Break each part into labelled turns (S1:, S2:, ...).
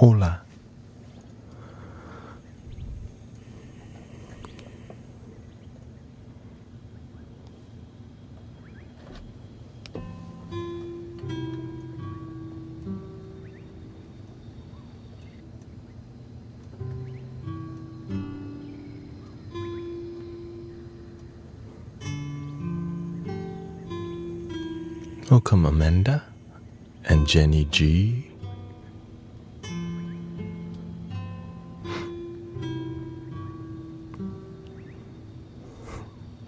S1: Hola. Welcome Amanda and Jenny G.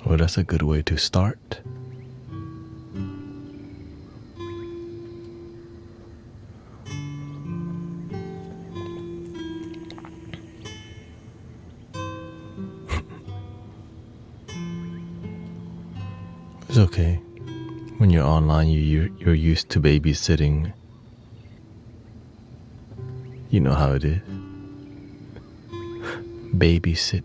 S1: Well, that's a good way to start. It's okay. When you're online, you're used to babysitting. You know how it is. Babysit.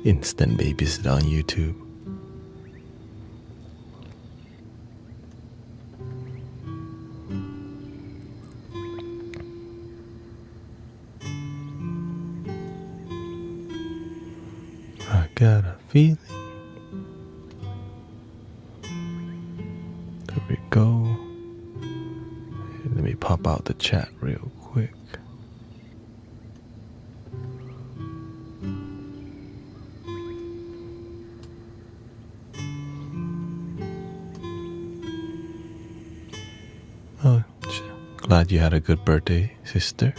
S1: Instant babysit on YouTube. I got a feeling. There we go. Let me pop out the chat real quick. Oh, glad you had a good birthday, sister.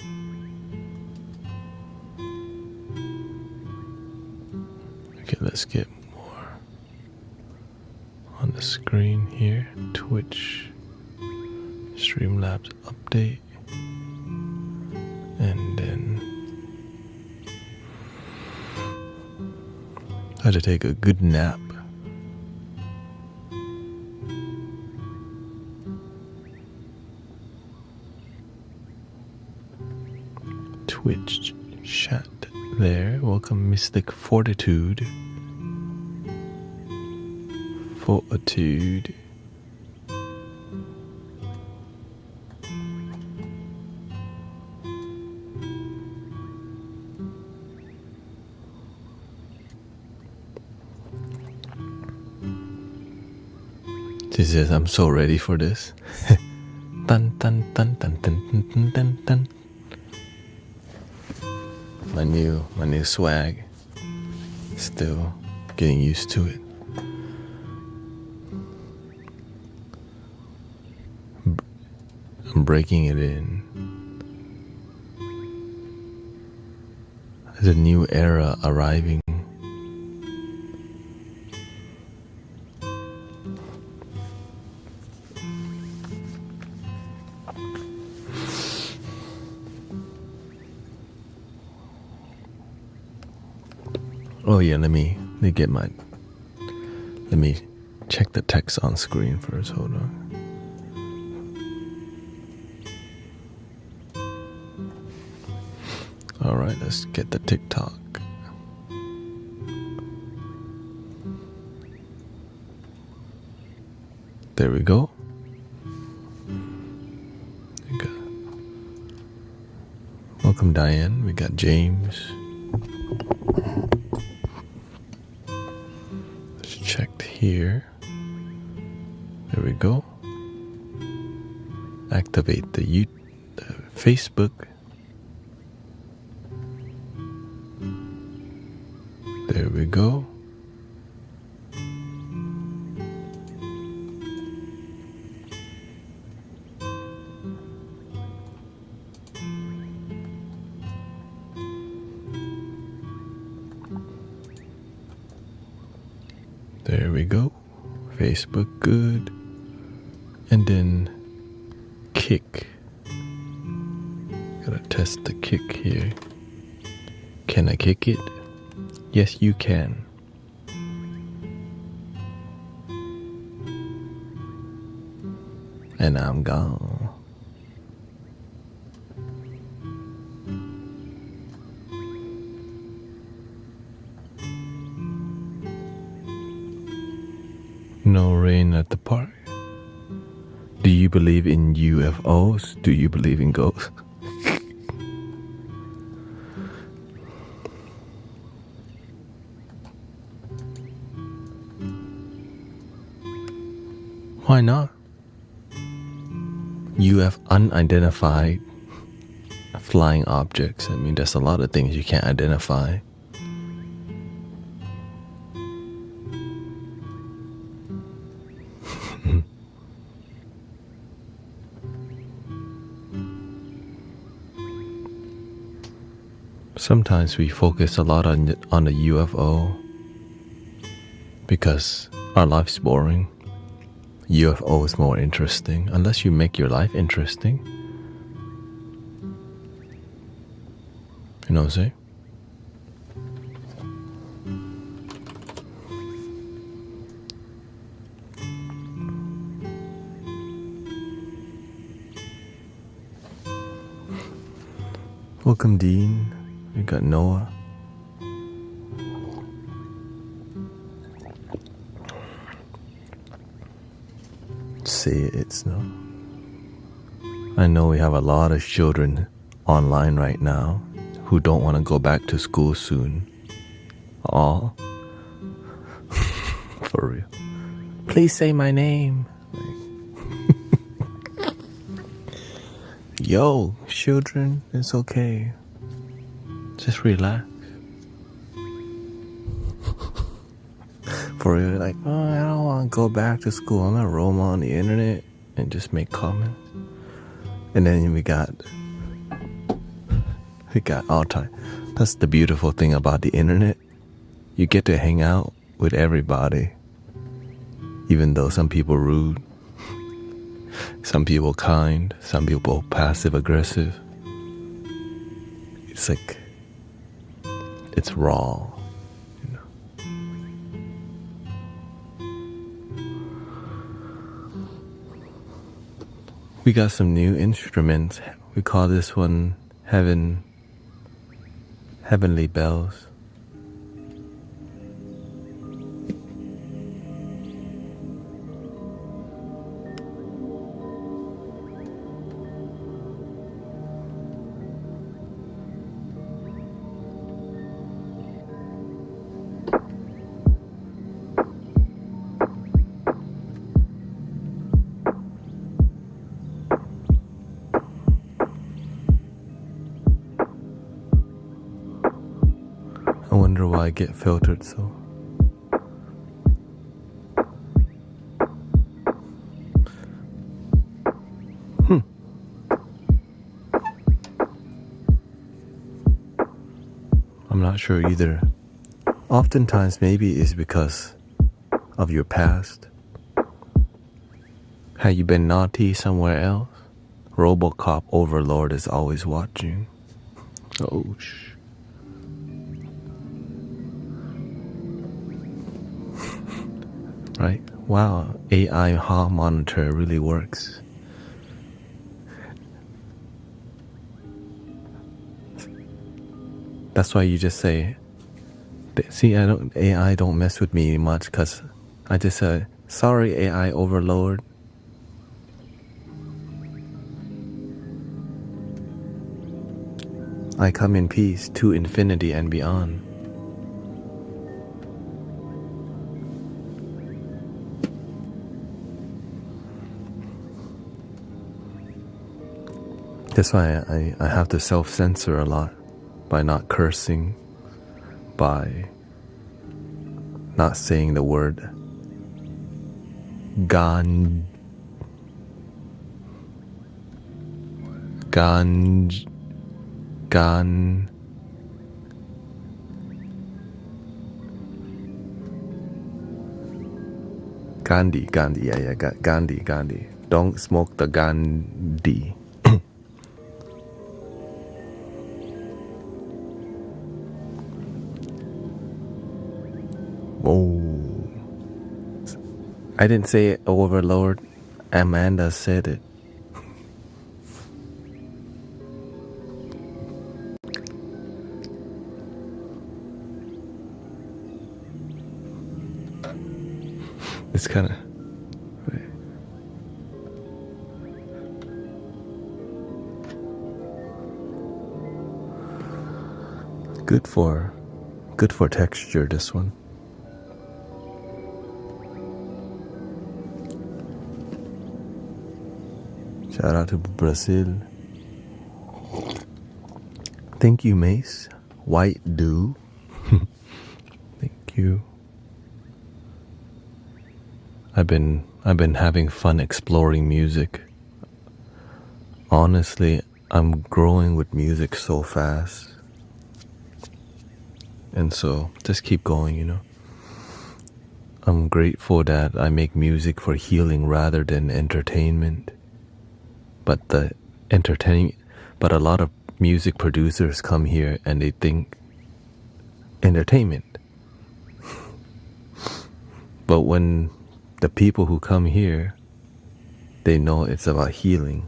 S1: Okay, let's get more on the screen here. Twitch, Streamlabs update, and then I had to take a good nap. Twitch chat there. Welcome Mystic Fortitude. She says, I'm so ready for this. Dun, dun, dun, dun, dun, dun, dun, dun, dun. My new swag. Still getting used to it. I'm breaking it in. There's a new era arriving. Oh yeah, let me check the text on screen first. Hold on. All right, let's get the TikTok. There we go. Welcome Diane. We got James. Checked here. There we go. Activate the Facebook. There we go. There we go. Facebook, good. And then kick. Gotta test the kick here. Can I kick it? Yes, you can. And I'm gone. No rain at the park. Do you believe in UFOs? Do you believe in ghosts? Why not? You have unidentified flying objects. I mean, there's a lot of things you can't identify. Sometimes we focus a lot on the UFO because our life's boring. UFO is more interesting, unless you make your life interesting. You know what I'm saying? Welcome, Dean. We got Noah. Say it's no. I know we have a lot of children online right now who don't want to go back to school soon. Aw. For real. Please say my name. Yo, children, it's okay. Just relax. For real, like, oh, I don't want to go back to school. I'm gonna roam on the internet and just make comments. And then we got all time. That's the beautiful thing about the internet. You get to hang out with everybody. Even though some people rude, some people kind, some people passive aggressive. It's like, it's raw, you know. We got some new instruments. We call this one Heavenly Bells. I wonder why I get filtered so. I'm not sure either. Oftentimes maybe it's because of your past. Had you been naughty somewhere else? RoboCop Overlord is always watching. Oh, Right? Wow, AI hall monitor really works. That's why you just say, see, AI don't mess with me much, because I just said, sorry AI overlord. I come in peace to infinity and beyond. That's why I have to self-censor a lot by not cursing, by not saying the word Gandhi. Yeah, Gandhi. Don't smoke the Gandhi. Oh, I didn't say it, Overlord. Amanda said it. It's kind of good for texture, this one. Shout out to Brazil. Thank you, Mace. White Dew. Thank you. I've been having fun exploring music. Honestly, I'm growing with music so fast. And so just keep going, you know. I'm grateful that I make music for healing rather than entertainment. But a lot of music producers come here and they think entertainment. But when the people who come here, they know it's about healing.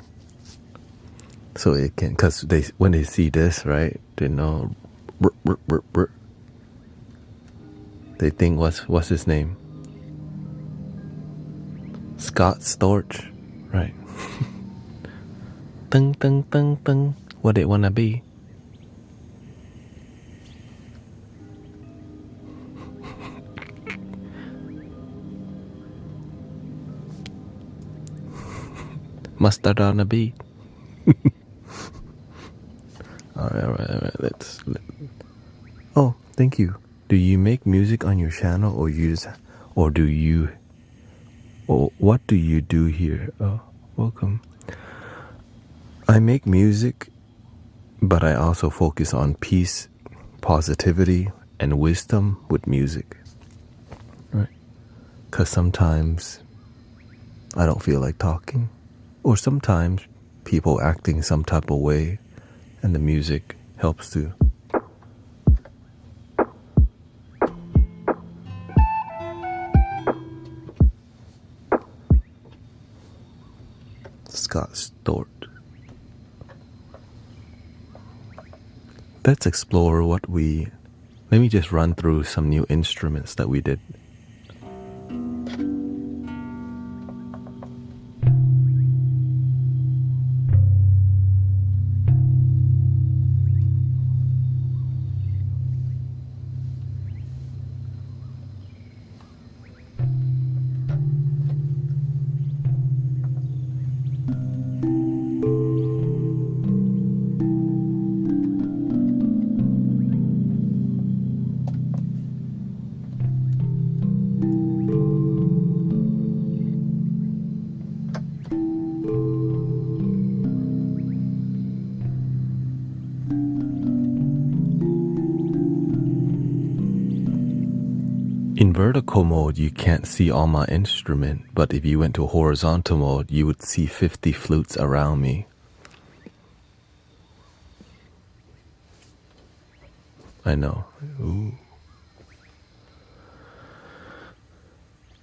S1: So it can, because when they see this, right, they know. They think what's his name? Scott Storch, right? Tung tung tung tung. What it wanna be? Mustard on a beat. All right. Let's. Oh, thank you. Do you make music on your channel, or what do you do here? Oh, welcome. I make music, but I also focus on peace, positivity, and wisdom with music. Right? Because sometimes I don't feel like talking, or sometimes people acting some type of way, and the music helps to. Scott Stort. Let's explore let me just run through some new instruments that we did. In vertical mode, you can't see all my instrument, but if you went to horizontal mode, you would see 50 flutes around me. I know. Ooh.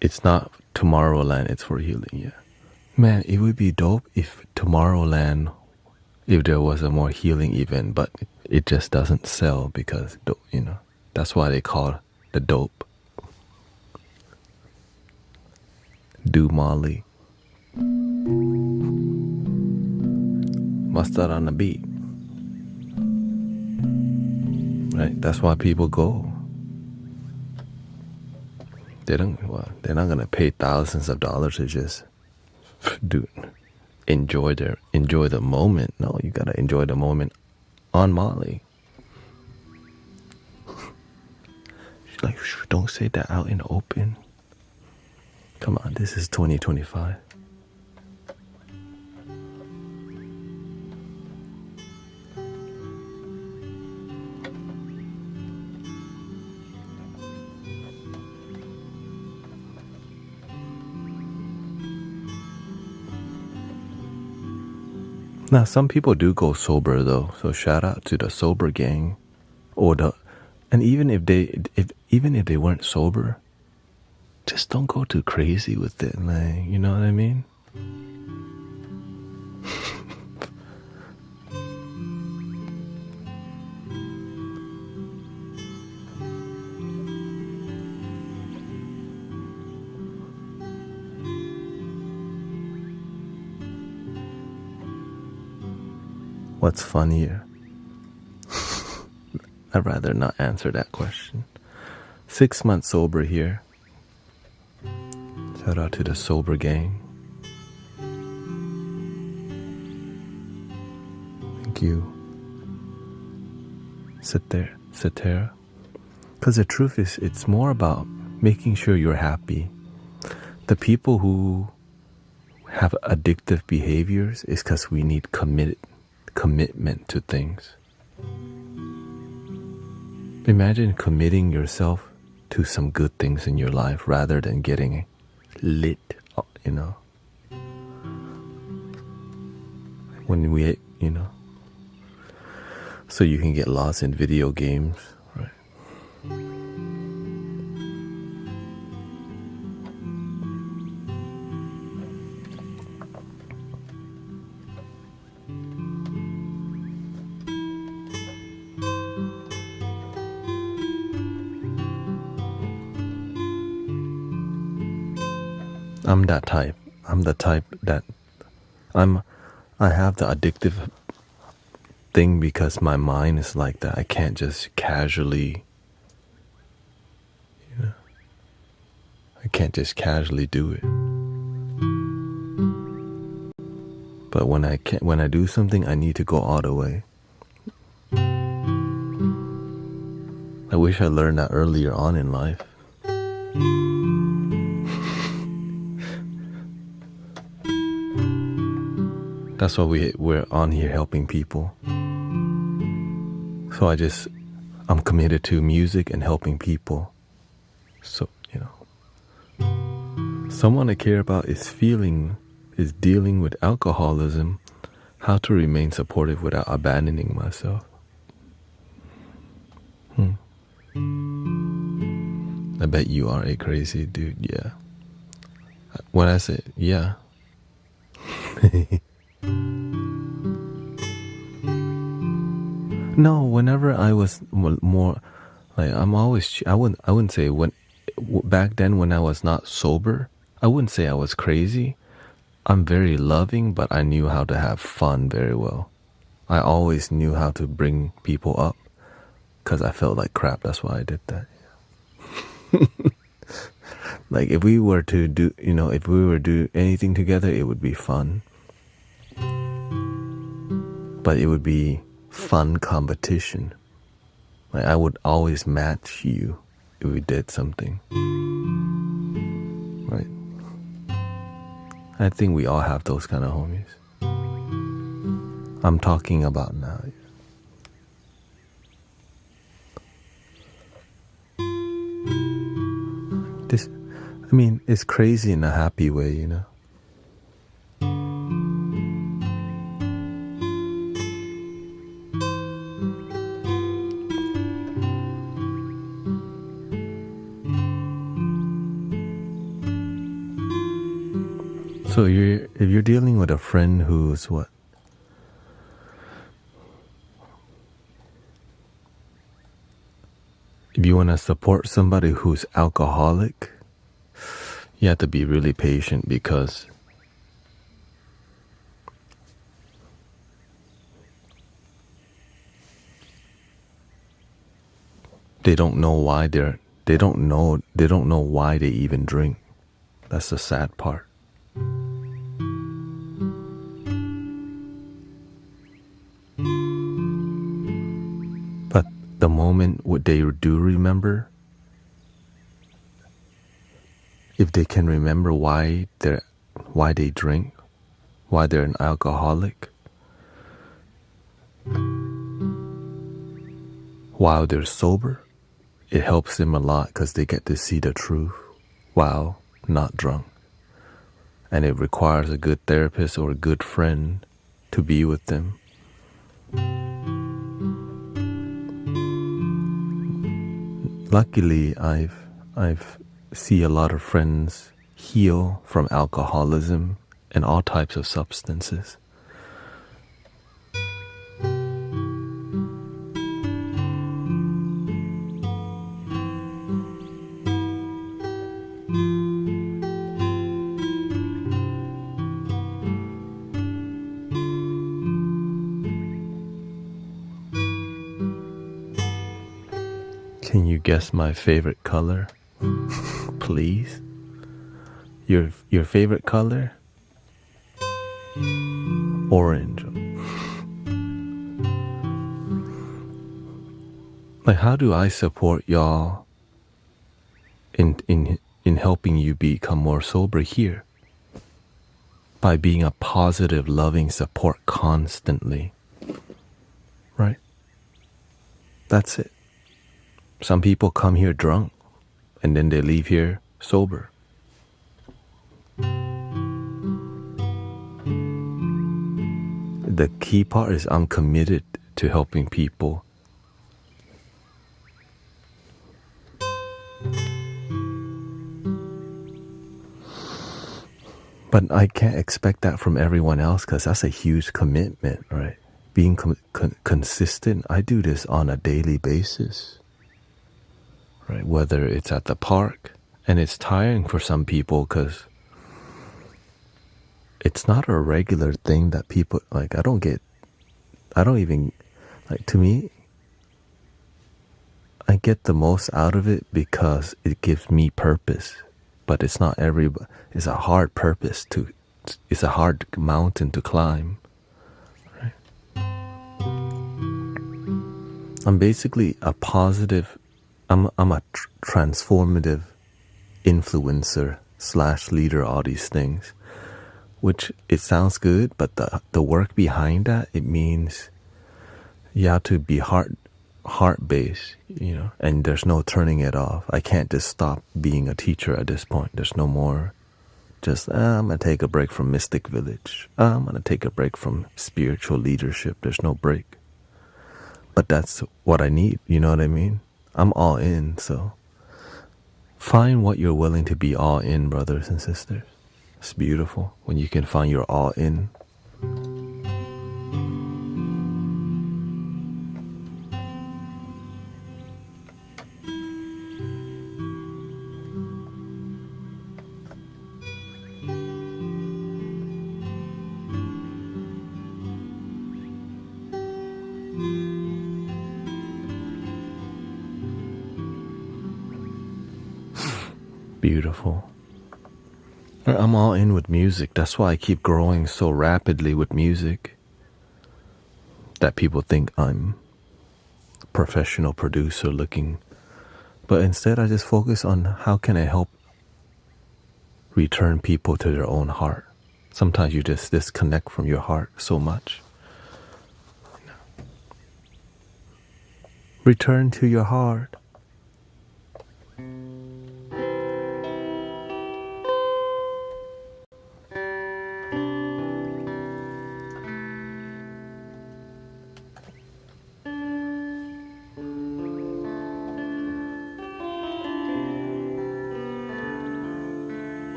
S1: It's not Tomorrowland, it's for healing, yeah. Man, it would be dope if Tomorrowland, if there was a more healing event, but it just doesn't sell because, you know, that's why they call the dope. Do Molly. Mustard on the beat. Right? That's why people go. They're not gonna pay thousands of dollars to just enjoy the moment. No, you gotta enjoy the moment on Molly. She's like, don't say that out in the open. Come on, this is 2025. Now, some people do go sober though, so shout out to the sober gang, and even if they weren't sober, just don't go too crazy with it, man. You know what I mean? What's funnier? I'd rather not answer that question. 6 months sober here. Shout out to the sober gang. Thank you. Satara. Because the truth is, it's more about making sure you're happy. The people who have addictive behaviors is because we need commitment to things. Imagine committing yourself to some good things in your life rather than getting lit, you know. When we, you know, so you can get lost in video games, right? I'm that type. I'm the type that I have the addictive thing because my mind is like that. I can't just casually, you know, I can't just casually do it. But when I do something, I need to go all the way. I wish I learned that earlier on in life. That's why we're on here helping people. So I'm committed to music and helping people. So, you know, someone I care about is dealing with alcoholism, how to remain supportive without abandoning myself. I bet you are a crazy dude, yeah. When I say, yeah. No, whenever I was more, like, I wouldn't say back then when I was not sober, I wouldn't say I was crazy. I'm very loving, but I knew how to have fun very well. I always knew how to bring people up because I felt like crap. That's why I did that. Like if we were to do anything together, it would be fun. But it would be fun competition. Like I would always match you if we did something. Right? I think we all have those kind of homies. I'm talking about now. It's crazy in a happy way, you know. So if you're dealing with a friend who's what? If you want to support somebody who's alcoholic, you have to be really patient because they don't know why they don't know why they even drink. That's the sad part. But the moment what they do remember, if they can remember why they drink, why they're an alcoholic, while they're sober, it helps them a lot because they get to see the truth while not drunk. And it requires a good therapist or a good friend to be with them. Luckily, I've see a lot of friends heal from alcoholism and all types of substances. guess my favorite color? Please? Your favorite color? Orange. Like, how do I support y'all in helping you become more sober here? By being a positive, loving support constantly. Right? That's it. Some people come here drunk and then they leave here sober. The key part is I'm committed to helping people. But I can't expect that from everyone else because that's a huge commitment, right? Being consistent. I do this on a daily basis, right? Whether it's at the park, and it's tiring for some people because it's not a regular thing that people, like, I don't even, like, to me, I get the most out of it because it gives me purpose. But it's not everybody. It's a hard purpose it's a hard mountain to climb. Right? I'm basically a positive, I'm a transformative influencer / leader, all these things. Which it sounds good, but the work behind that, it means you have to be heart-based, and there's no turning it off. I can't just stop being a teacher at this point. There's no more just, I'm going to take a break from Mystic Village. I'm going to take a break from spiritual leadership. There's no break. But that's what I need, you know what I mean? I'm all in, so find what you're willing to be all in, brothers and sisters. It's beautiful when you can find your all in. Beautiful. I'm all in with music. That's why I keep growing so rapidly with music. That people think I'm a professional producer looking. But instead I just focus on how can I help return people to their own heart. Sometimes you just disconnect from your heart so much. Return to your heart.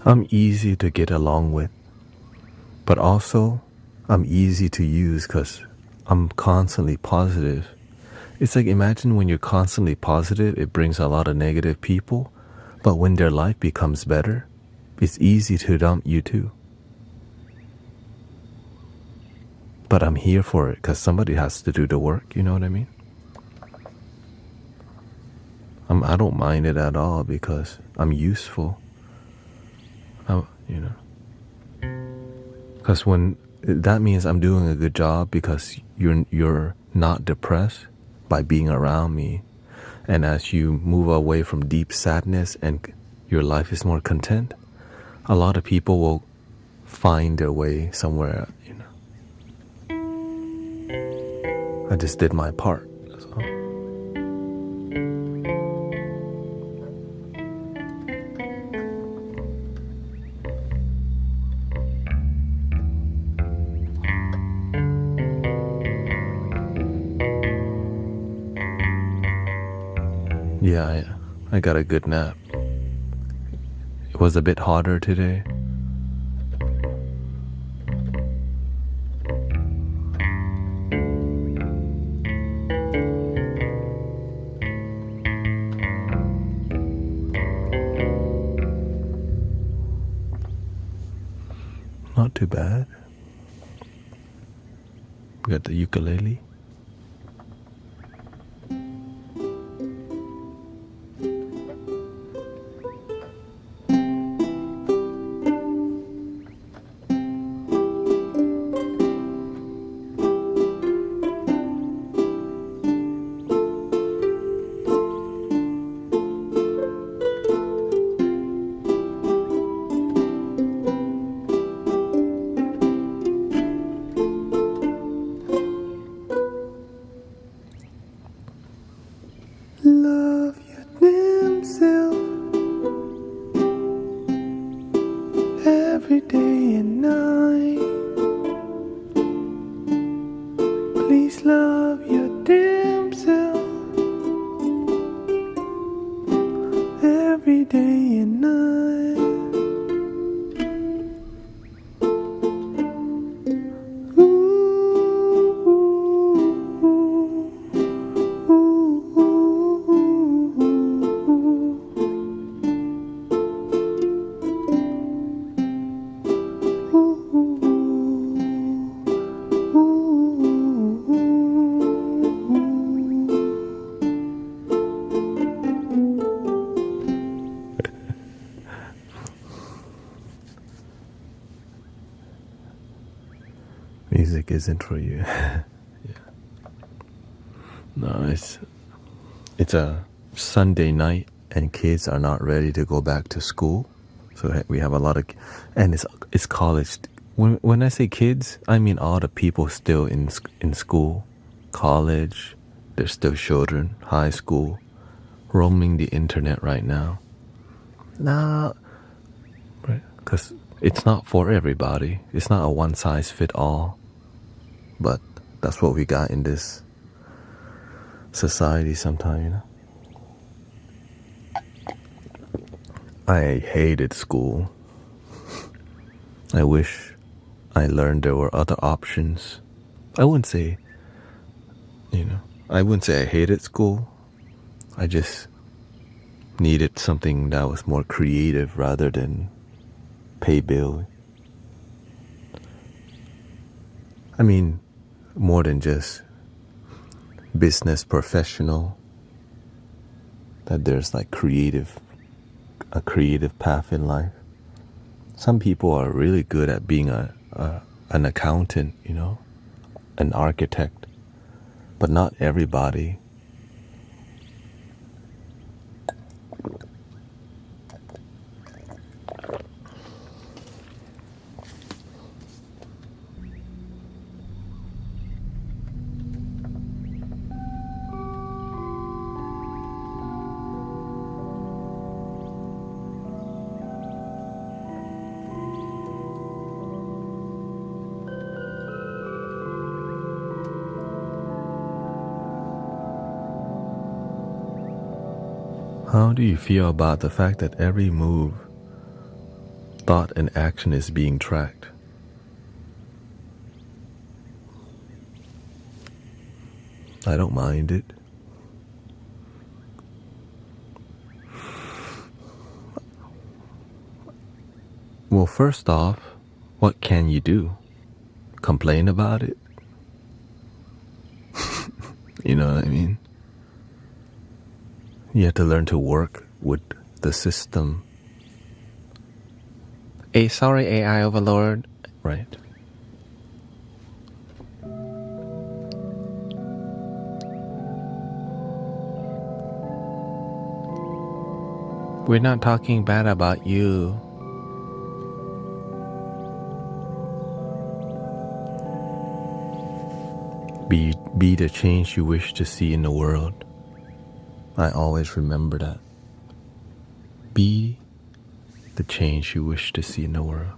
S1: I'm easy to get along with, but also I'm easy to use because I'm constantly positive. It's like, imagine when you're constantly positive, it brings a lot of negative people, but when their life becomes better, it's easy to dump you too. But I'm here for it because somebody has to do the work, you know what I mean? I don't mind it at all because I'm useful. Because when that means I'm doing a good job because you're not depressed by being around me, and as you move away from deep sadness and your life is more content, a lot of people will find their way somewhere. I just did my part. So. Yeah, I got a good nap. It was a bit hotter today. Not too bad. We got the ukulele. Love your damn self every day and night. Please love your damn self every day and night. Ooh, ooh, ooh, ooh, Music isn't for you. Yeah. No, it's a Sunday night and kids are not ready to go back to school. So we have a lot of, and it's college. When I say kids, I mean all the people still in school, college. They're still children, high school, roaming the internet right now. Nah, right? Because it's not for everybody. It's not a one size fit all. But that's what we got in this society sometimes, you know. I hated school. I wish I learned there were other options. I wouldn't say I hated school. I just needed something that was more creative rather than pay bill. I mean, more than just business professional. That there's like a creative path in life. Some people are really good at being an accountant, you know, an architect, but not everybody. How do you feel about the fact that every move, thought, and action is being tracked? I don't mind it. Well, first off, what can you do? Complain about it? You know what I mean? You have to learn to work with the system. Sorry, AI overlord. Right. We're not talking bad about you. Be the change you wish to see in the world. I always remember that. Be the change you wish to see in the world.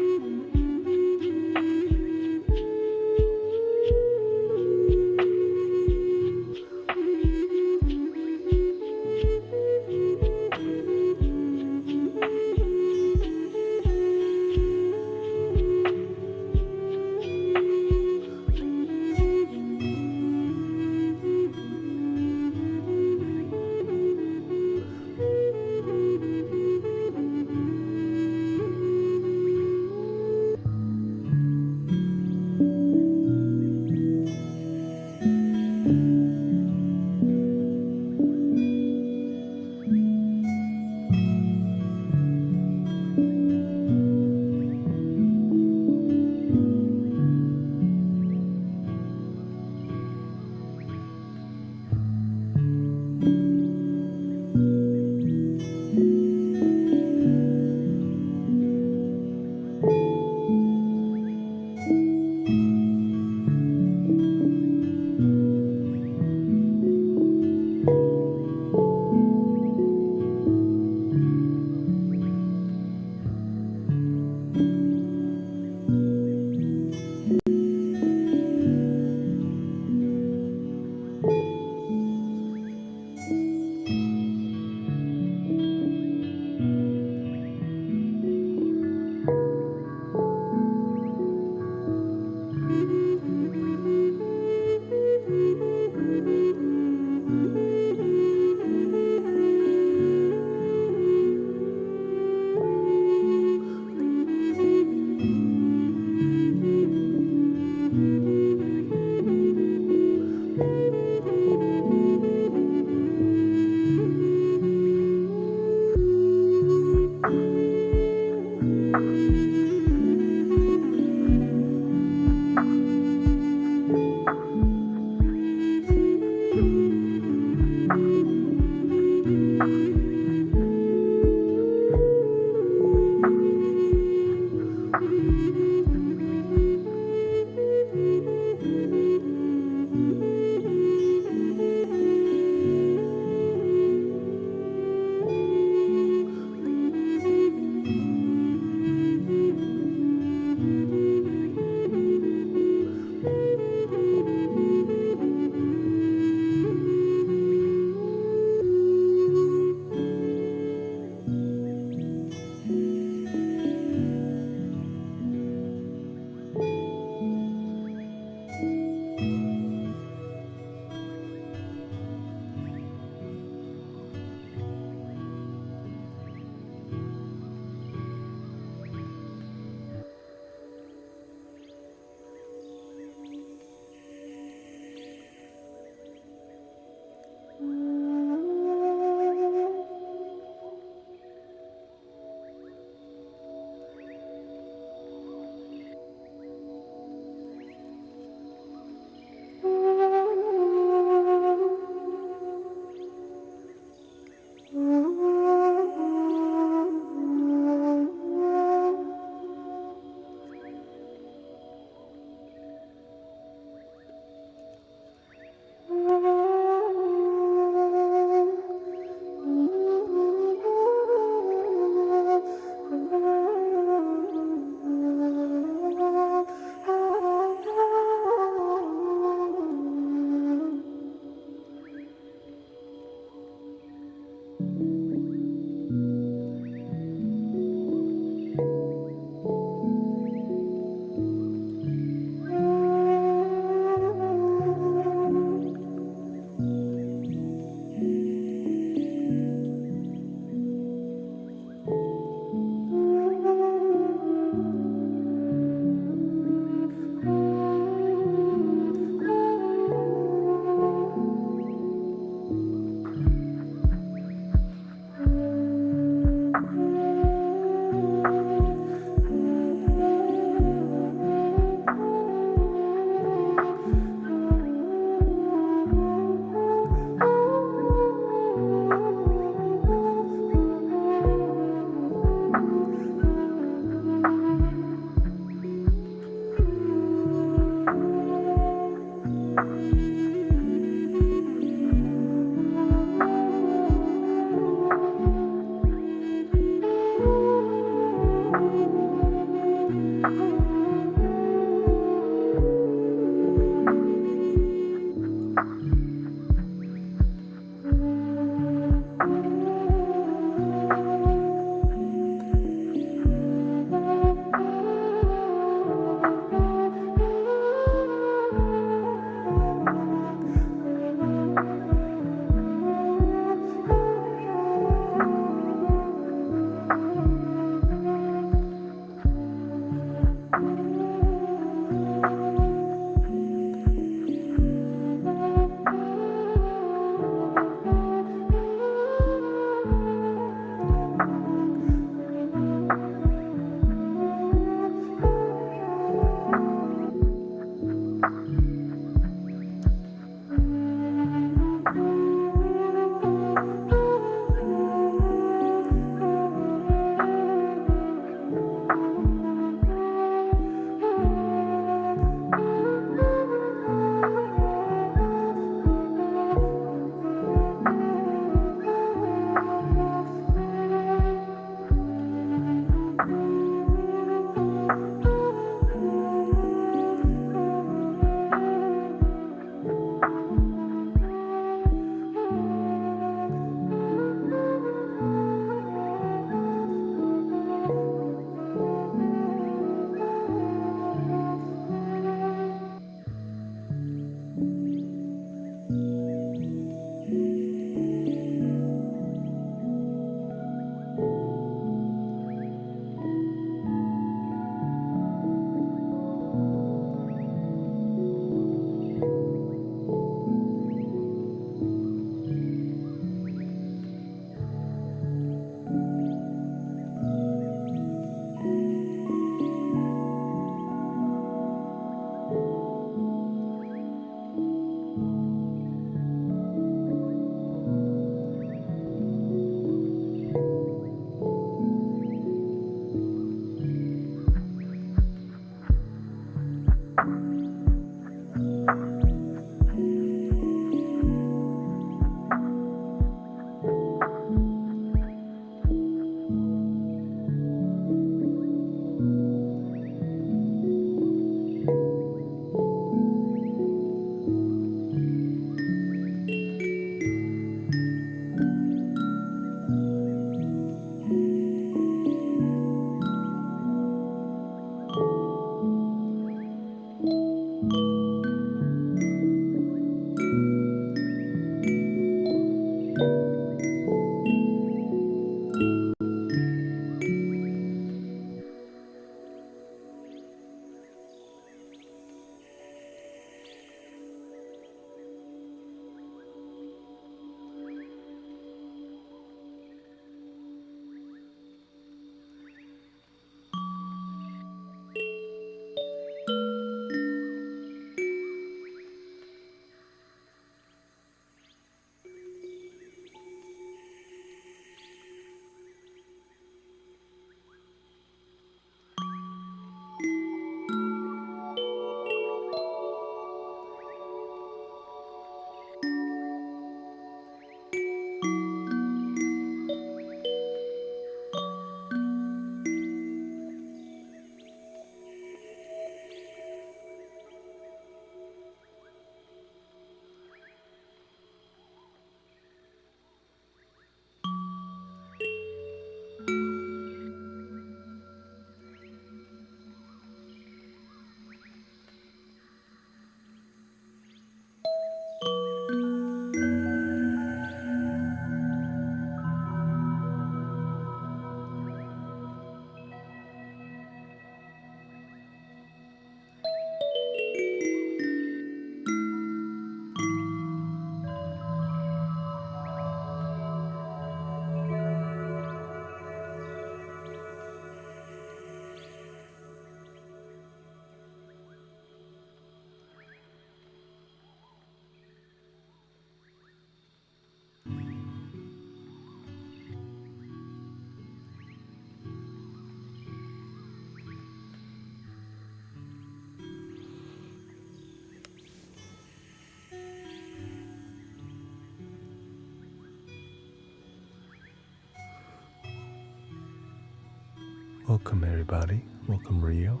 S1: Welcome everybody. Welcome Rio.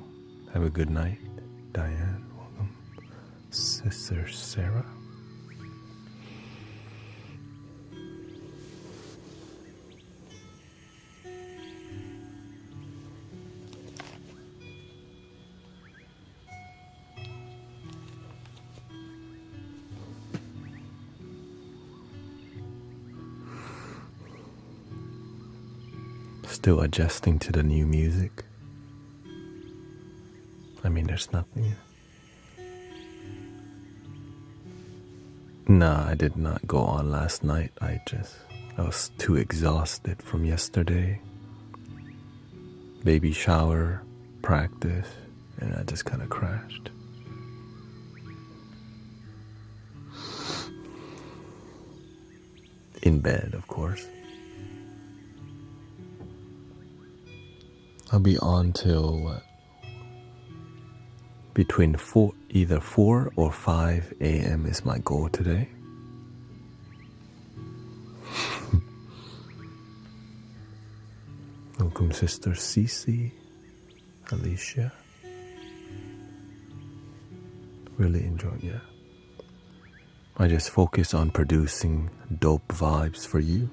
S1: Have a good night. Diane, welcome. Sister Sarah. Still adjusting to the new music. I mean, there's nothing. Nah, I did not go on last night. I was too exhausted from yesterday. Baby shower, practice, and I just kind of crashed. In bed, of course. I'll be on till what? Between either 4 or 5 a.m. is my goal today. Welcome, Sister Cece, Alicia. Really enjoying it. I just focus on producing dope vibes for you.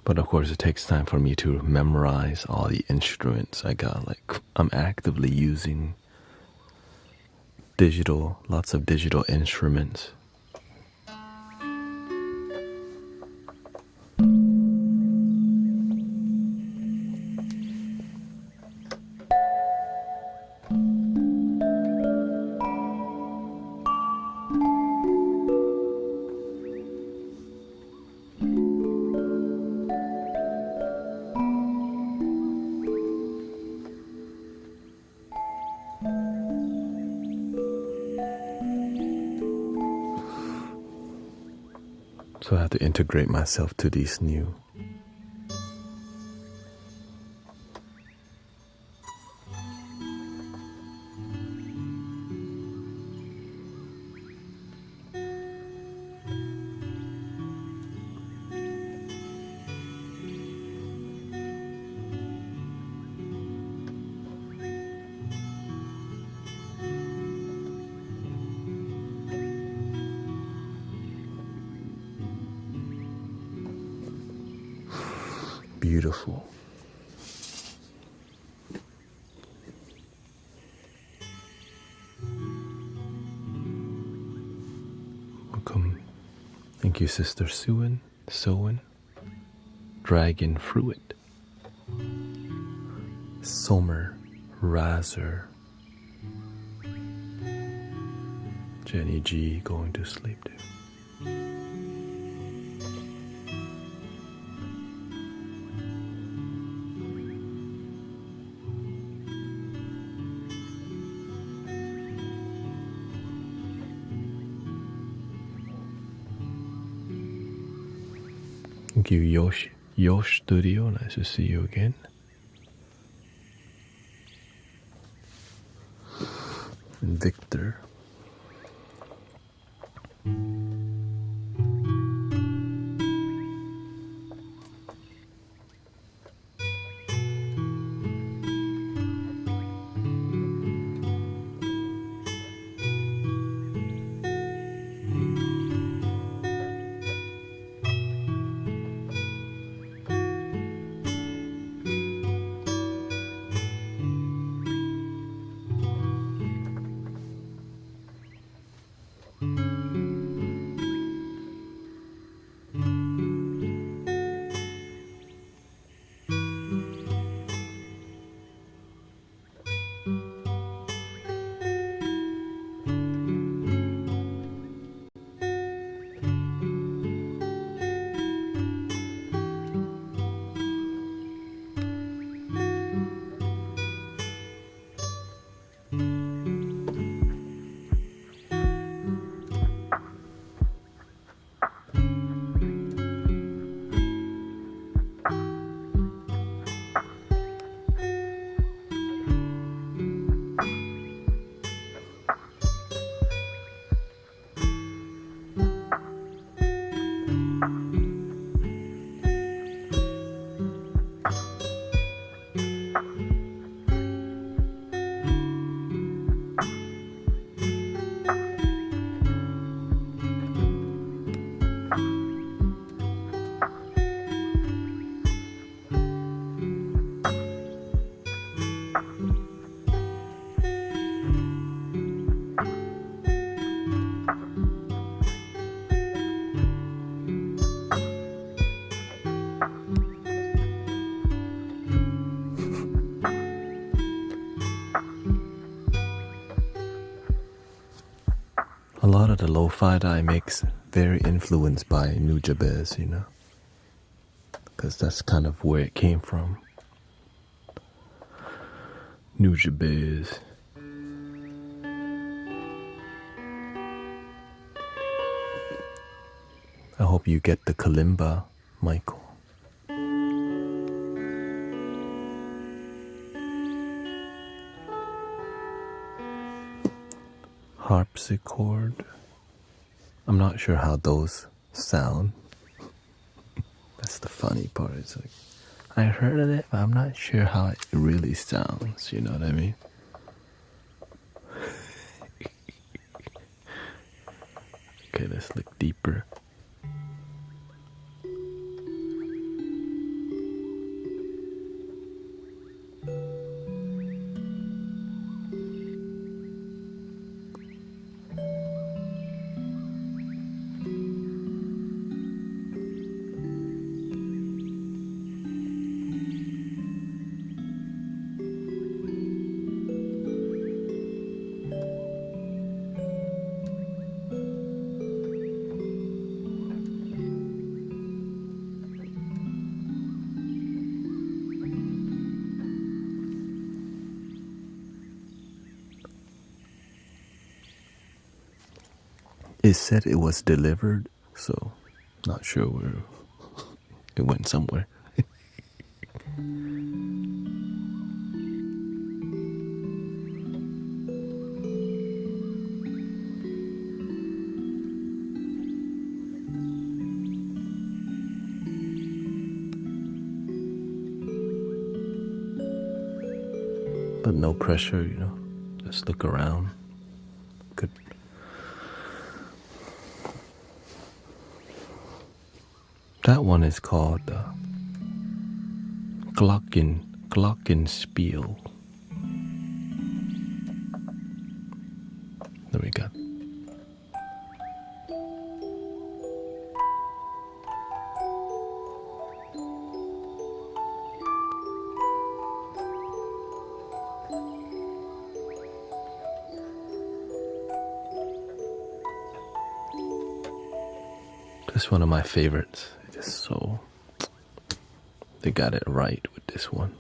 S1: But of course, it takes time for me to memorize all the instruments I got. Like, I'm actively using lots of digital instruments. So I have to integrate myself to these new. Beautiful. Welcome. Thank you, Sister Soen, Dragon Fruit, Somer, Razer, Jenny G going to sleep too. Thank you, Yosh Studio. Nice to see you again. And Victor. A lot of the lo-fi that I makes very influenced by Nujabes, you know, because that's kind of where it came from. Nujabes. I hope you get the kalimba, Michael. harpsichord. I'm not sure how those sound. That's the funny part. It's like, I heard of it, but I'm not sure how it really sounds. You know what I mean? Okay, let's look deeper. It said it was delivered, so not sure where it went somewhere. But no pressure, you know. Just look around. Good. That one is called Glockenspiel. There we go. This is one of my favorites. It's so, they got it right with this one.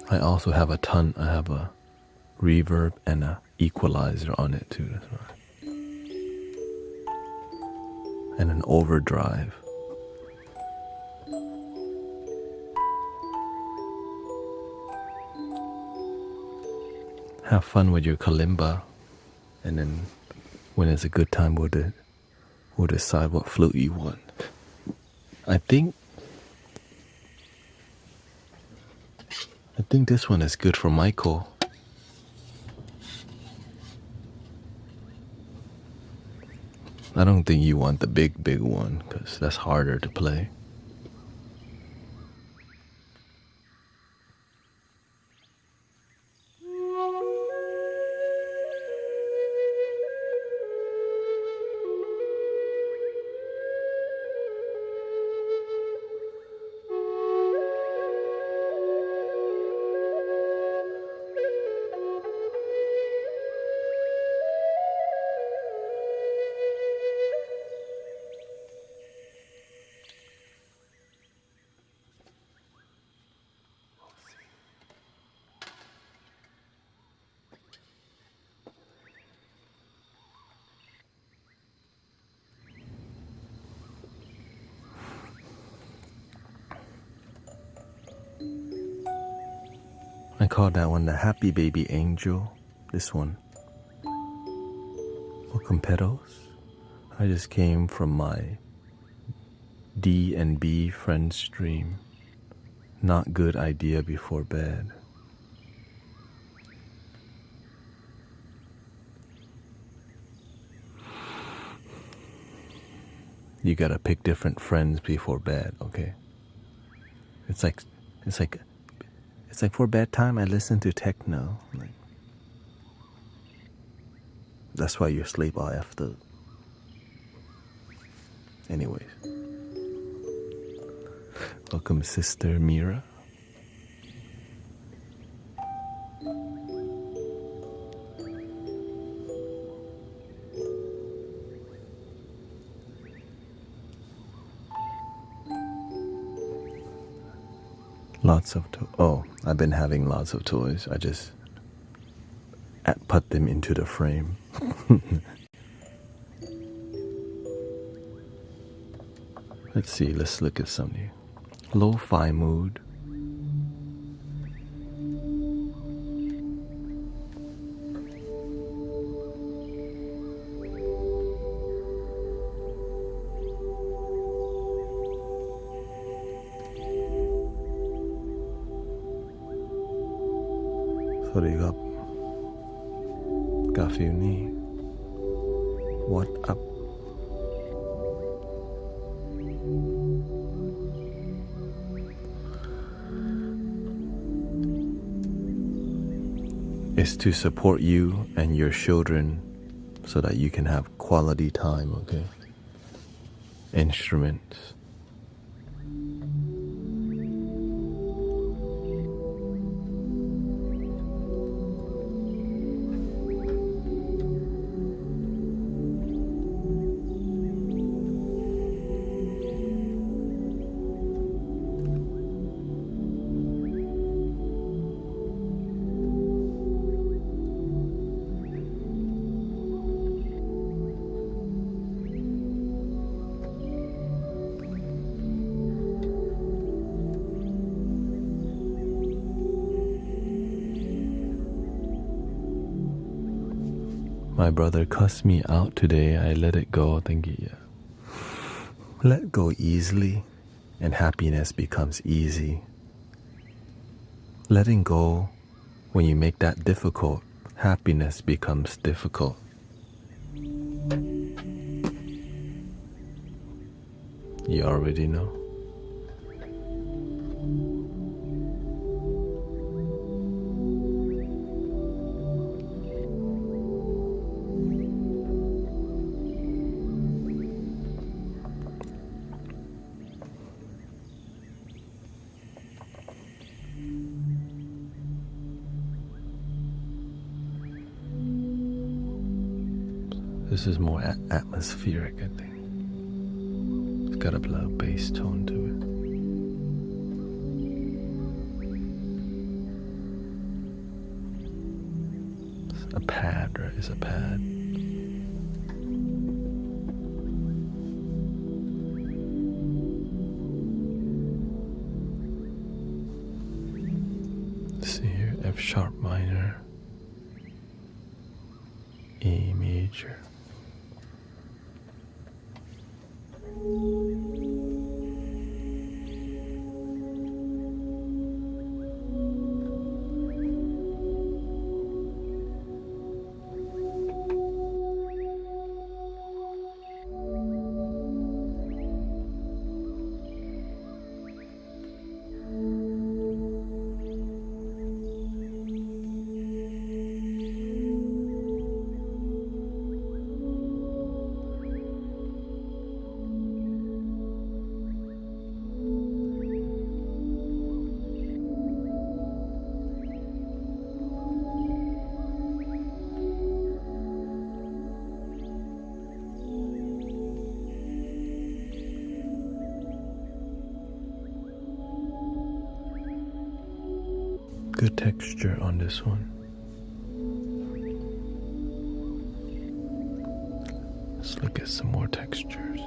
S1: I also have I have a reverb and a equalizer on it too. That's right. And an overdrive. Have fun with your kalimba, and then when it's a good time, we'll decide what flute you want. I think this one is good for Michael. I don't think you want the big one, because that's harder to play. I call that one the Happy Baby Angel. This one. Welcome pedals. I just came from my D and B friend stream. Not good idea before bed. You gotta pick different friends before bed, okay? It's like for bedtime I listen to techno. Like, that's why you sleep all after. Anyways. Welcome, Sister Mira. Lots of I've been having lots of toys. I just put them into the frame. Let's see, let's look at something. Lo-fi mood. Sorry, Gafuni. What up? Is to support you and your children so that you can have quality time, okay? Instruments. My brother cussed me out today. I let it go. Thank you. Let go easily, and happiness becomes easy. Letting go, when you make that difficult, happiness becomes difficult. You already know. This is more atmospheric, I think. It's got a little bass tone to it. It's a pad, right? It's a pad. Let's see here, F sharp minor, E major. Good texture on this one. Let's look at some more textures.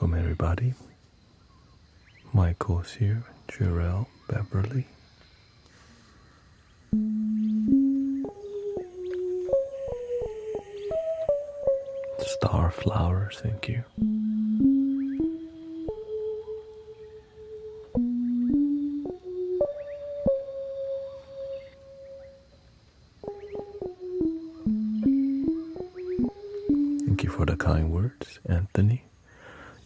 S1: Welcome everybody. Michael's here, Jarrell, Beverly. Starflowers, thank you. Thank you for the kind words, Anthony.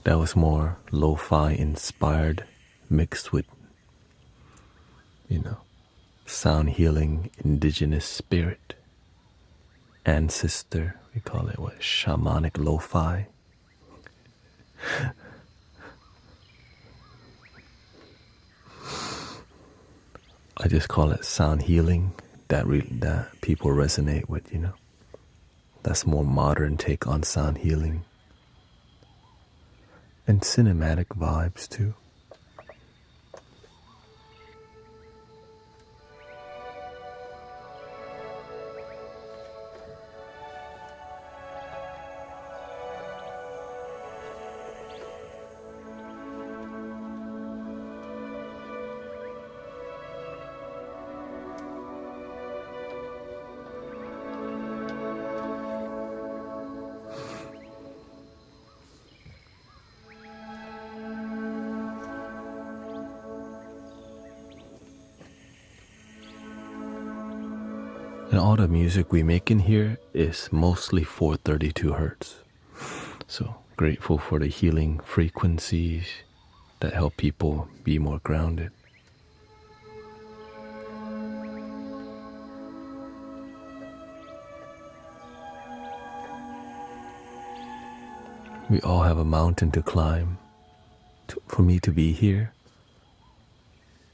S1: That was more lo-fi inspired, mixed with, sound healing, indigenous spirit, ancestor. We call it what? Shamanic lo-fi. I just call it sound healing. That people resonate with. That's more modern take on sound healing. And cinematic vibes too. And all the music we make in here is mostly 432 hertz. So grateful for the healing frequencies that help people be more grounded. We all have a mountain to climb. For me to be here,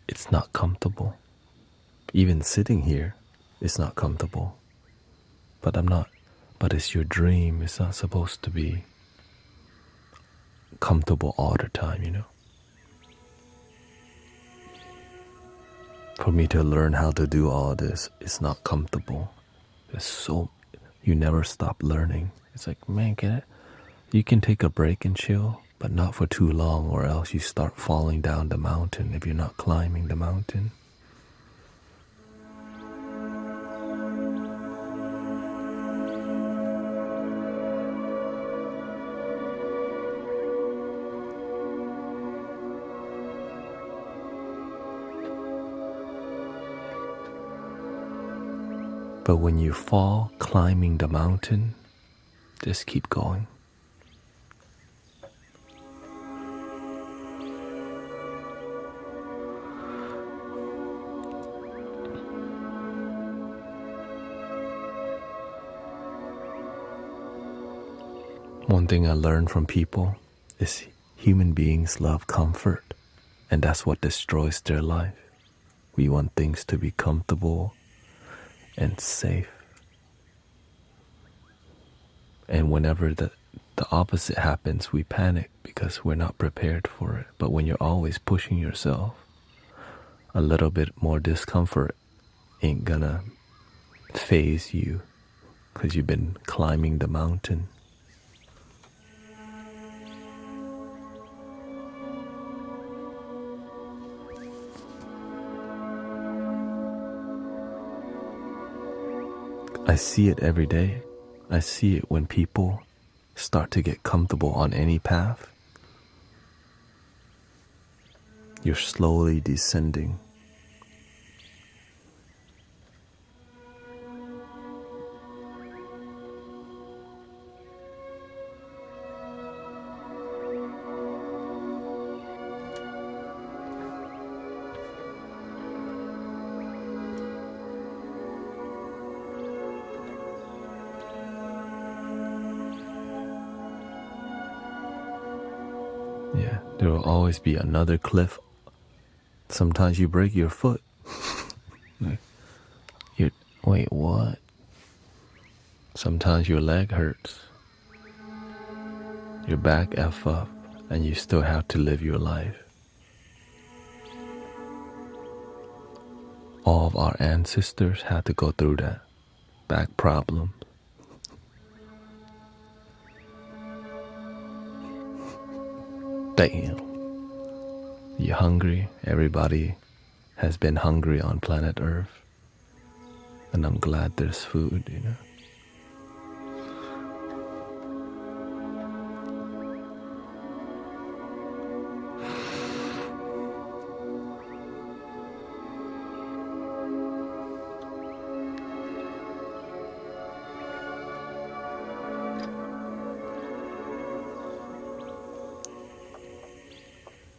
S1: it's not comfortable. Even sitting here, it's not comfortable. But it's your dream. It's not supposed to be comfortable all the time, For me to learn how to do all this, it's not comfortable. You never stop learning. It's like, man, you can take a break and chill, but not for too long, or else you start falling down the mountain if you're not climbing the mountain. But when you fall climbing the mountain, just keep going. One thing I learned from people is human beings love comfort, and that's what destroys their life. We want things to be comfortable and safe. And whenever the opposite happens, we panic because we're not prepared for it. But when you're always pushing yourself, a little bit more discomfort ain't gonna phase you because you've been climbing the mountain. I see it every day. I see it when people start to get comfortable on any path. You're slowly descending. Yeah, there will always be another cliff. Sometimes you break your foot. Wait, what? Sometimes your leg hurts. Your back F up, and you still have to live your life. All of our ancestors had to go through that. Back problem. Damn. You hungry? Everybody has been hungry on planet Earth. And I'm glad there's food, you know.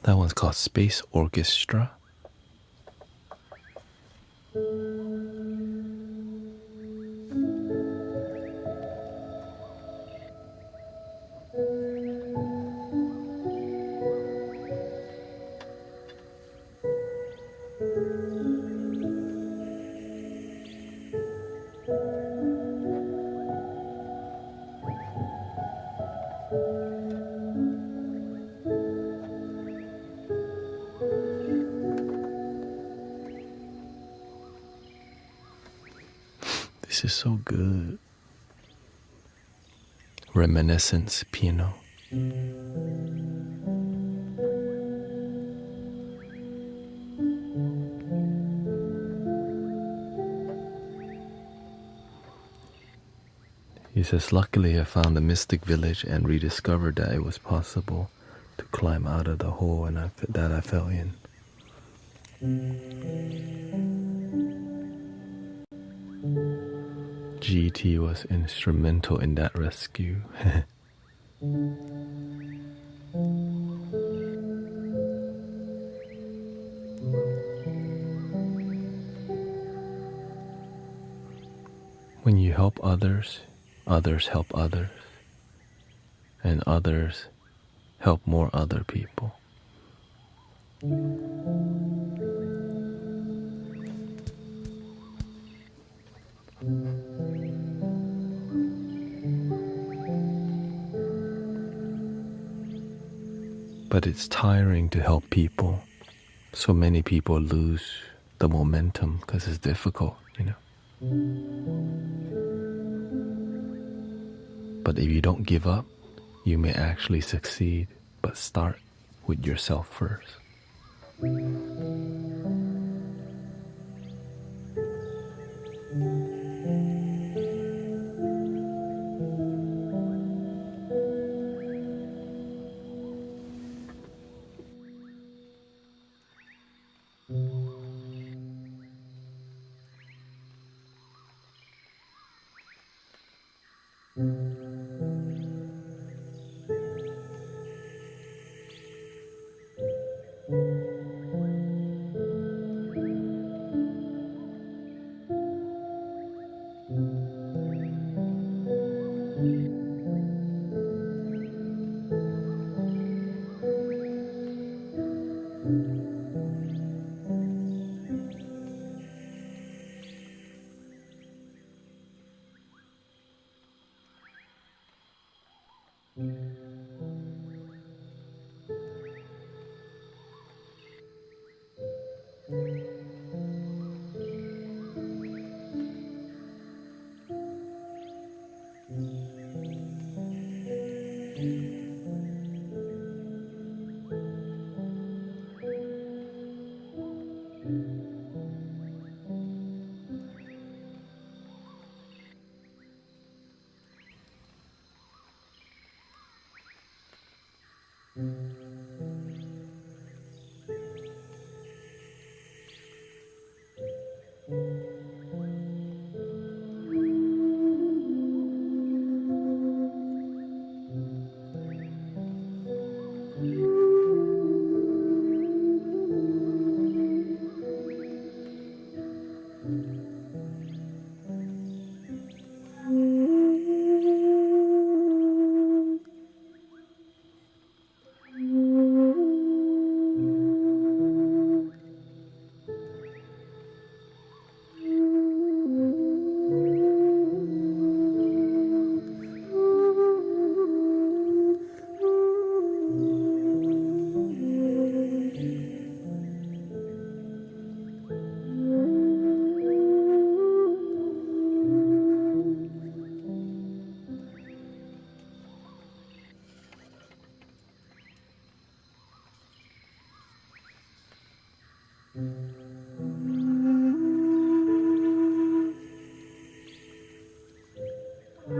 S1: That one's called Space Orchestra. This is so good. Reminiscence piano. He says, luckily I found the mystic village and rediscovered that it was possible to climb out of the hole that I fell in. GT was instrumental in that rescue. When you help others, others help others, and others help more other people. But it's tiring to help people. So many people lose the momentum because it's difficult, you know. But if you don't give up, you may actually succeed, but start with yourself first. This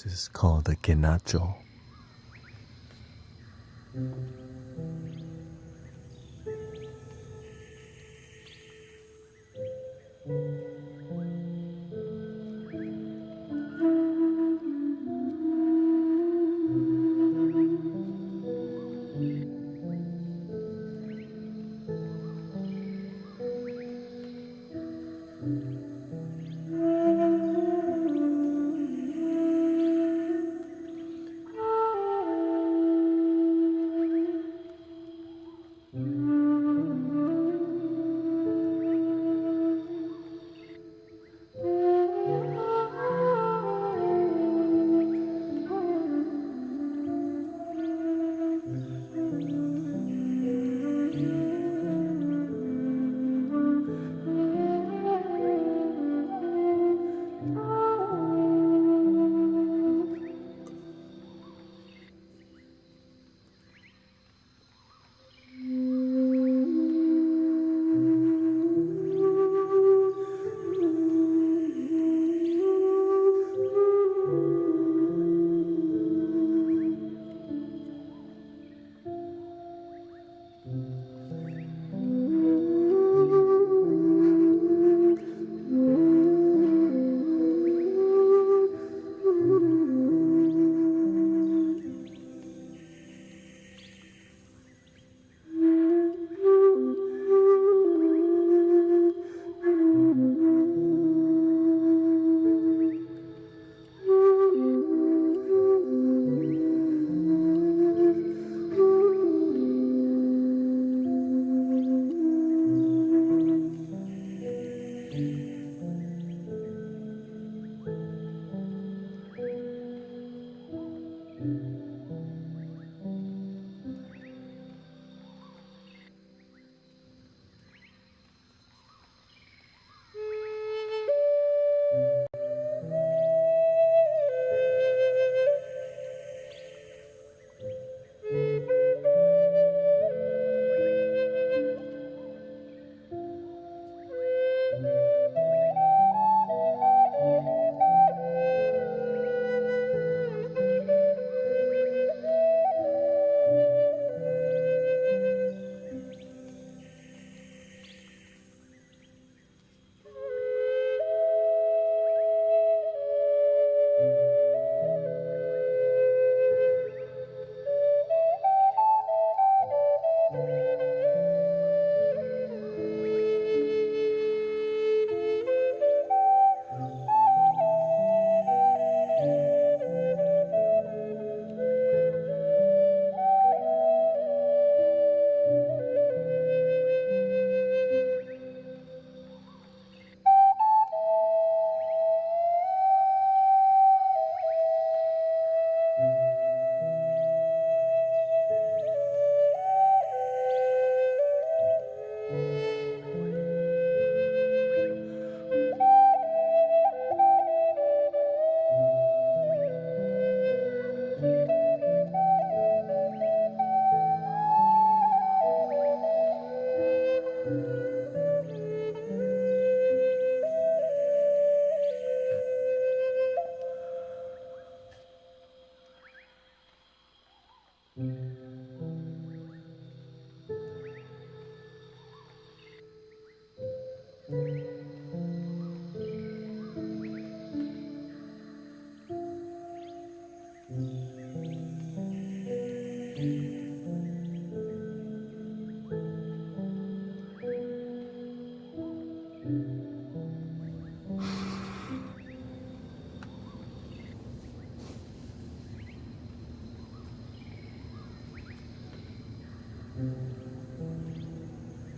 S1: is called the Genacho.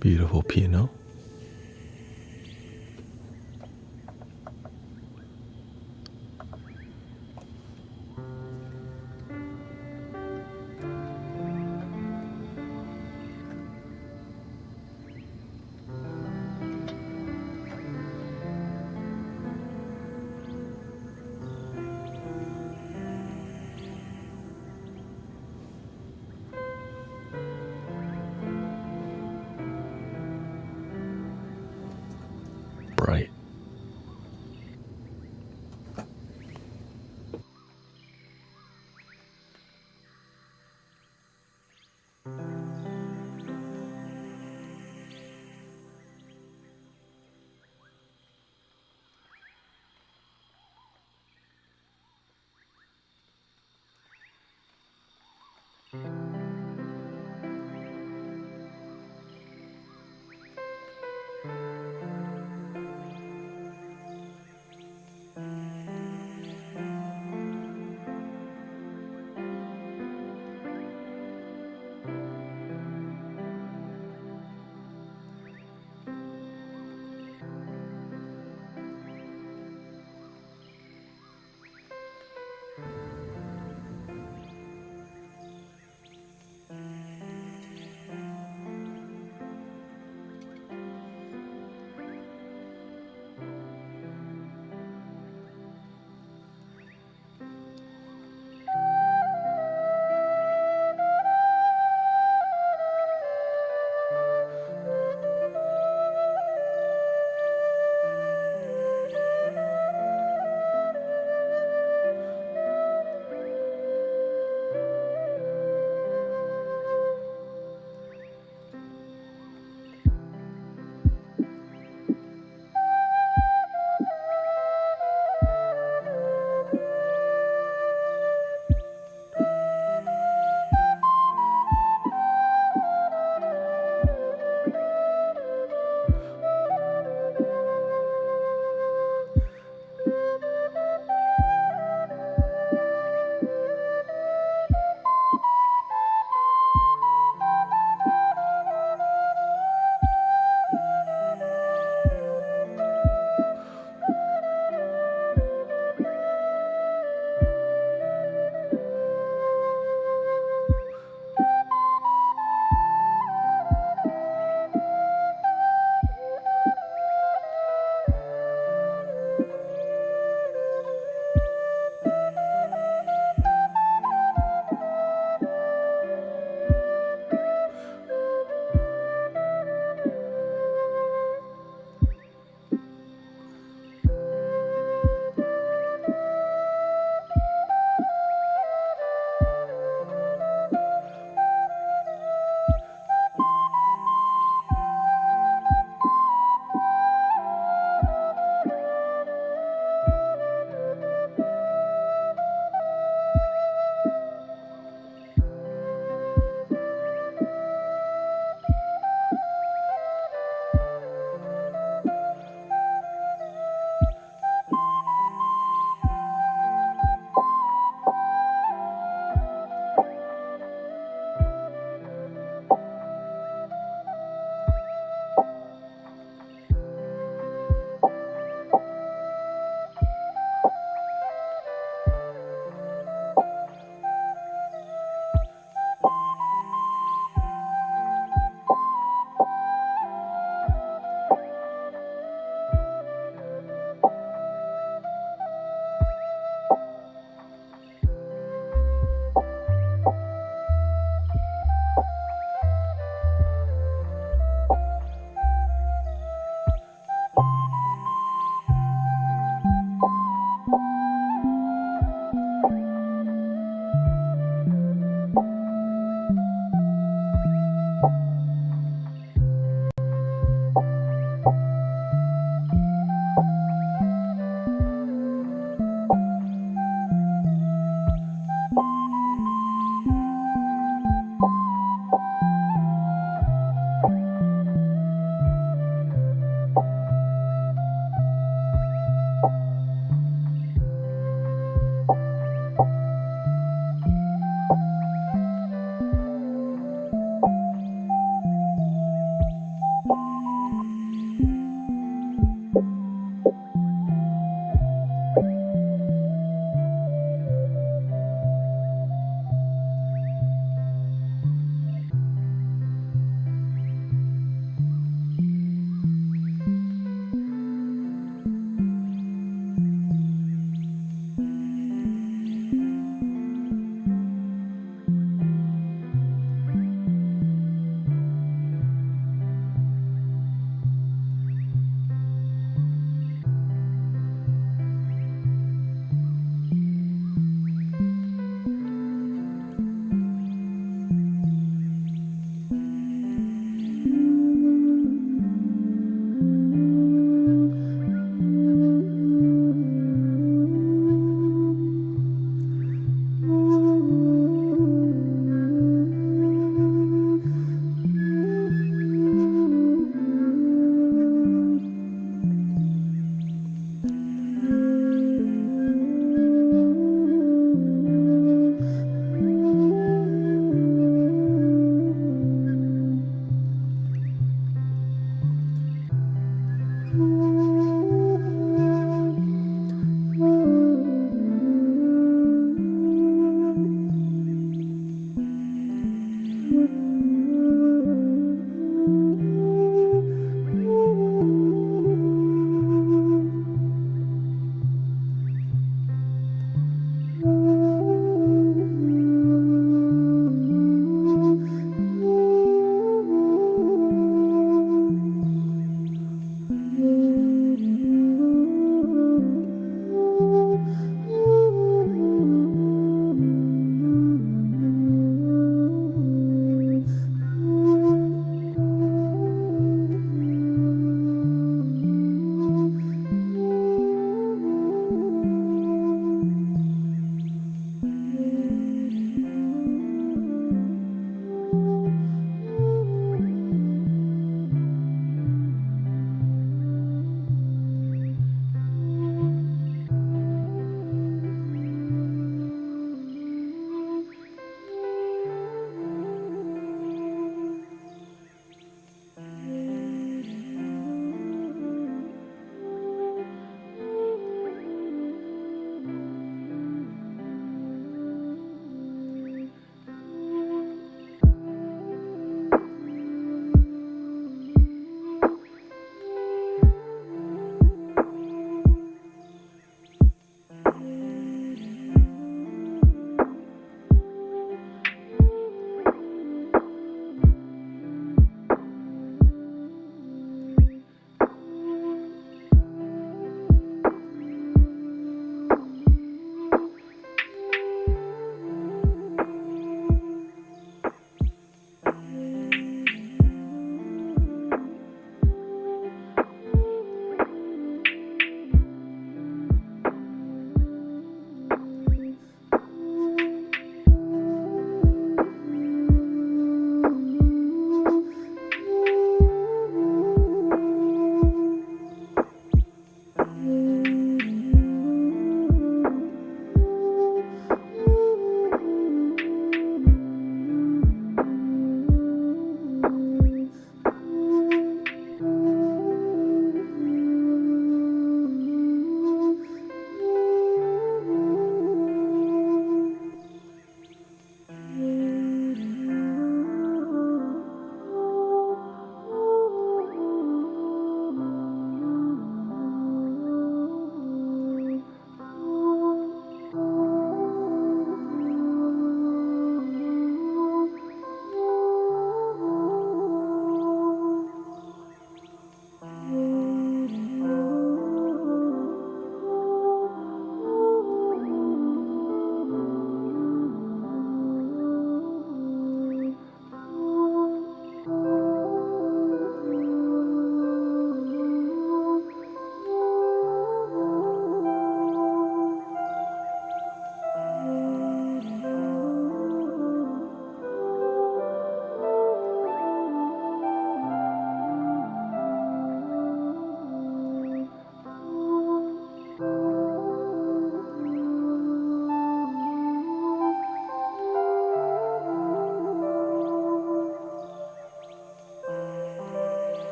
S1: Beautiful piano. Bright.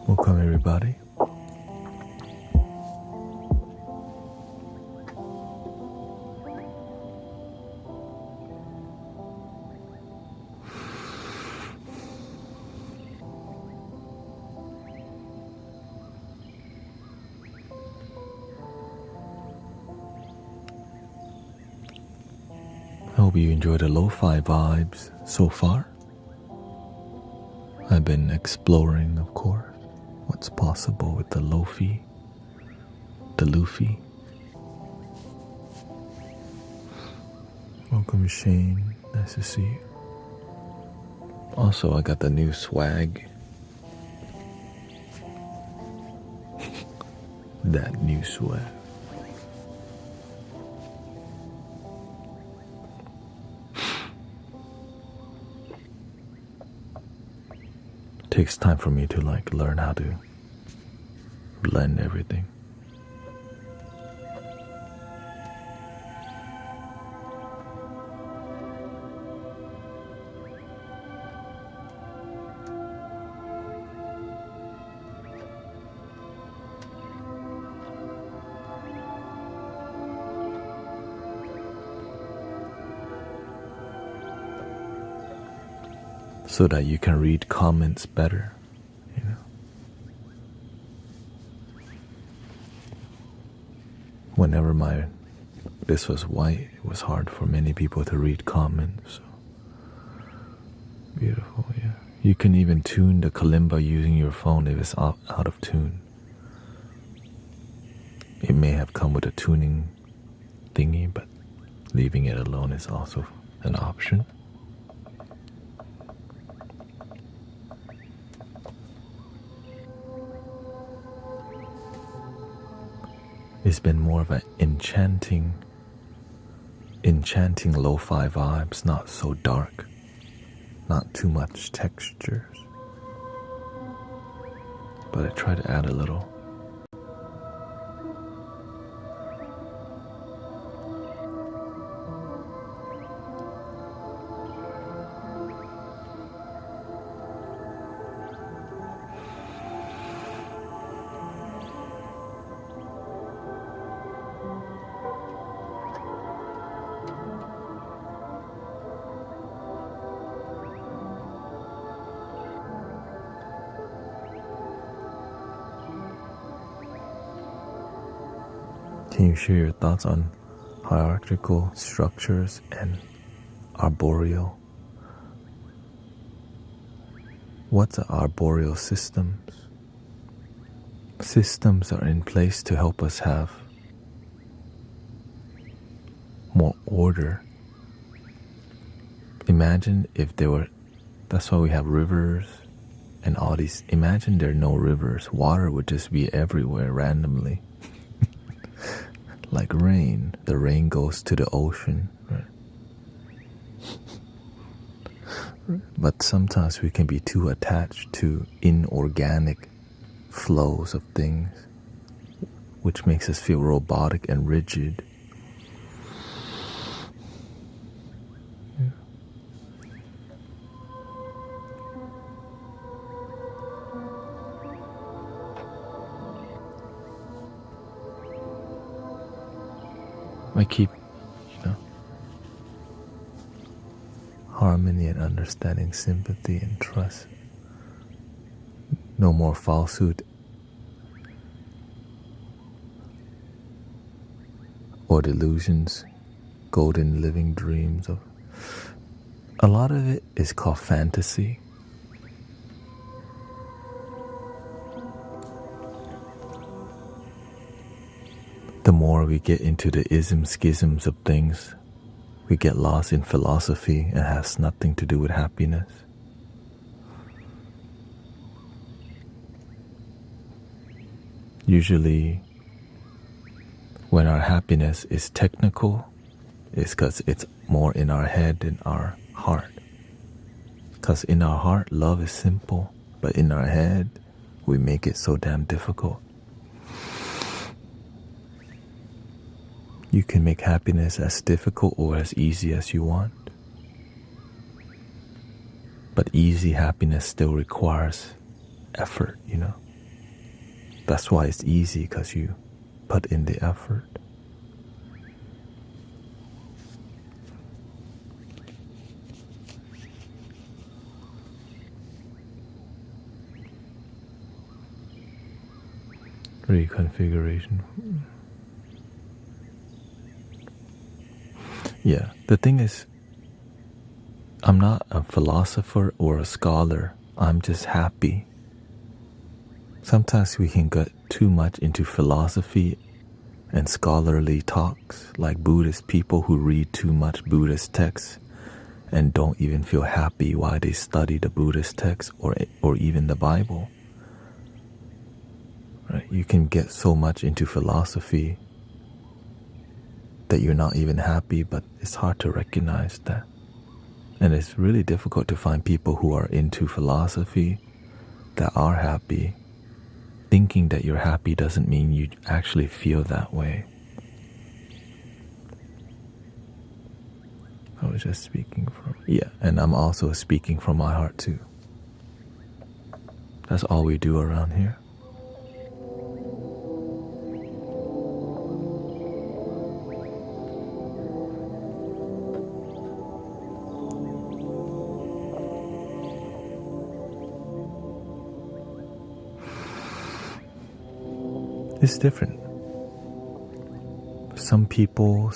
S1: Welcome everybody. I hope you enjoy the lo-fi vibes so far. I've been exploring, of course, what's possible with the lo-fi, the loofy. Welcome Shane, nice to see you. Also, I got the new swag. That new swag. Takes time for me to learn how to blend everything. So that you can read comments better, you know. Whenever this was white, it was hard for many people to read comments. So beautiful, yeah. You can even tune the kalimba using your phone if it's out of tune. It may have come with a tuning thingy, but leaving it alone is also an option. It's been more of an enchanting lo-fi vibes, not so dark, not too much textures. But I try to add a little. Can you share your thoughts on hierarchical structures and arboreal? What's arboreal systems? Systems are in place to help us have more order. Imagine if there were, that's why we have rivers and all these. Imagine there are no rivers. Water would just be everywhere randomly. Like rain, the rain goes to the ocean, right? But sometimes we can be too attached to inorganic flows of things, which makes us feel robotic and rigid. Yeah. I keep, harmony and understanding, sympathy and trust. No more falsehood or delusions, golden living dreams of. A lot of it is called fantasy. The more we get into the schisms of things, we get lost in philosophy and has nothing to do with happiness. Usually, when our happiness is technical, it's because it's more in our head than our heart. Because in our heart, love is simple, but in our head, we make it so damn difficult. You can make happiness as difficult or as easy as you want. But easy happiness still requires effort, That's why it's easy, because you put in the effort. Reconfiguration. Yeah, the thing is, I'm not a philosopher or a scholar. I'm just happy. Sometimes we can get too much into philosophy and scholarly talks, like Buddhist people who read too much Buddhist texts and don't even feel happy while they study the Buddhist text or even the Bible. Right? You can get so much into philosophy that you're not even happy, but it's hard to recognize that. And it's really difficult to find people who are into philosophy that are happy. Thinking that you're happy doesn't mean you actually feel that way. I was just speaking from... Yeah, and I'm also speaking from my heart too. That's all we do around here. It's different. Some people,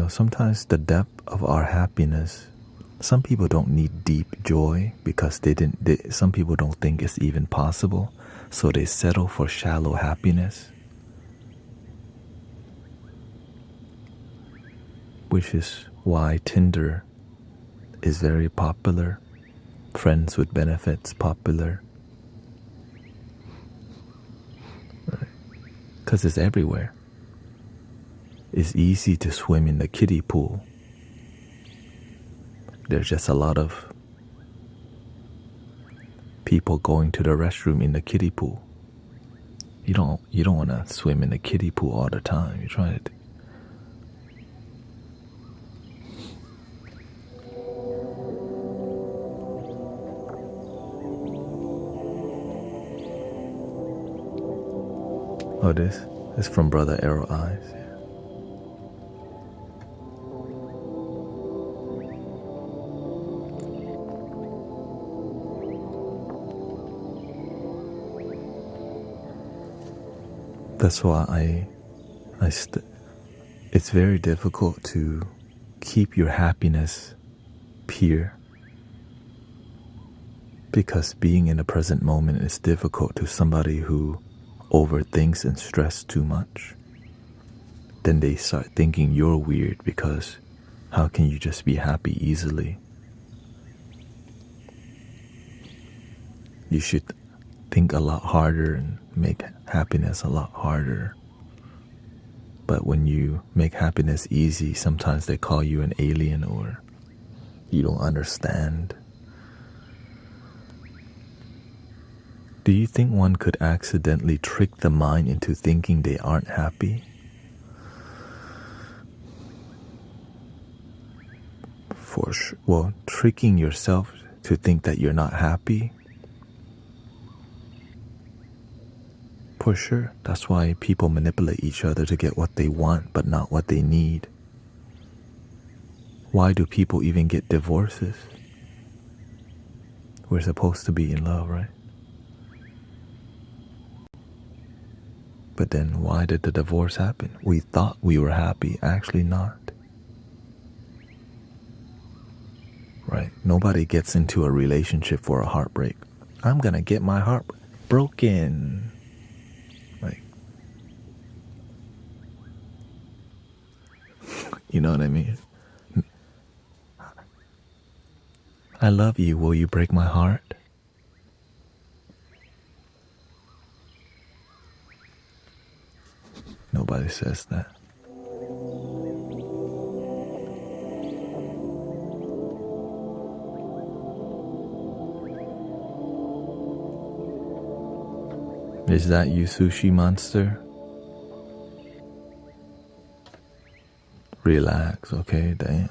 S1: sometimes the depth of our happiness, some people don't need deep joy because some people don't think it's even possible, so they settle for shallow happiness, which is why Tinder is very popular, friends with benefits popular, because it's everywhere. It's easy to swim in the kiddie pool. There's just a lot of people going to the restroom in the kiddie pool. You don't want to swim in the kiddie pool all the time. You're trying to... Oh, this is from Brother Arrow Eyes. Yeah. That's why it's very difficult to keep your happiness pure, because being in the present moment is difficult to somebody who overthinks and stress too much. Then they start thinking you're weird, because how can you just be happy easily? You should think a lot harder and make happiness a lot harder. But when you make happiness easy, sometimes they call you an alien or you don't understand. Do you think one could accidentally trick the mind into thinking they aren't happy? For sure. Well, tricking yourself to think that you're not happy? For sure. That's why people manipulate each other to get what they want, but not what they need. Why do people even get divorces? We're supposed to be in love, right? But then why did the divorce happen? We thought we were happy, actually not. Right? Nobody gets into a relationship for a heartbreak. I'm gonna get my heart broken. Like, you know what I mean? I love you, will you break my heart? Nobody says that. Is that you, Sushi Monster? Relax, okay? Damn.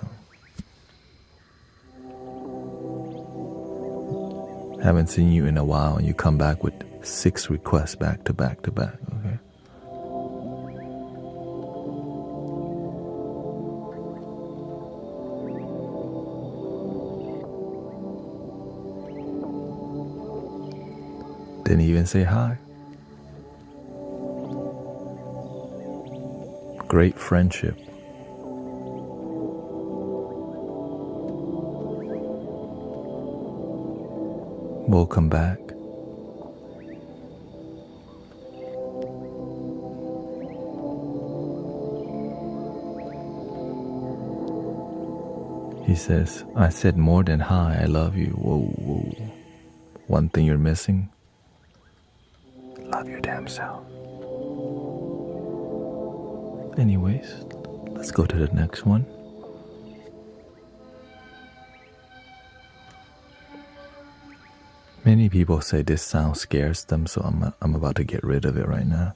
S1: Haven't seen you in a while and you come back with 6 requests back to back to back, okay? Didn't even say hi. Great friendship. We'll come back. He says, I said more than hi, I love you. Whoa, whoa. One thing you're missing? Love your damn self. Anyways, let's go to the next one. Many people say this sound scares them, so I'm about to get rid of it right now.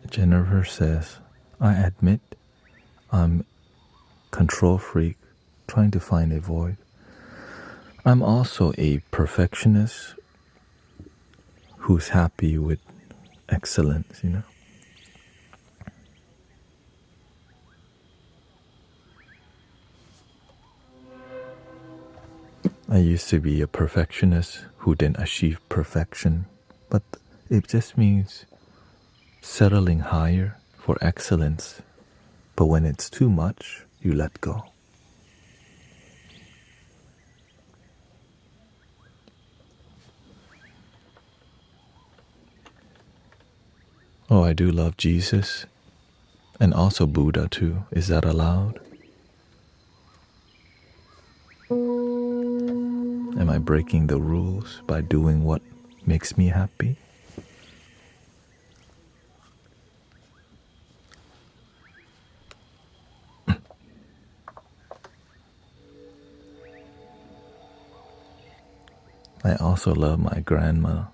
S1: Jennifer says, I admit I'm control freak trying to find a void. I'm also a perfectionist who's happy with excellence, you know. I used to be a perfectionist who didn't achieve perfection, but it just means settling higher for excellence. But when it's too much, you let go. Oh, I do love Jesus and also Buddha too. Is that allowed? Am I breaking the rules by doing what makes me happy? I also love my grandma.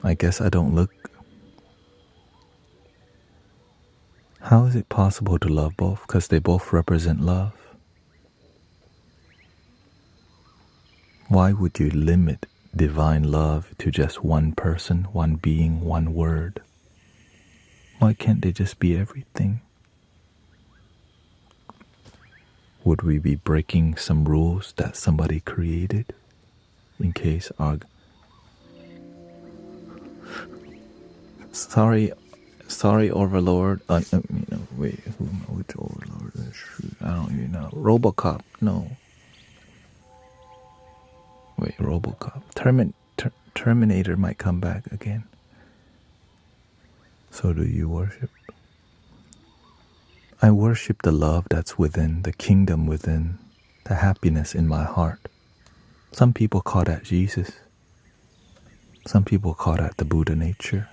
S1: I guess I don't look. How is it possible to love both? Because they both represent love. Why would you limit divine love to just one person, one being, one word? Why can't they just be everything? Would we be breaking some rules that somebody created? In case our... Sorry, Overlord. Wait, which Overlord? I don't even know. Robocop, no. Wait, Robocop. Terminator might come back again. So do you worship? I worship the love that's within, the kingdom within, the happiness in my heart. Some people call that Jesus. Some people call that the Buddha nature.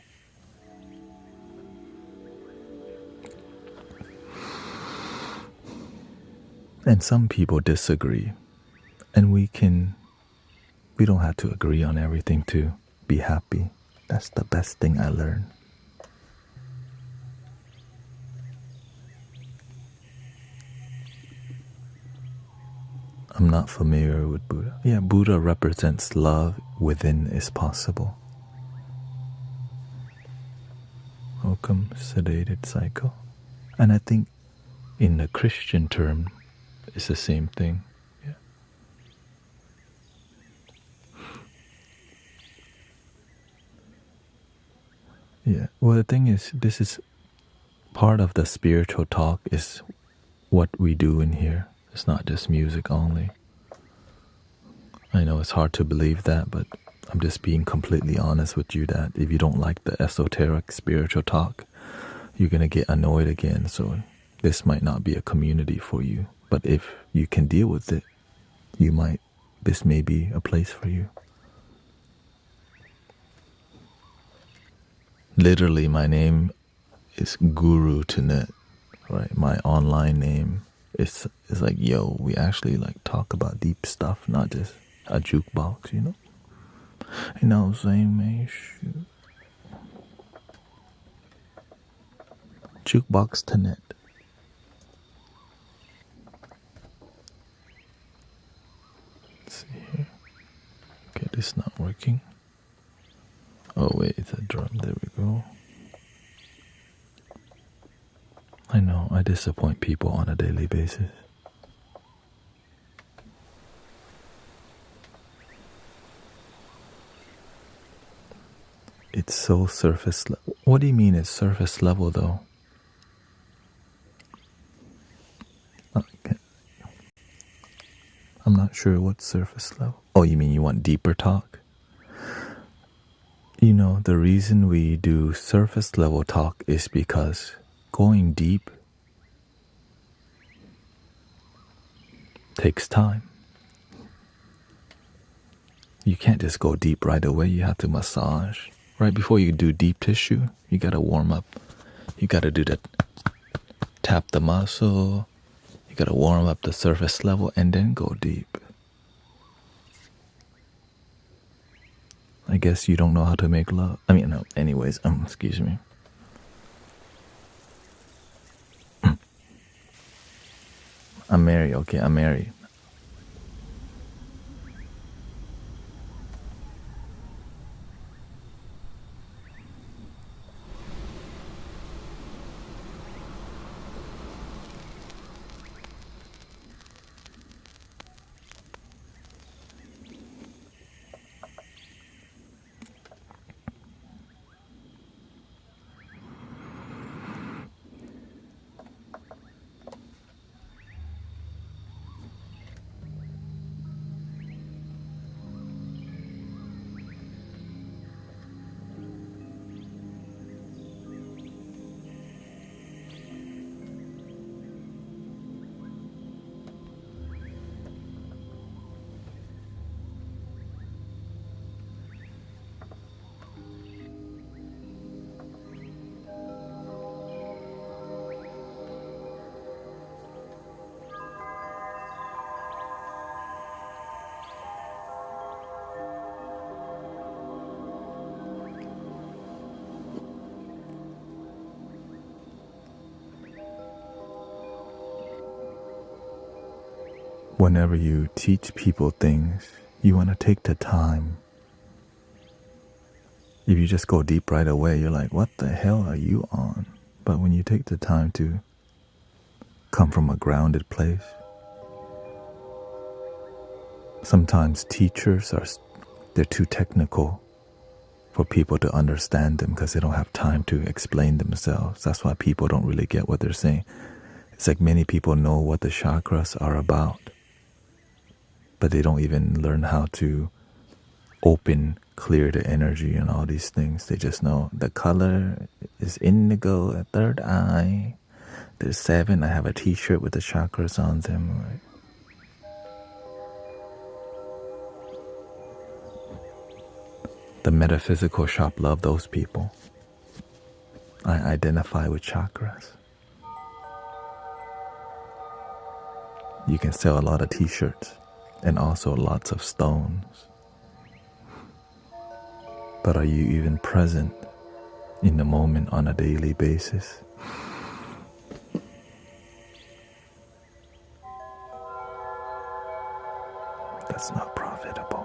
S1: And some people disagree. And we don't have to agree on everything to be happy. That's the best thing I learned. I'm not familiar with Buddha. Yeah, Buddha represents love within is possible. Welcome, sedated psycho. And I think in the Christian term, it's the same thing. Yeah. Yeah. Well, the thing is, this is part of the spiritual talk is what we do in here. It's not just music only. I know it's hard to believe that, but I'm just being completely honest with you that if you don't like the esoteric spiritual talk, you're going to get annoyed again. So this might not be a community for you. But if you can deal with it, this may be a place for you. Literally, my name is Guru Thanet, right? My online name It's like, yo, we actually like talk about deep stuff, not just a jukebox, you know? You know what I'm saying, man? Shoot. Jukebox Thanet. Let's see here. Okay, this is not working. Oh wait, it's a drum. There we go. I know, I disappoint people on a daily basis. It's so surface level. What do you mean it's surface level though? Okay. I'm not sure what surface level. Oh, you mean you want deeper talk? You know, the reason we do surface level talk is because going deep takes time. You can't just go deep right away. You have to massage. Right before you do deep tissue, you gotta warm up. You gotta do that, tap the muscle. You gotta warm up the surface level and then go deep. I guess you don't know how to make love. I mean, no, anyways, excuse me. I'm married, okay, I'm married. Whenever you teach people things, you want to take the time. If you just go deep right away, you're like, what the hell are you on? But when you take the time to come from a grounded place, sometimes teachers they're too technical for people to understand them because they don't have time to explain themselves. That's why people don't really get what they're saying. It's like many people know what the chakras are about, but they don't even learn how to clear the energy and all these things. They just know the color is indigo, a third eye. There's 7. I have a t-shirt with the chakras on them. Right? The metaphysical shop love those people. I identify with chakras. You can sell a lot of t-shirts and also lots of stones. But are you even present in the moment on a daily basis? That's not profitable.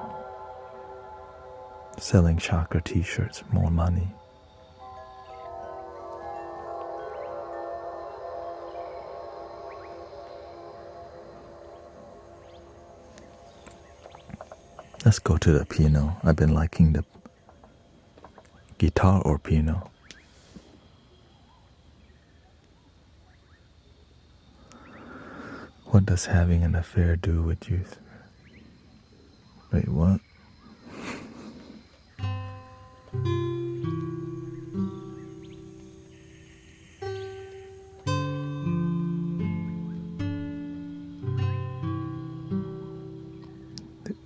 S1: Selling chakra t-shirts, more money. Let's go to the piano. I've been liking the guitar or piano. What does having an affair do with you? Wait, what?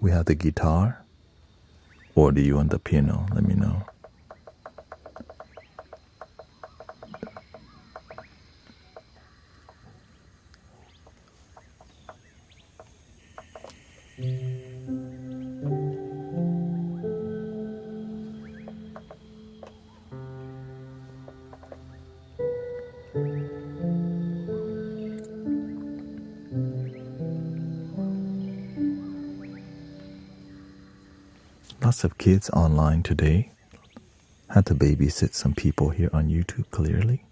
S1: We have the guitar, or do you want the piano? Let me know. Lots of kids online today. Had to babysit some people here on YouTube, clearly.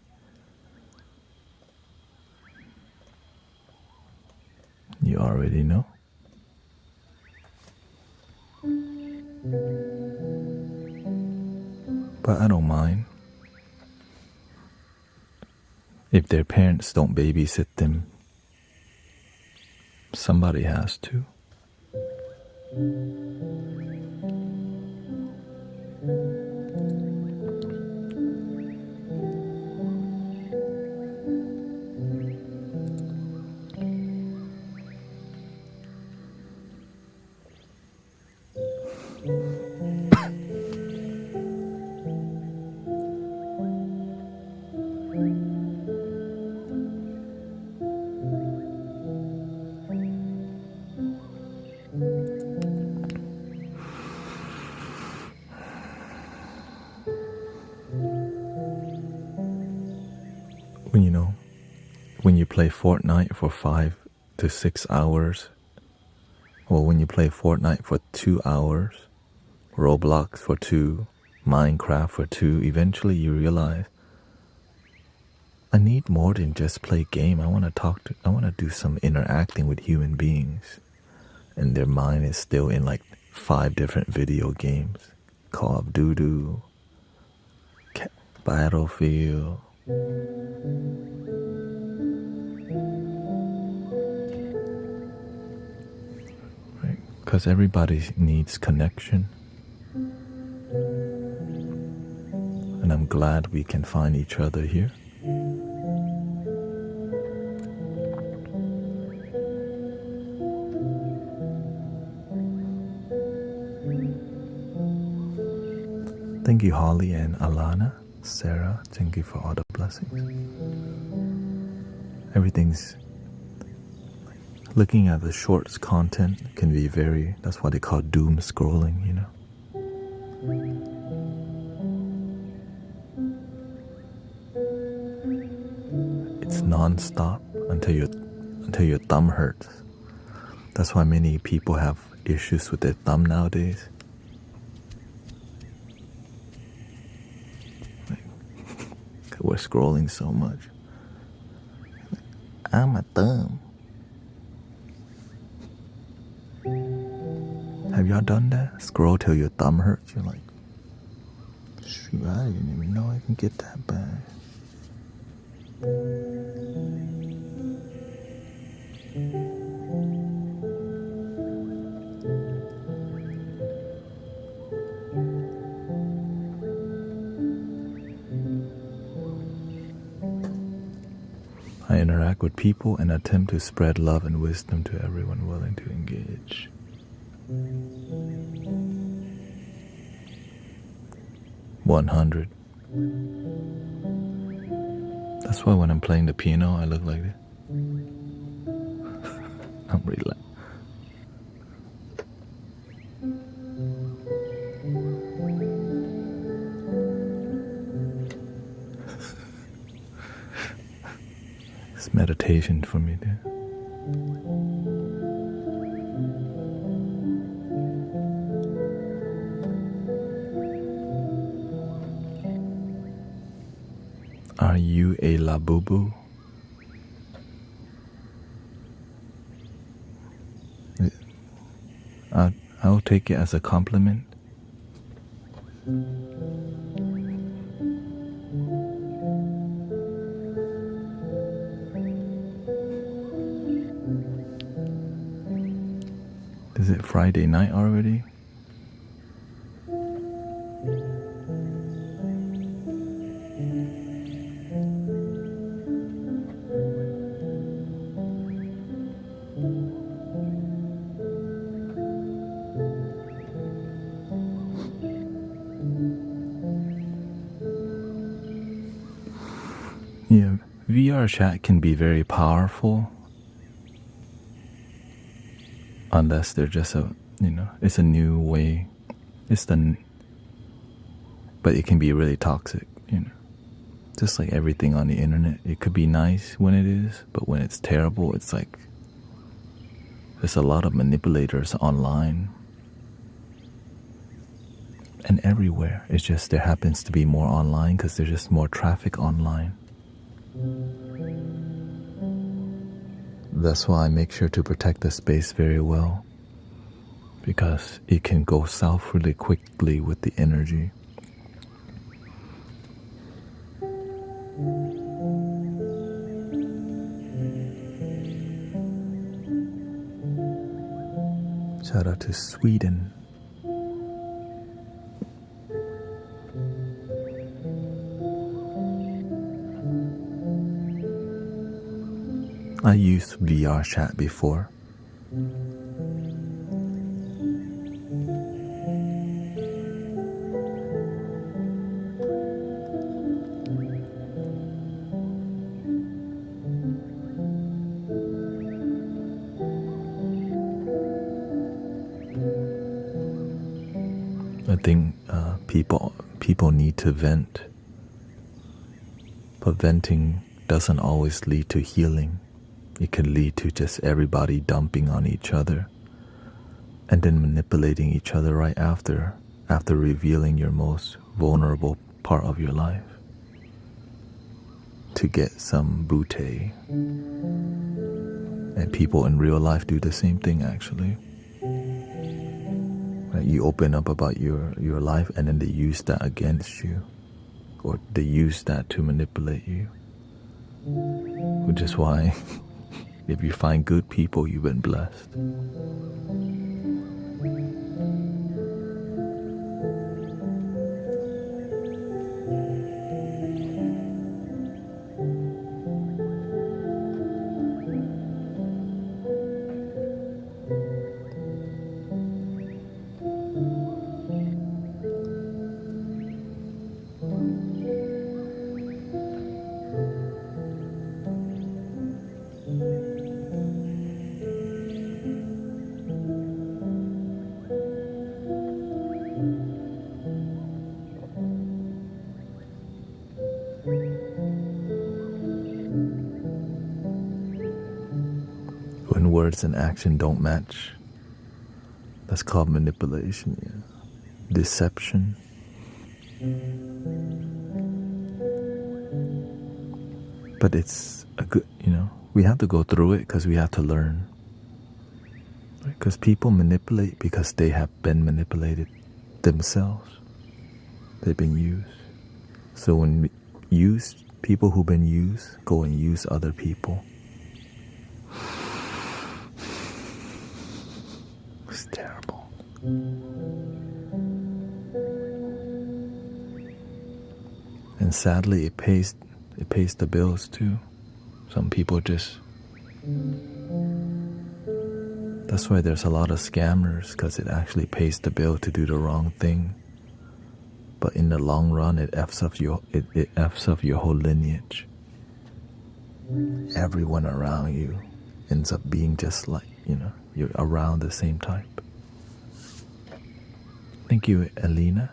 S1: You already know. But I don't mind. If their parents don't babysit them, somebody has to. When you play Fortnite for 5 to 6 hours, or when you play Fortnite for 2 hours, Roblox for 2, Minecraft for 2, eventually you realize, I need more than just play game. I want to do some interacting with human beings. And their mind is still in like 5 different video games. Call of Duty, Battlefield. Right? Because everybody needs connection. And I'm glad we can find each other here. Thank you, Holly and Alana. Sarah, thank you for all the blessings. Everything's... Looking at the shorts content can be very... That's why they call doom scrolling, you know. It's non-stop until your thumb hurts. That's why many people have issues with their thumb nowadays. We're scrolling so much. I'm a thumb. Have y'all done that? Scroll till your thumb hurts. You're like, shoot, I didn't even know I can get that bad. I interact with people and attempt to spread love and wisdom to everyone willing to engage. $100. That's why when I'm playing the piano, I look like this. I'm relaxed. It's meditation for me, dude. Are you a labubu? I'll take it as a compliment. Is it Friday night already? Yeah, VR chat can be very powerful. unless they're just it's a new way. But it can be really toxic, Just like everything on the internet, it could be nice when it is, but when it's terrible, it's like there's a lot of manipulators online and everywhere. It's just there happens to be more online because there's just more traffic online. That's why I make sure to protect the space very well, because it can go south really quickly with the energy. Shout out to Sweden. I used VR chat before. I think people need to vent, but venting doesn't always lead to healing. It can lead to just everybody dumping on each other and then manipulating each other right after revealing your most vulnerable part of your life to get some booty. And people in real life do the same thing, actually. Right? You open up about your life and then they use that against you, or they use that to manipulate you. Which is why if you find good people, you've been blessed. When words and action don't match, that's called manipulation, deception. But it's a good, we have to go through it because we have to learn. Because people manipulate because they have been manipulated themselves. They've been used. So when people who've been used go and use other people, it's terrible. And sadly, it pays the bills too. Some people just... That's why there's a lot of scammers, because it actually pays the bill to do the wrong thing. But in the long run, it F's up your whole lineage. Everyone around you ends up being just like, you're around the same type. Thank you, Alina.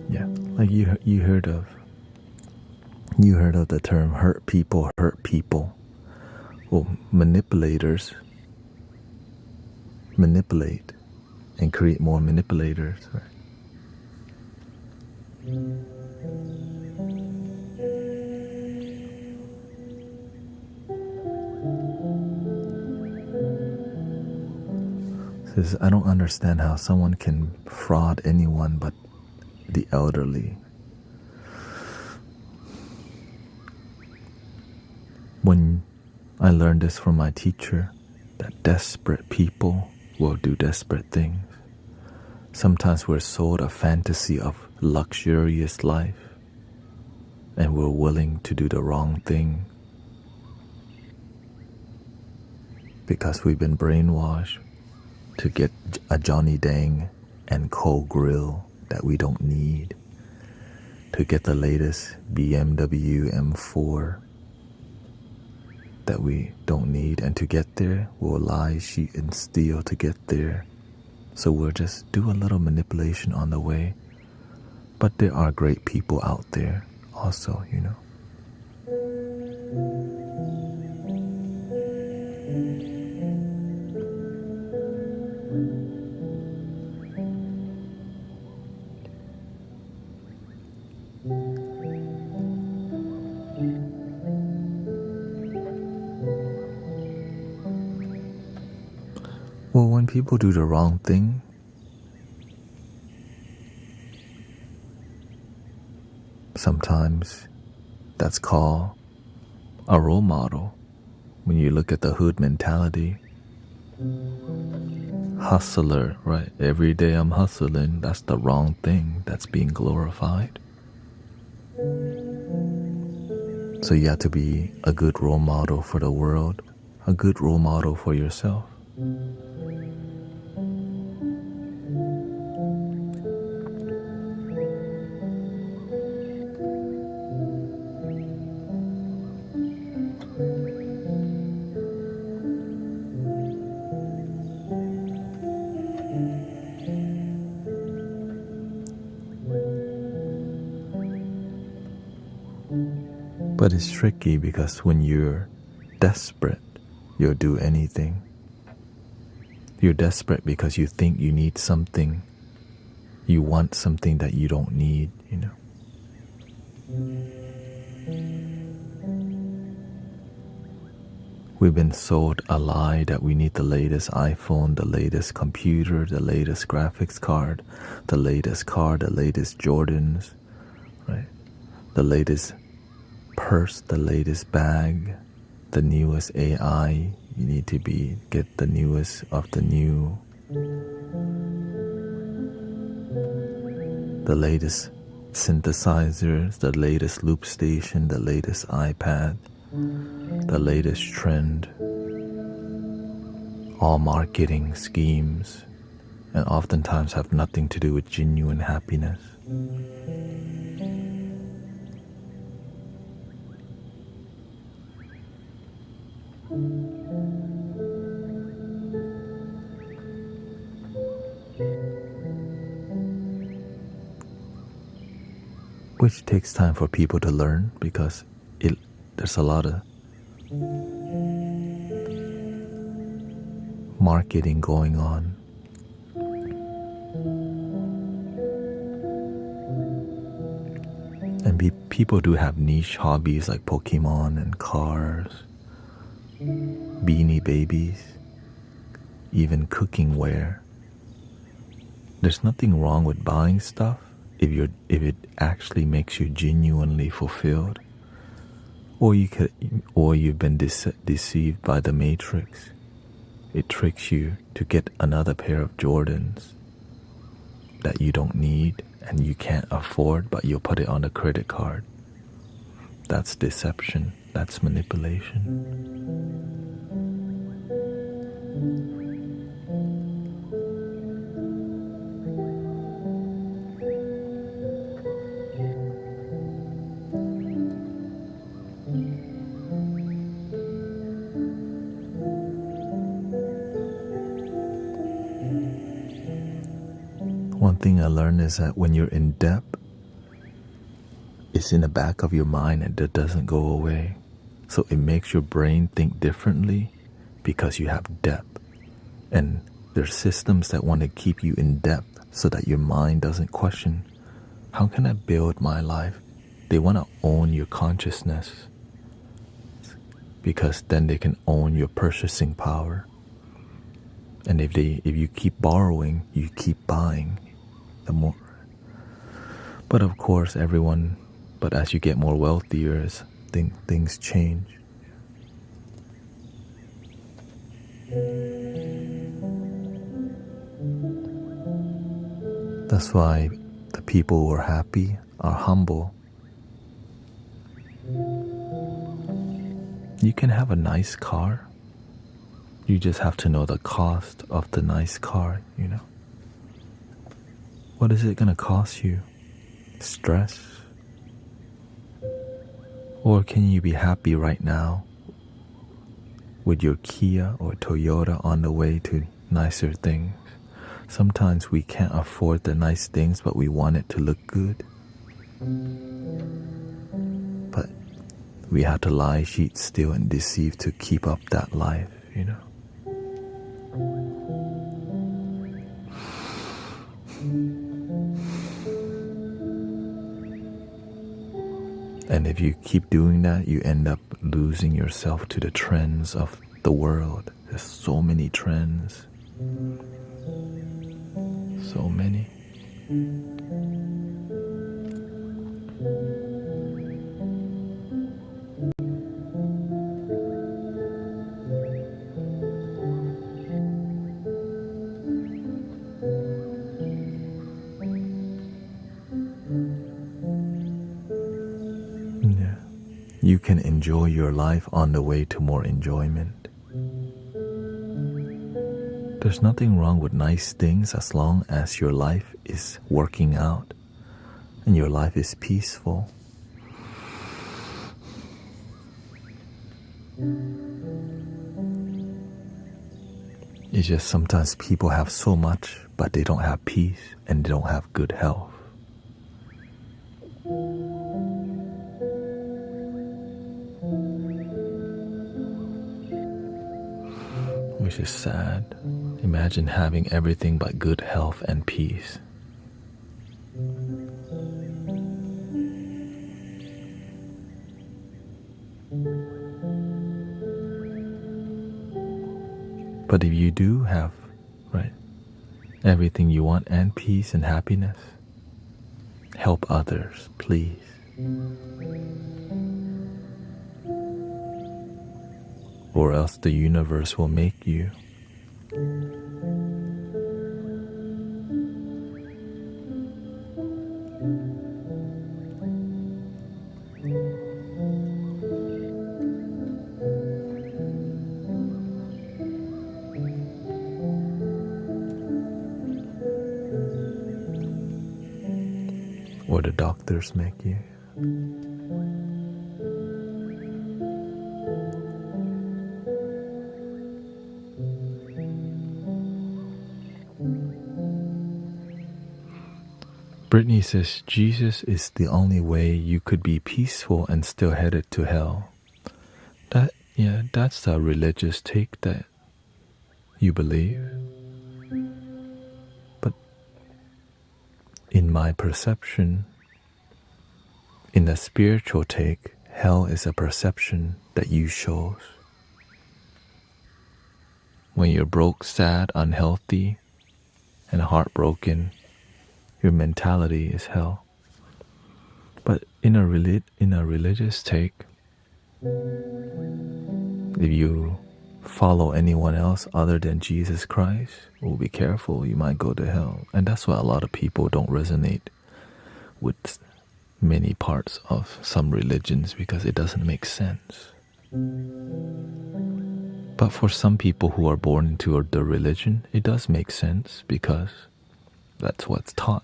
S1: Yeah, like you heard of the term hurt people hurt people. Well, manipulators manipulate and create more manipulators, right? Says, I don't understand how someone can fraud anyone but the elderly. When I learned this from my teacher, that desperate people will do desperate things. Sometimes we're sold a fantasy of luxurious life, and we're willing to do the wrong thing because we've been brainwashed to get a Johnny Dang and cold grill that we don't need, to get the latest BMW M4 that we don't need, and to get there we'll lie, cheat, and steal to get there. So we'll just do a little manipulation on the way. But there are great people out there also, you know. Well, when people do the wrong thing, sometimes that's called a role model. When you look at the hood mentality, hustler, right? Every day I'm hustling, that's the wrong thing. That's being glorified. So you have to be a good role model for the world, a good role model for yourself. But it's tricky because when you're desperate, you'll do anything. You're desperate because you think you need something. You want something that you don't need, you know. We've been sold a lie that we need the latest iPhone, the latest computer, the latest graphics card, the latest car, the latest Jordans, right? The latest purse, the latest bag, the newest AI. You need to get the newest of the new. The latest synthesizers, the latest loop station, the latest iPad, the latest trend. All marketing schemes, and oftentimes have nothing to do with genuine happiness. Which takes time for people to learn because there's a lot of marketing going on. And people do have niche hobbies like Pokemon and cars, Beanie Babies, even cooking ware. There's nothing wrong with buying stuff if it actually makes you genuinely fulfilled, or you've been deceived by the Matrix. It tricks you to get another pair of Jordans that you don't need and you can't afford, but you'll put it on a credit card. That's deception. That's manipulation. One thing I learned is that when you're in debt, it's in the back of your mind and it doesn't go away. So it makes your brain think differently because you have debt. And there's systems that want to keep you in debt so that your mind doesn't question, how can I build my life? They want to own your consciousness because then they can own your purchasing power. And if you keep borrowing, you keep buying. The more, but of course, but as you get more wealthier, things change. That's why the people who are happy are humble. You can have a nice car. You just have to know the cost of the nice car, you know. What is it going to cost you? Stress, Or can you be happy right now with your Kia or Toyota on the way to nicer things? Sometimes we can't afford the nice things, but we want it to look good. But we have to lie, cheat, steal, and deceive to keep up that life, you know. And if you keep doing that, you end up losing yourself to the trends of the world. There's so many trends. So many. Yeah. You can enjoy your life on the way to more enjoyment. There's nothing wrong with nice things as long as your life is working out and your life is peaceful. It's just sometimes people have so much, but they don't have peace and they don't have good health. Which is sad. Imagine having everything but good health and peace. But if you do have, right, everything you want and peace and happiness, help others, please. Or else the universe will make you. Or the doctors make you. Brittany says, Jesus is the only way you could be peaceful and still headed to hell. That's a religious take that you believe. But in my perception, in the spiritual take, hell is a perception that you chose. When you're broke, sad, unhealthy, and heartbroken, your mentality is hell. But in a religious take, if you follow anyone else other than Jesus Christ, well, be careful, you might go to hell. And that's why a lot of people don't resonate with many parts of some religions, because it doesn't make sense. But for some people who are born into the religion, it does make sense, because that's what's taught.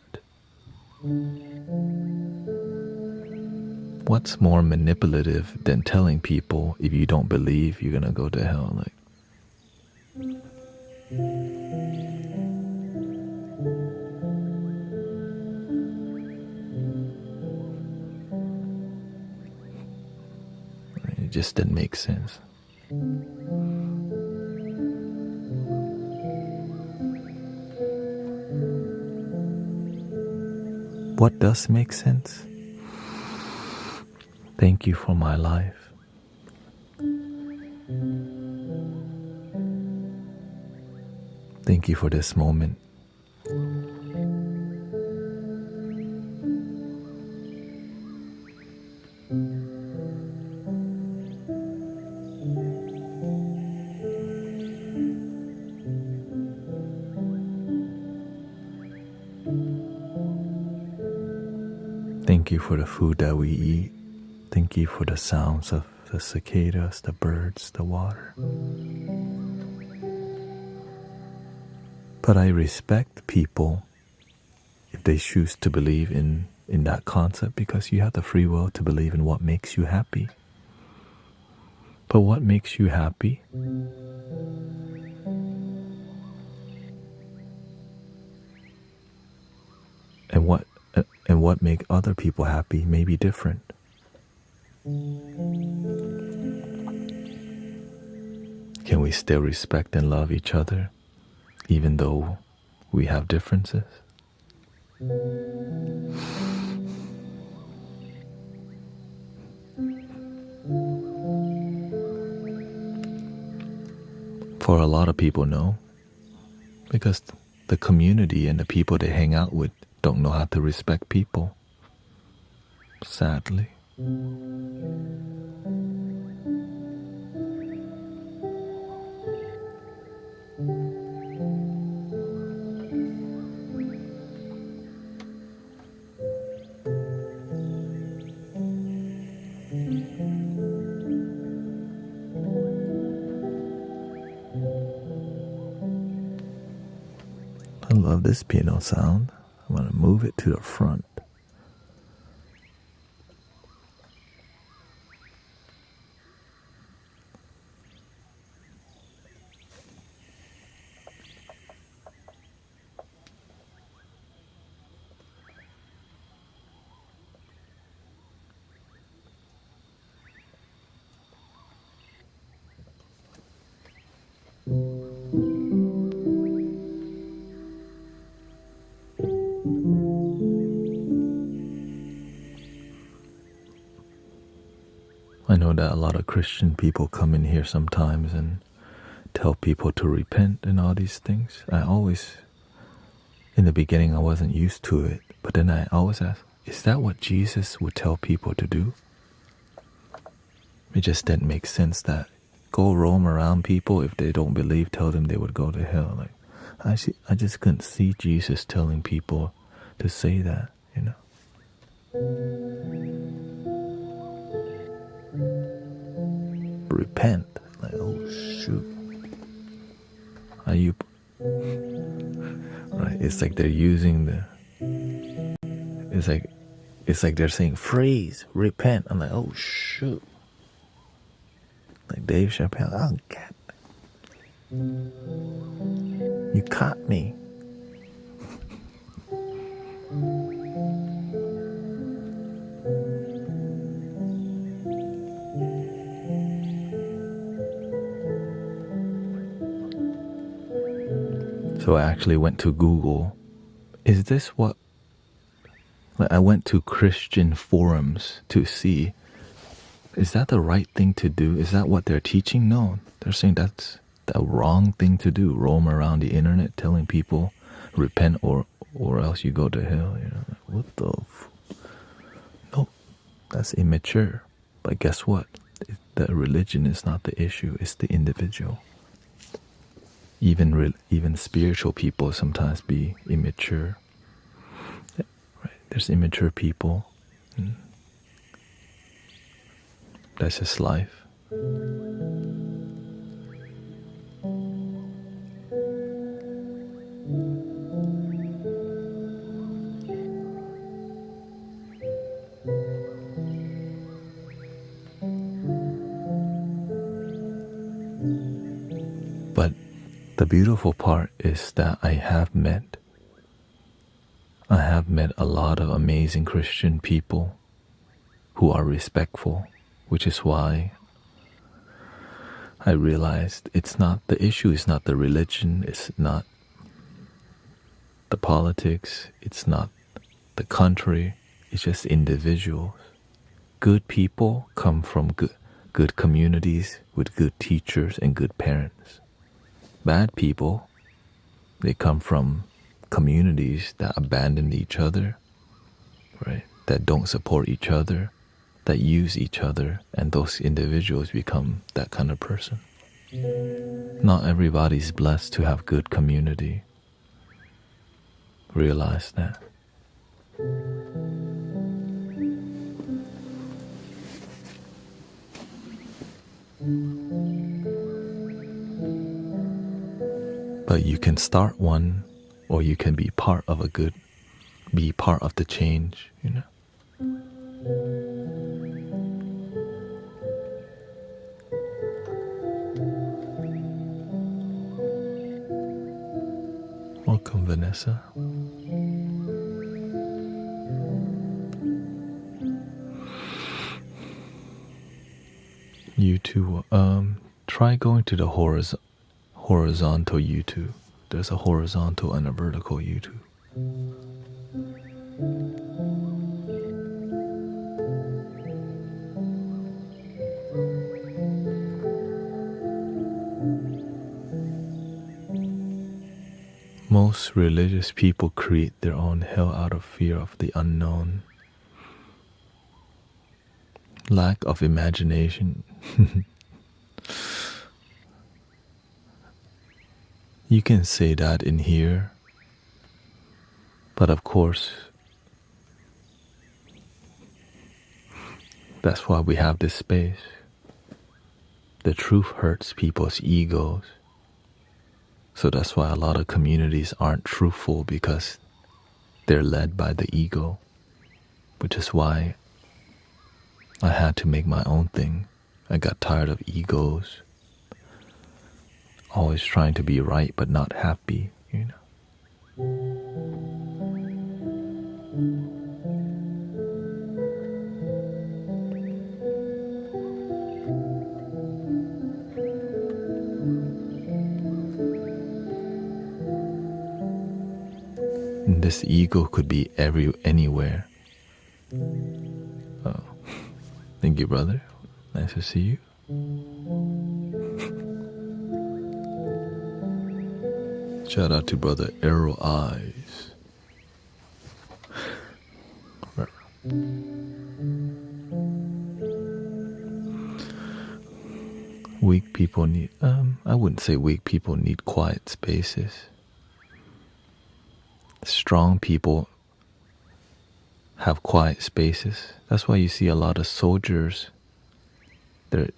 S1: What's more manipulative than telling people if you don't believe you're gonna go to hell? It just didn't make sense. What does make sense? Thank you for my life. Thank you for this moment. Thank you for the food that we eat. Thank you for the sounds of the cicadas, the birds, the water. But I respect people if they choose to believe in in that concept because you have the free will to believe in what makes you happy. But what makes you happy and what make other people happy may be different. Can we still respect and love each other even though we have differences? For a lot of people, no. Because the community and the people they hang out with don't know how to respect people. Sadly. I love this piano sound. I'm going to move it to the front. I know that a lot of Christian people come in here sometimes and tell people to repent and all these things. In the beginning, I wasn't used to it, but then I always ask, is that what Jesus would tell people to do? It just didn't make sense that go roam around people. If they don't believe, tell them they would go to hell. Like, I just couldn't see Jesus telling people to say that, you know. Repent. Like, oh shoot. Are you right? It's like they're using it's like they're saying freeze, repent. I'm like, oh shoot. Like Dave Chappelle, oh God. You caught me. So I actually went to Google. Is this what... Like, I went to Christian forums to see, is that the right thing to do? Is that what they're teaching? No, they're saying that's the wrong thing to do. Roam around the internet telling people repent or else you go to hell. You know, what the... No, that's immature. But guess what? The religion is not the issue. It's the individual. Even spiritual people sometimes be immature. Right? There's immature people. That's just life. But the beautiful part is that I have met a lot of amazing Christian people who are respectful, which is why I realized the issue is not the religion, it's not the politics, it's not the country, it's just individuals. Good people come from good communities with good teachers and good parents. Bad people, they come from communities that abandon each other, right? That don't support each other, that use each other, and those individuals become that kind of person. Not everybody's blessed to have good community. Realize that. But you can start one, or you can be part of a good be part of the change, you know. Welcome, Vanessa. You too. Try going to the horizontal YouTube. There's a horizontal and a vertical YouTube. Most religious people create their own hell out of fear of the unknown. Lack of imagination. You can say that in here, but of course, that's why we have this space. The truth hurts people's egos. So that's why a lot of communities aren't truthful, because they're led by the ego, which is why I had to make my own thing. I got tired of egos, always trying to be right but not happy, you know. And this ego could be anywhere. Oh, thank you, brother. Nice to see you. Shout out to brother Arrow Eyes. Weak people need, I wouldn't say weak people need quiet spaces. Strong people have quiet spaces. That's why you see a lot of soldiers.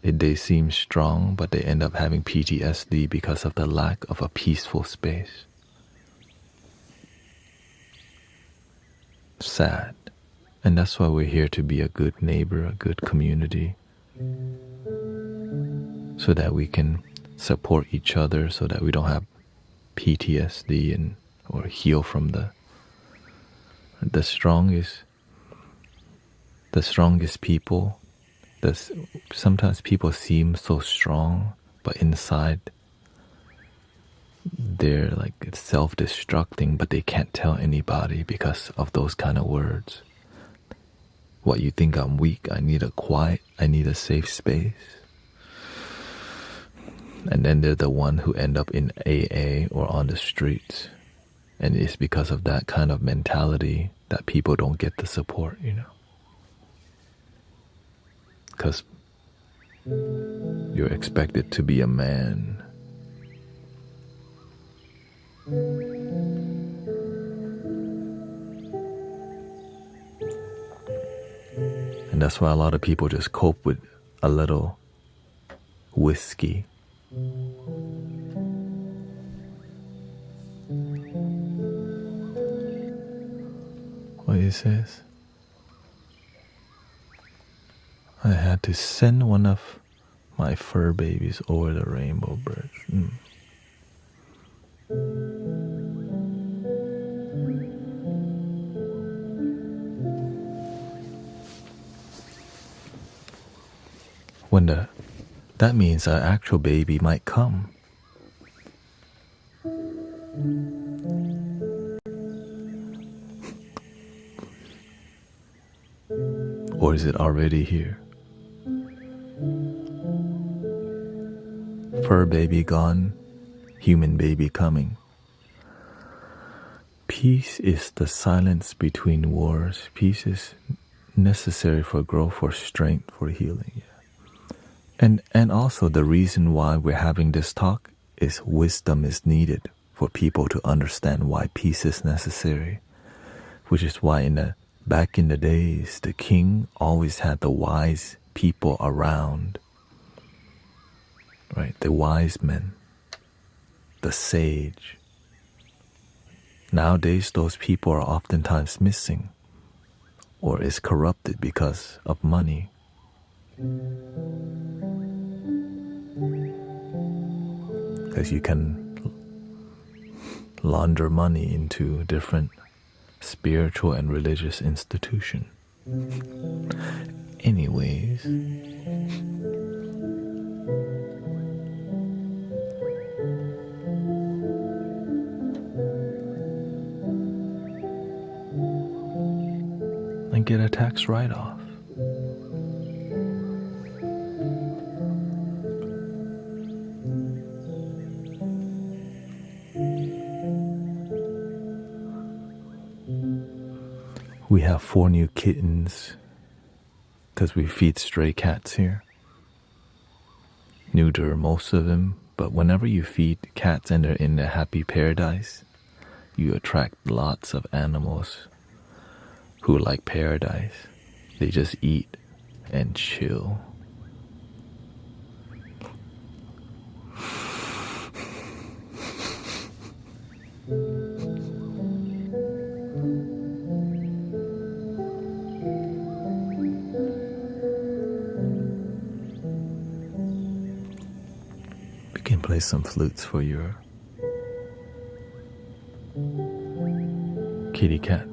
S1: They seem strong, but they end up having PTSD because of the lack of a peaceful space. Sad. And that's why we're here, to be a good neighbor, a good community, so that we can support each other, so that we don't have PTSD or heal from the strongest people. Sometimes people seem so strong, but inside they're like self-destructing, but they can't tell anybody because of those kind of words. What, you think I'm weak? I need a safe space. And then they're the one who end up in AA or on the streets. And it's because of that kind of mentality that people don't get the support, you know. Because you're expected to be a man. And that's why a lot of people just cope with a little whiskey. What he says? I had to send one of my fur babies over the rainbow bridge. That means our actual baby might come. Or is it already here? Fur baby gone, human baby coming. Peace is the silence between wars. Peace is necessary for growth, for strength, for healing. Yeah. And also the reason why we're having this talk is wisdom is needed for people to understand why peace is necessary. Which is why back in the days, the king always had the wise people around. Right? The wise men, the sage. Nowadays, those people are oftentimes missing or is corrupted because of money. Because you can launder money into different spiritual and religious institutions. Anyways, and get a tax write-off. We have 4 new kittens because we feed stray cats here. Neuter most of them, but whenever you feed cats and they're in a happy paradise, you attract lots of animals who like paradise. They just eat and chill. We can play some flutes for your kitty cat.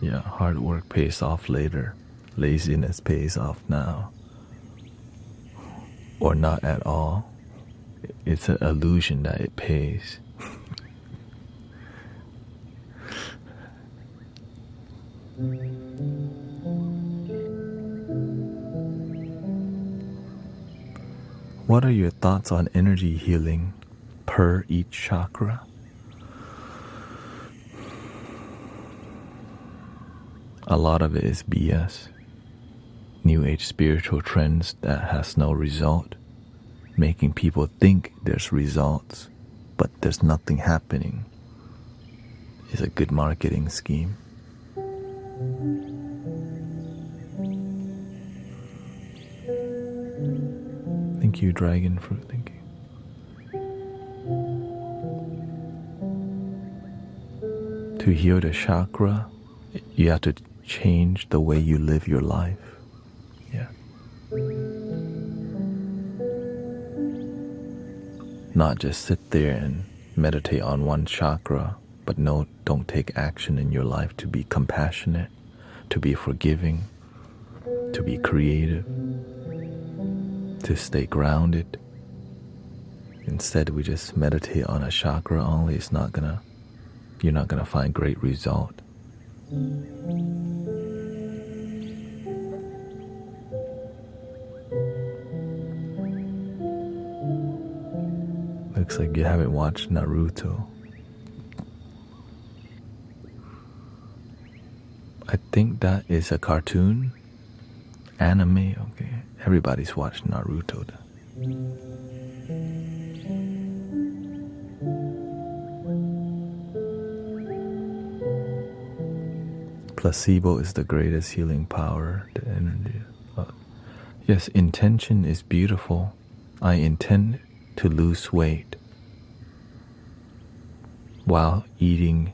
S1: Yeah, hard work pays off later. Laziness pays off now. Or not at all. It's an illusion that it pays. What are your thoughts on energy healing per each chakra? A lot of it is BS. New Age spiritual trends that has no result, making people think there's results, but there's nothing happening. It's a good marketing scheme. Thank you, Dragon Fruit. Thank you. To heal the chakra, you have to change the way you live your life. Yeah. Not just sit there and meditate on one chakra, but no, don't take action in your life to be compassionate, to be forgiving, to be creative, to stay grounded. Instead, we just meditate on a chakra only. You're not gonna find great result. Looks like you haven't watched Naruto. I think that is a cartoon. Anime, okay. Everybody's watched Naruto. Placebo is the greatest healing power. The energy. Yes, intention is beautiful. I intend to lose weight while eating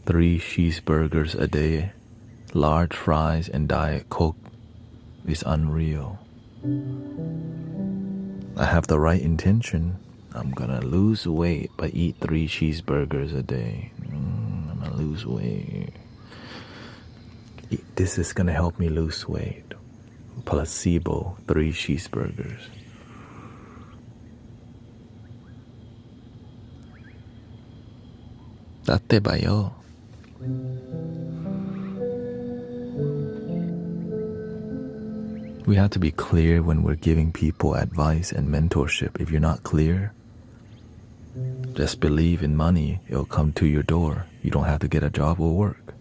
S1: 3 cheeseburgers a day, large fries, and Diet Coke is unreal. I have the right intention. I'm gonna lose weight but eat 3 cheeseburgers a day. I'm gonna lose weight. This is gonna help me lose weight. Placebo, 3 cheeseburgers. Date bayo. We have to be clear when we're giving people advice and mentorship. If you're not clear, just believe in money. It'll come to your door. You don't have to get a job or work.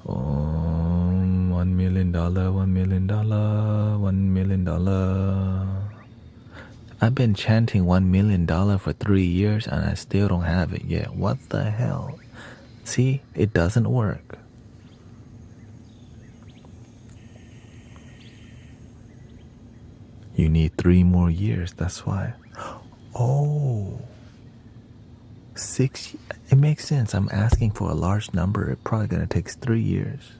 S1: $1 million, $1 million, $1 million. I've been chanting $1 million for 3 years and I still don't have it yet. What the hell? See, it doesn't work. You need 3 more years, that's why. Oh, 6, it makes sense. I'm asking for a large number. It probably gonna take 3 years.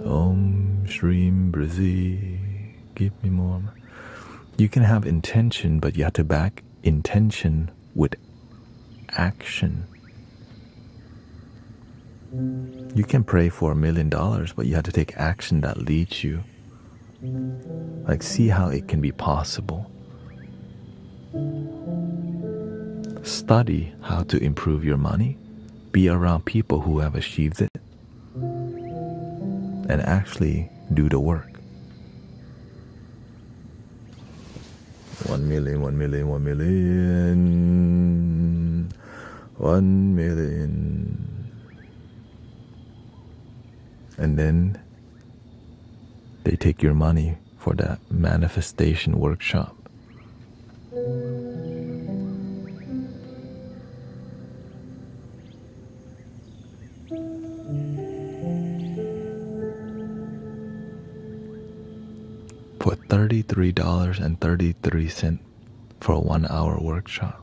S1: Om Shreem Brazi, give me more. You can have intention, but you have to back intention with action. You can pray for $1 million, but you have to take action that leads you. Like, see how it can be possible. Study how to improve your money. Be around people who have achieved it. And actually do the work. 1 million, 1 million, 1 million, 1 million. And then they take your money for that manifestation workshop. For $33.33 for a 1-hour workshop.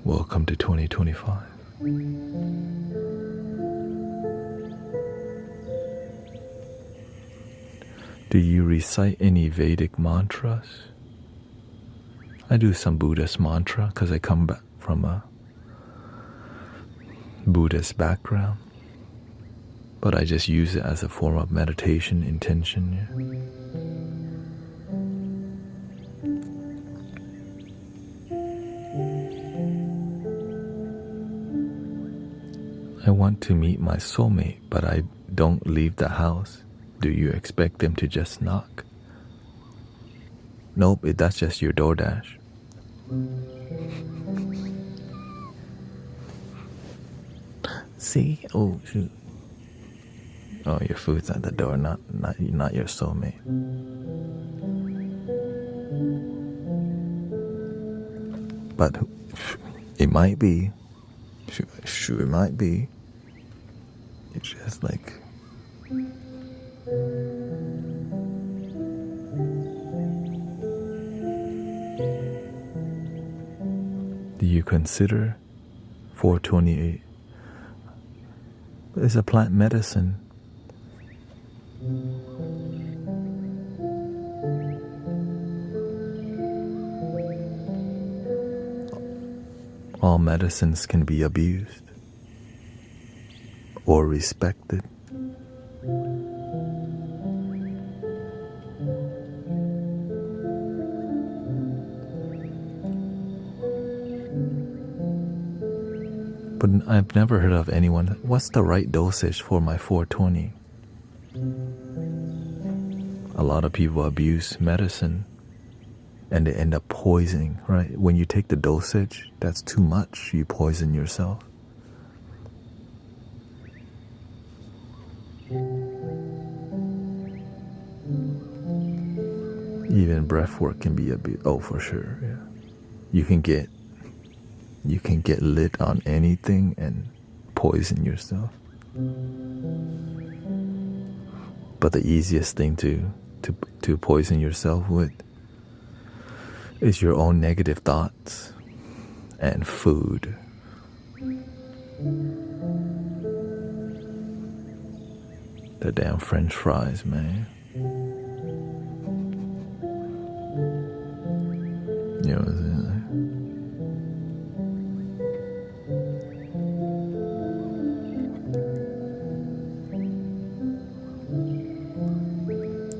S1: Welcome to 2025. Do you recite any Vedic mantras? I do some Buddhist mantra because I come back from a Buddhist background. But I just use it as a form of meditation intention. Yeah. I want to meet my soulmate, but I don't leave the house. Do you expect them to just knock? Nope, that's just your DoorDash. See? Oh, shoot. Oh, your food's at the door, not your soulmate. But it might be. Sure, it might be. It's just like. Do you consider 428? It's a plant medicine. All medicines can be abused or respected. But I've never heard of anyone, what's the right dosage for my 420? A lot of people abuse medicine and they end up poisoning, right? When you take the dosage, that's too much, you poison yourself. Even breath work can be abused. Oh, for sure, yeah. You can get lit on anything and poison yourself. But the easiest thing to poison yourself with is your own negative thoughts and food. The damn French fries, man. You know what I'm saying?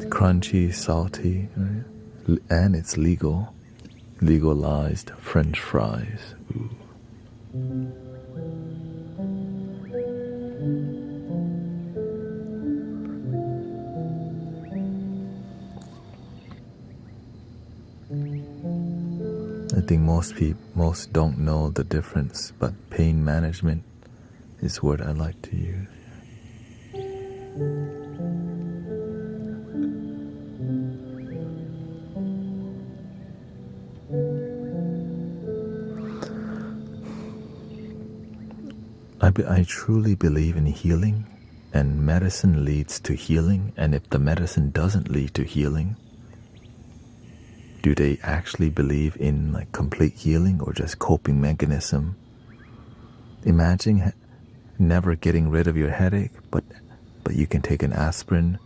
S1: Crunchy, salty, right? And it's legalized French fries. Ooh. I think most don't know the difference, but pain management is what I like to use. I truly believe in healing, and medicine leads to healing. And if the medicine doesn't lead to healing, do they actually believe in like complete healing or just coping mechanism? Imagine never getting rid of your headache, but you can take an aspirin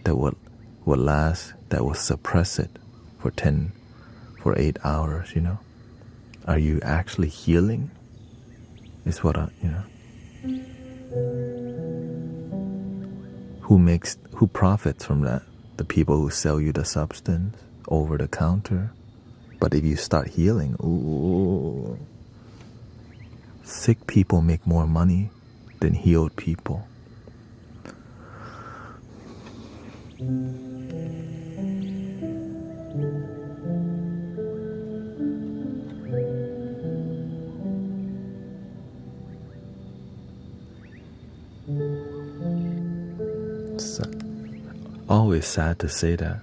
S1: that will last, that will suppress it for 8 hours, you know? Are you actually healing? Is what who profits from that? The people who sell you the substance over the counter. But if you start healing, ooh, sick people make more money than healed people. It's always sad to say that.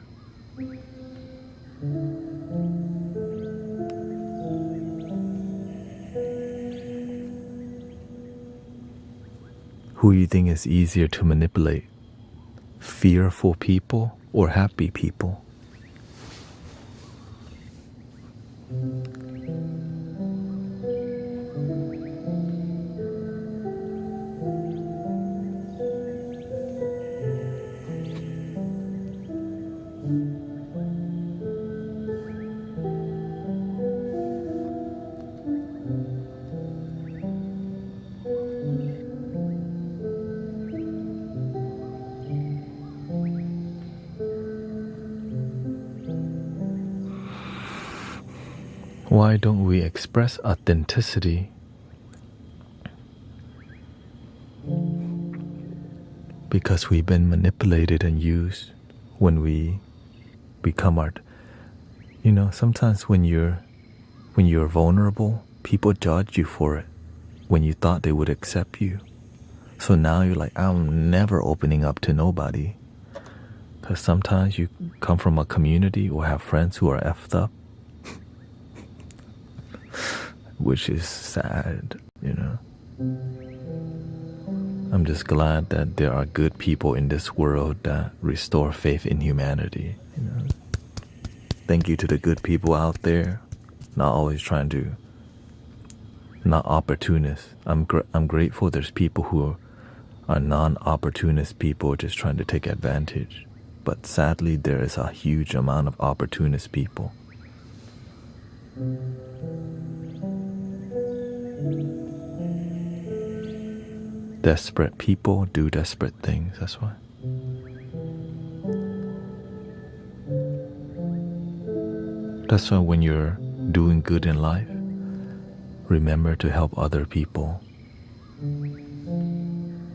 S1: Who you think is easier to manipulate? Fearful people or happy people? Why don't we express authenticity? Because we've been manipulated and used when we become art. You know, sometimes when you're vulnerable, people judge you for it when you thought they would accept you. So now you're like, I'm never opening up to nobody. Because sometimes you come from a community or have friends who are effed up. Which is sad, you know. I'm just glad that there are good people in this world that restore faith in humanity, you know. Thank you to the good people out there, not always trying to, not opportunists. I'm grateful there's people who are non-opportunist people just trying to take advantage. But sadly, there is a huge amount of opportunist people. Desperate people do desperate things, that's why. That's why when you're doing good in life, remember to help other people.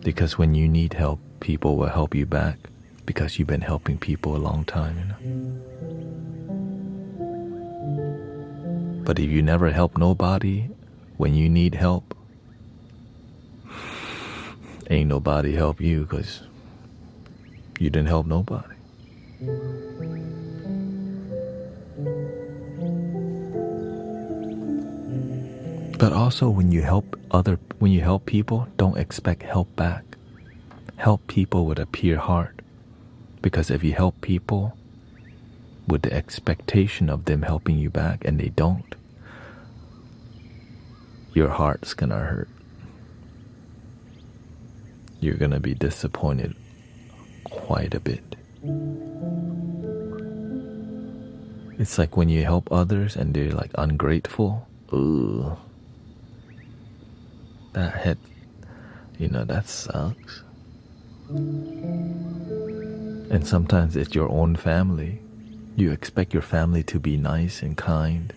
S1: Because when you need help, people will help you back because you've been helping people a long time, you know. But if you never help nobody, when you need help, ain't nobody help you because you didn't help nobody. But also when you help people, don't expect help back. Help people with a pure heart. Because if you help people with the expectation of them helping you back and they don't, your heart's gonna hurt. You're gonna be disappointed quite a bit. It's like when you help others and they're like ungrateful. Ugh. That hit, you know, that sucks. And sometimes it's your own family. You expect your family to be nice and kind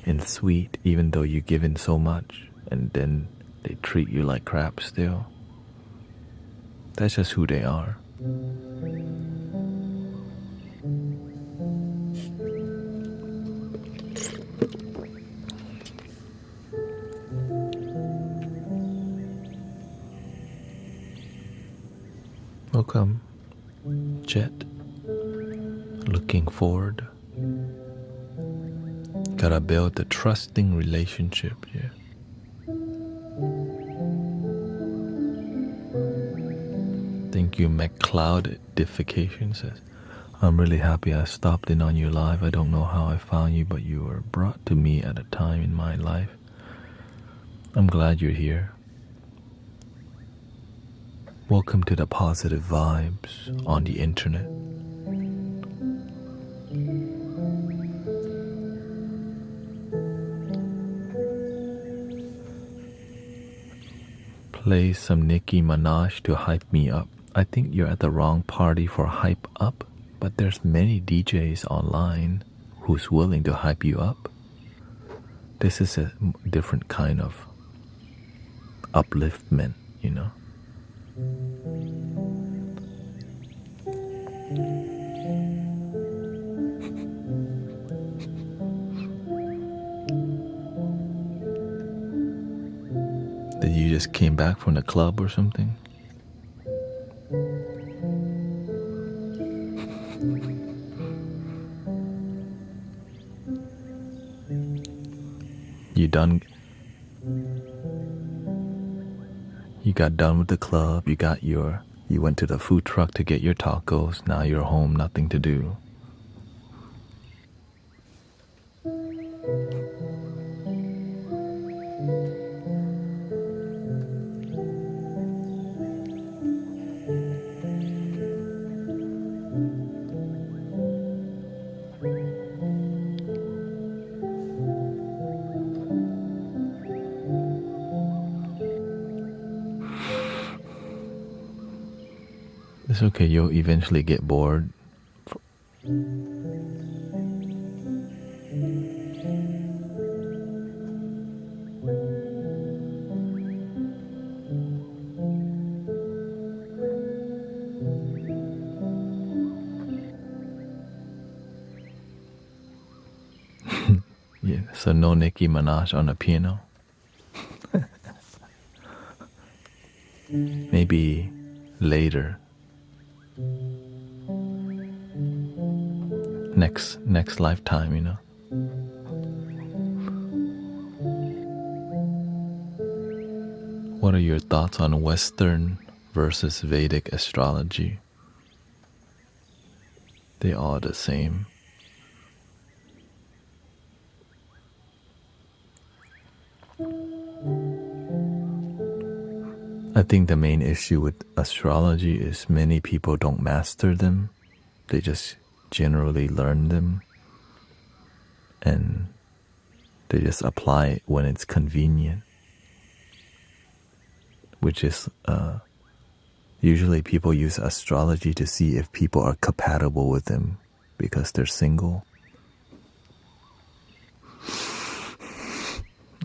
S1: and sweet even though you've given so much, and then they treat you like crap still. That's just who they are. Welcome, Jet. Looking forward. Gotta build a trusting relationship here. Thank you, McCloudification says, I'm really happy I stopped in on your live. I don't know how I found you, but you were brought to me at a time in my life. I'm glad you're here. Welcome to the positive vibes on the internet. Play some Nicki Minaj to hype me up. I think you're at the wrong party for hype up, but there's many DJs online who's willing to hype you up. This is a different kind of upliftment, you know. That you just came back from the club or something? You got done with the club, you went to the food truck to get your tacos, now you're home, nothing to do. It's okay, you'll eventually get bored. Yeah, so no Nicki Minaj on the piano. Maybe later. Next lifetime, you know. What are your thoughts on Western versus Vedic astrology? They are the same. I think the main issue with astrology is many people don't master them. They just generally learn them and they just apply it when it's convenient, which is usually people use astrology to see if people are compatible with them because they're single.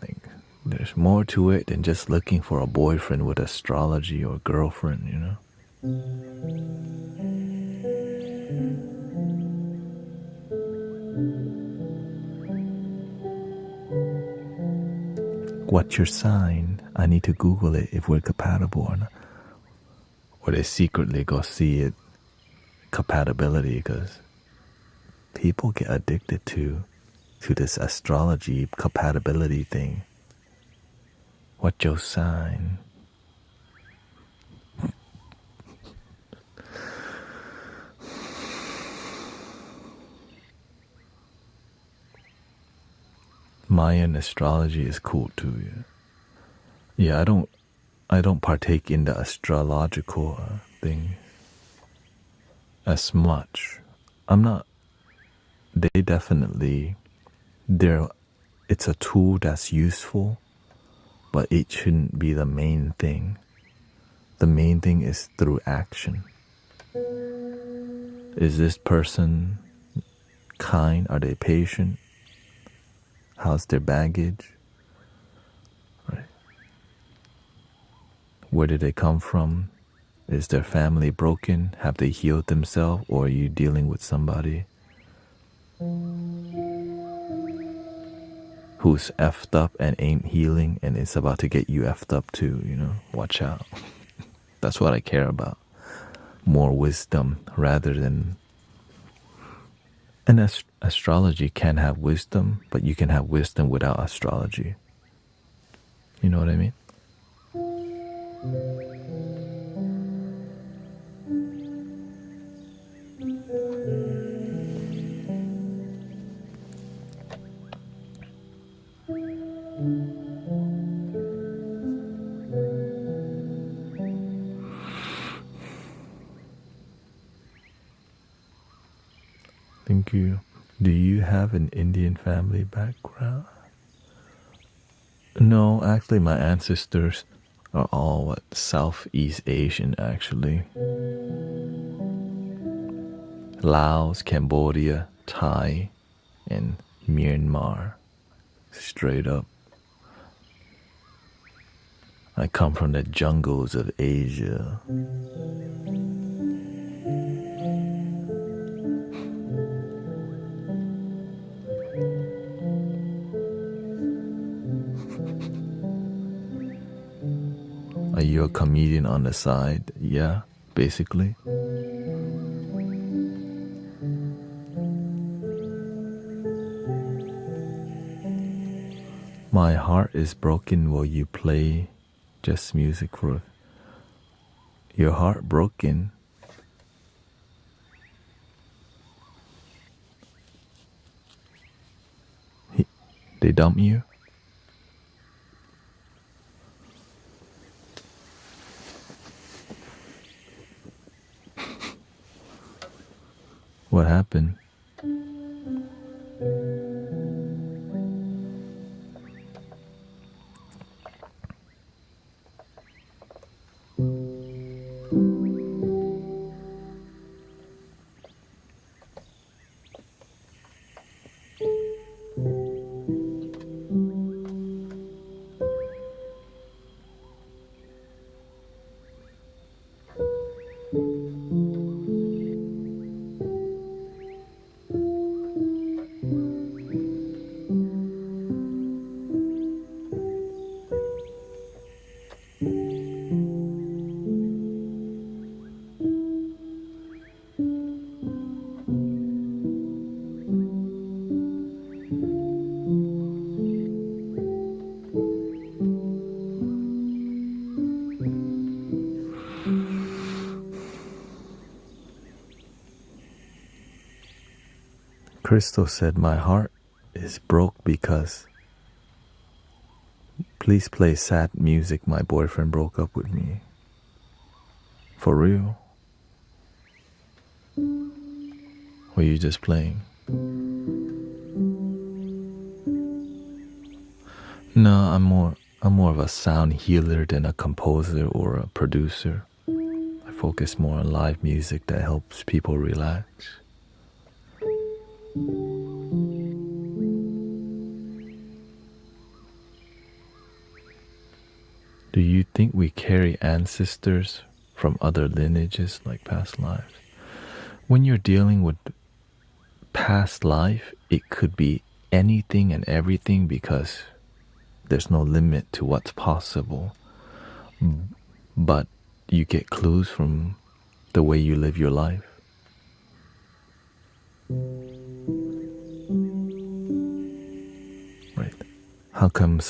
S1: Like, there's more to it than just looking for a boyfriend with astrology or girlfriend, you know. What's your sign? I need to Google it if we're compatible or not. Or they secretly go see it, compatibility, because people get addicted to this astrology compatibility thing. What's your sign? Mayan astrology is cool too. Yeah, I don't partake in the astrological thing as much. I'm not. They definitely, it's a tool that's useful, but it shouldn't be the main thing. The main thing is through action. Is this person kind? Are they patient? How's their baggage? Right. Where did they come from? Is their family broken? Have they healed themselves? Or are you dealing with somebody who's effed up and ain't healing and is about to get you effed up too, you know? Watch out. That's what I care about. More wisdom rather than... And astrology can have wisdom, but you can have wisdom without astrology. You know what I mean? Thank you. Do you have an Indian family background? No, actually my ancestors are all Southeast Asian actually. Laos, Cambodia, Thai, and Myanmar. Straight up. I come from the jungles of Asia. Are you a comedian on the side? Yeah, basically. My heart is broken. Will you play just music for your heart broken? They dump you? What happened? Crystal said, my heart is broke because please play sad music. My boyfriend broke up with me. For real? Were you just playing? No, I'm more of a sound healer than a composer or a producer. I focus more on live music that helps people relax. Do you think we carry ancestors from other lineages like past lives? When you're dealing with past life, it could be anything and everything because there's no limit to what's possible. But you get clues from the way you live your life. Right. How come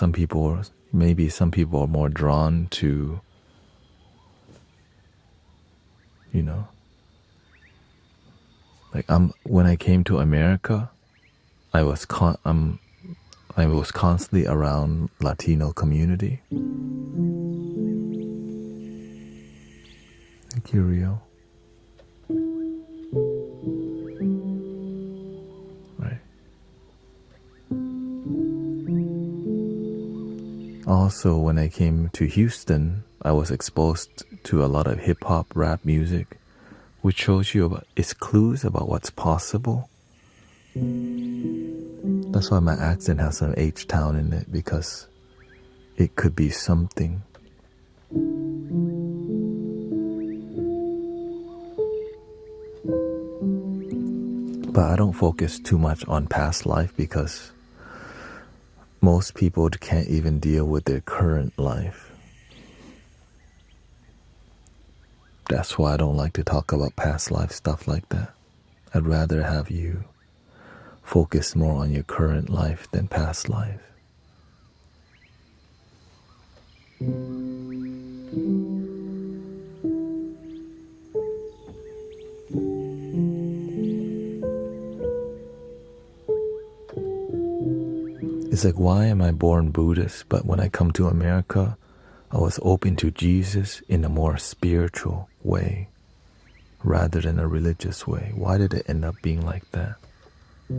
S1: maybe some people are more drawn to, like when I came to America, I was constantly around Latino community. Thank you, Rio. Right. Also, when I came to Houston, I was exposed to a lot of hip-hop, rap music, which shows you it's clues about what's possible. That's why my accent has some H-Town in it, because it could be something. But I don't focus too much on past life because most people can't even deal with their current life. That's why I don't like to talk about past life stuff like that. I'd rather have you focus more on your current life than past life. It's like, why am I born Buddhist, but when I come to America, I was open to Jesus in a more spiritual way rather than a religious way? Why did it end up being like that? All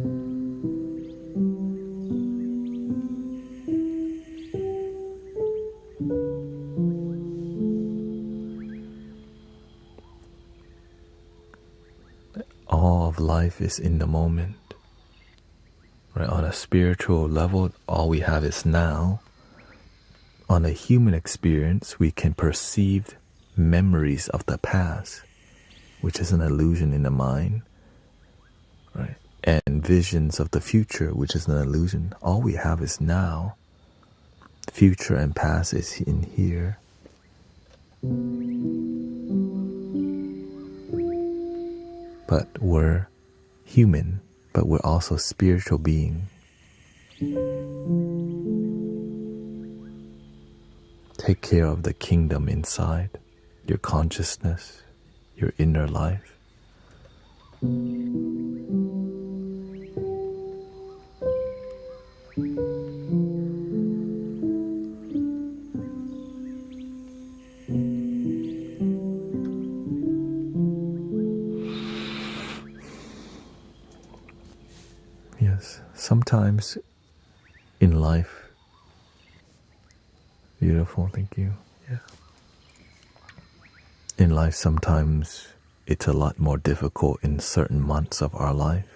S1: of life is in the moment. Right? On a spiritual level, all we have is now. On a human experience, we can perceive memories of the past, which is an illusion in the mind, right? And visions of the future, which is an illusion. All we have is now. Future and past is in here. But we're human, but we're also spiritual beings. Take care of the kingdom inside, your consciousness, your inner life. Yes, sometimes in life, beautiful, thank you. Yeah. In life, sometimes it's a lot more difficult in certain months of our life.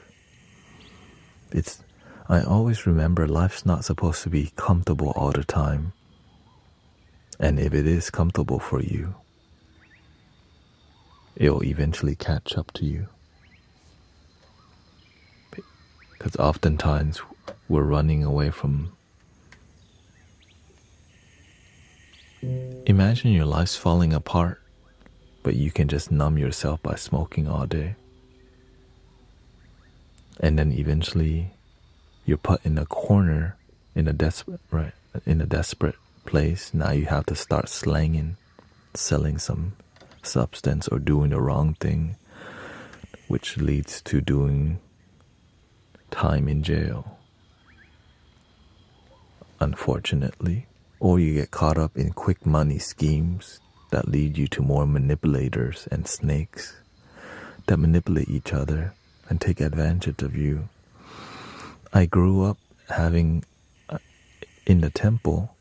S1: I always remember life's not supposed to be comfortable all the time. And if it is comfortable for you, it'll eventually catch up to you. Because oftentimes we're running away from... Imagine your life's falling apart, but you can just numb yourself by smoking all day. And then eventually you're put in a corner, in a desperate place. Now you have to start slanging, selling some substance or doing the wrong thing, which leads to doing time in jail, unfortunately. Or you get caught up in quick money schemes that lead you to more manipulators and snakes that manipulate each other and take advantage of you. I grew up having, in the temple,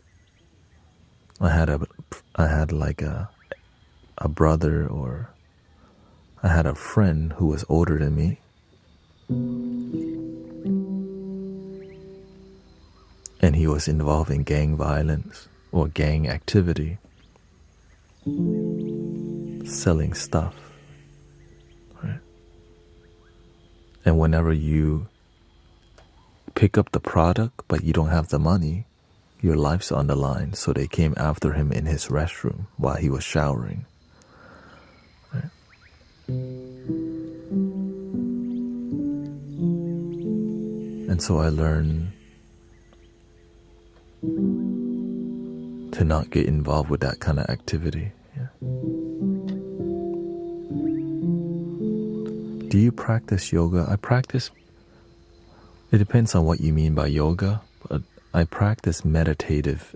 S1: I had like a brother, or I had a friend who was older than me. And he was involved in gang violence or gang activity, selling stuff, right? And whenever you pick up the product but you don't have the money, your life's on the line. So they came after him in his restroom while he was showering, right? And so I learned to not get involved with that kind of activity. Yeah. Do you practice yoga? I practice, it depends on what you mean by yoga, but I practice meditative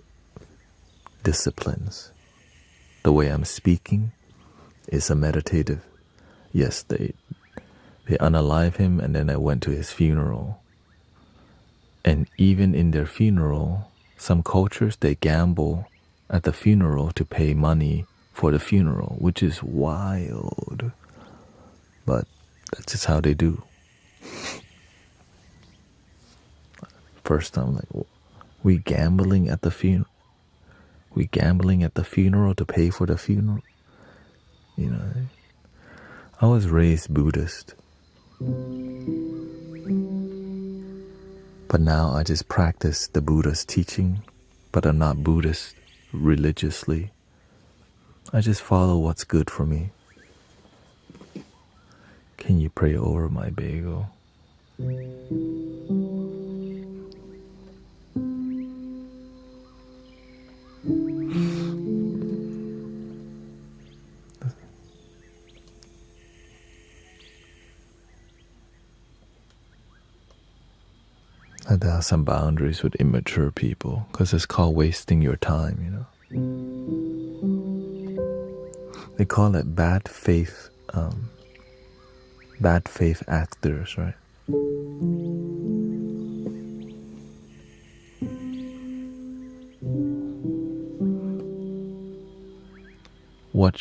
S1: disciplines. The way I'm speaking is a meditative. Yes, they unalive him, and then I went to his funeral. And even in their funeral, some cultures, they gamble at the funeral to pay money for the funeral, which is wild. But that's just how they do. First time, like, we gambling at the funeral? We gambling at the funeral to pay for the funeral? You know, I was raised Buddhist. But now I just practice the Buddha's teaching, but I'm not Buddhist religiously. I just follow what's good for me. Can you pray over my bagel? And there are some boundaries with immature people, because it's called wasting your time, you know. They call it bad faith actors, right? What's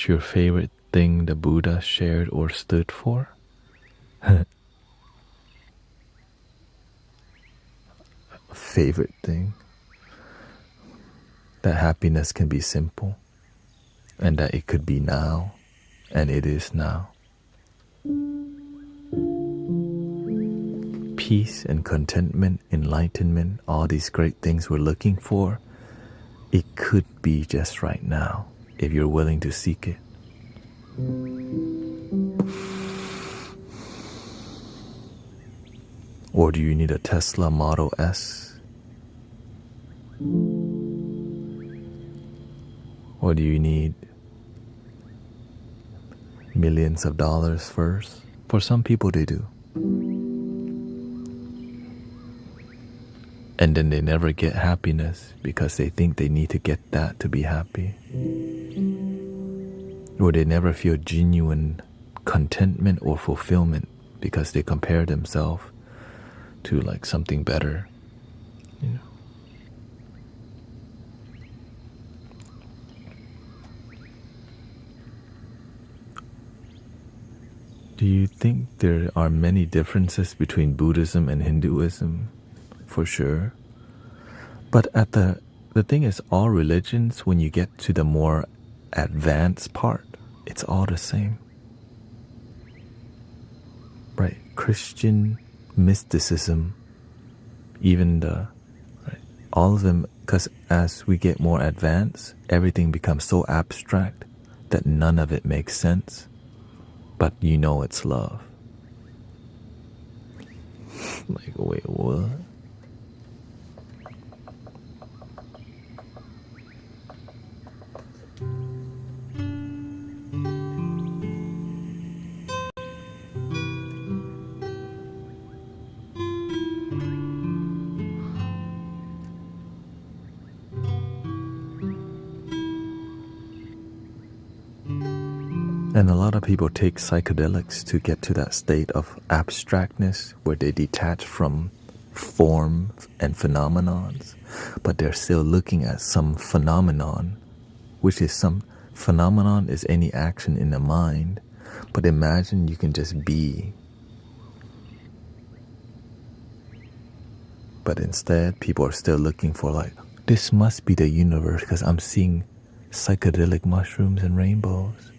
S1: your favorite thing the Buddha shared or stood for? Favorite thing? That happiness can be simple, and that it could be now, and it is now. Peace and contentment, enlightenment, all these great things we're looking for, it could be just right now, if you're willing to seek it. Or do you need a Tesla Model S? Or do you need millions of dollars first? For some people they do. And then they never get happiness because they think they need to get that to be happy. Or they never feel genuine contentment or fulfillment because they compare themselves to like something better, you know. Do you think there are many differences between Buddhism and Hinduism? For sure. But the thing is, all religions, when you get to the more advanced part, it's all the same. Right? Christian mysticism, even all of them, because as we get more advanced, everything becomes so abstract that none of it makes sense. But you know it's love. Like, wait, what? And a lot of people take psychedelics to get to that state of abstractness where they detach from form and phenomenons, but they're still looking at some phenomenon, which is some phenomenon is any action in the mind. But imagine you can just be. But instead, people are still looking for like, this must be the universe because I'm seeing psychedelic mushrooms and rainbows.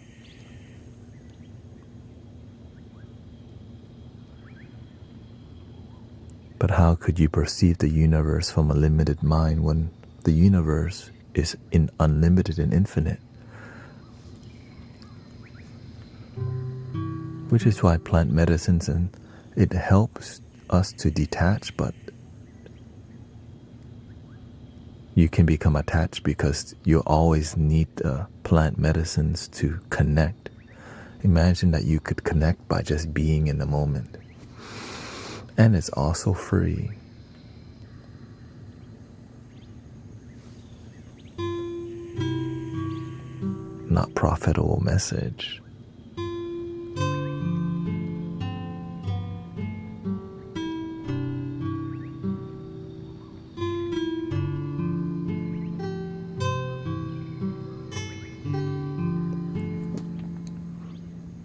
S1: But how could you perceive the universe from a limited mind when the universe is unlimited and infinite? Which is why plant medicines, and it helps us to detach, but you can become attached because you always need the plant medicines to connect. Imagine that you could connect by just being in the moment. And it's also free. Not profitable message.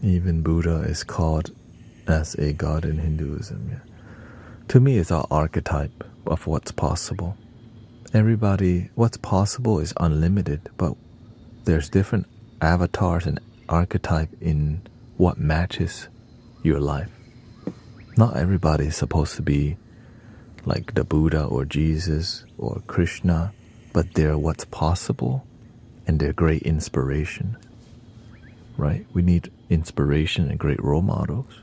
S1: Even Buddha is called as a god in Hinduism. Yeah. To me, it's an archetype of what's possible. What's possible is unlimited, but there's different avatars and archetype in what matches your life. Not everybody is supposed to be like the Buddha or Jesus or Krishna, but they're what's possible and they're great inspiration. Right? We need inspiration and great role models.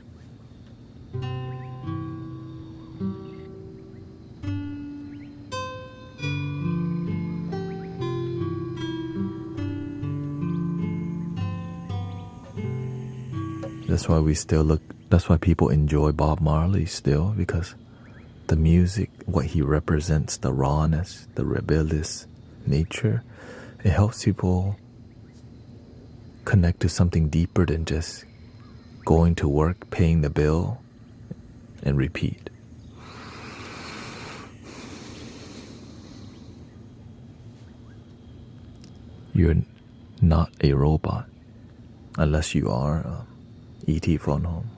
S1: That's why people enjoy Bob Marley still, because the music, what he represents, the rawness, the rebellious nature, it helps people connect to something deeper than just going to work, paying the bill, and repeat. You're not a robot unless you are E.T. phone home.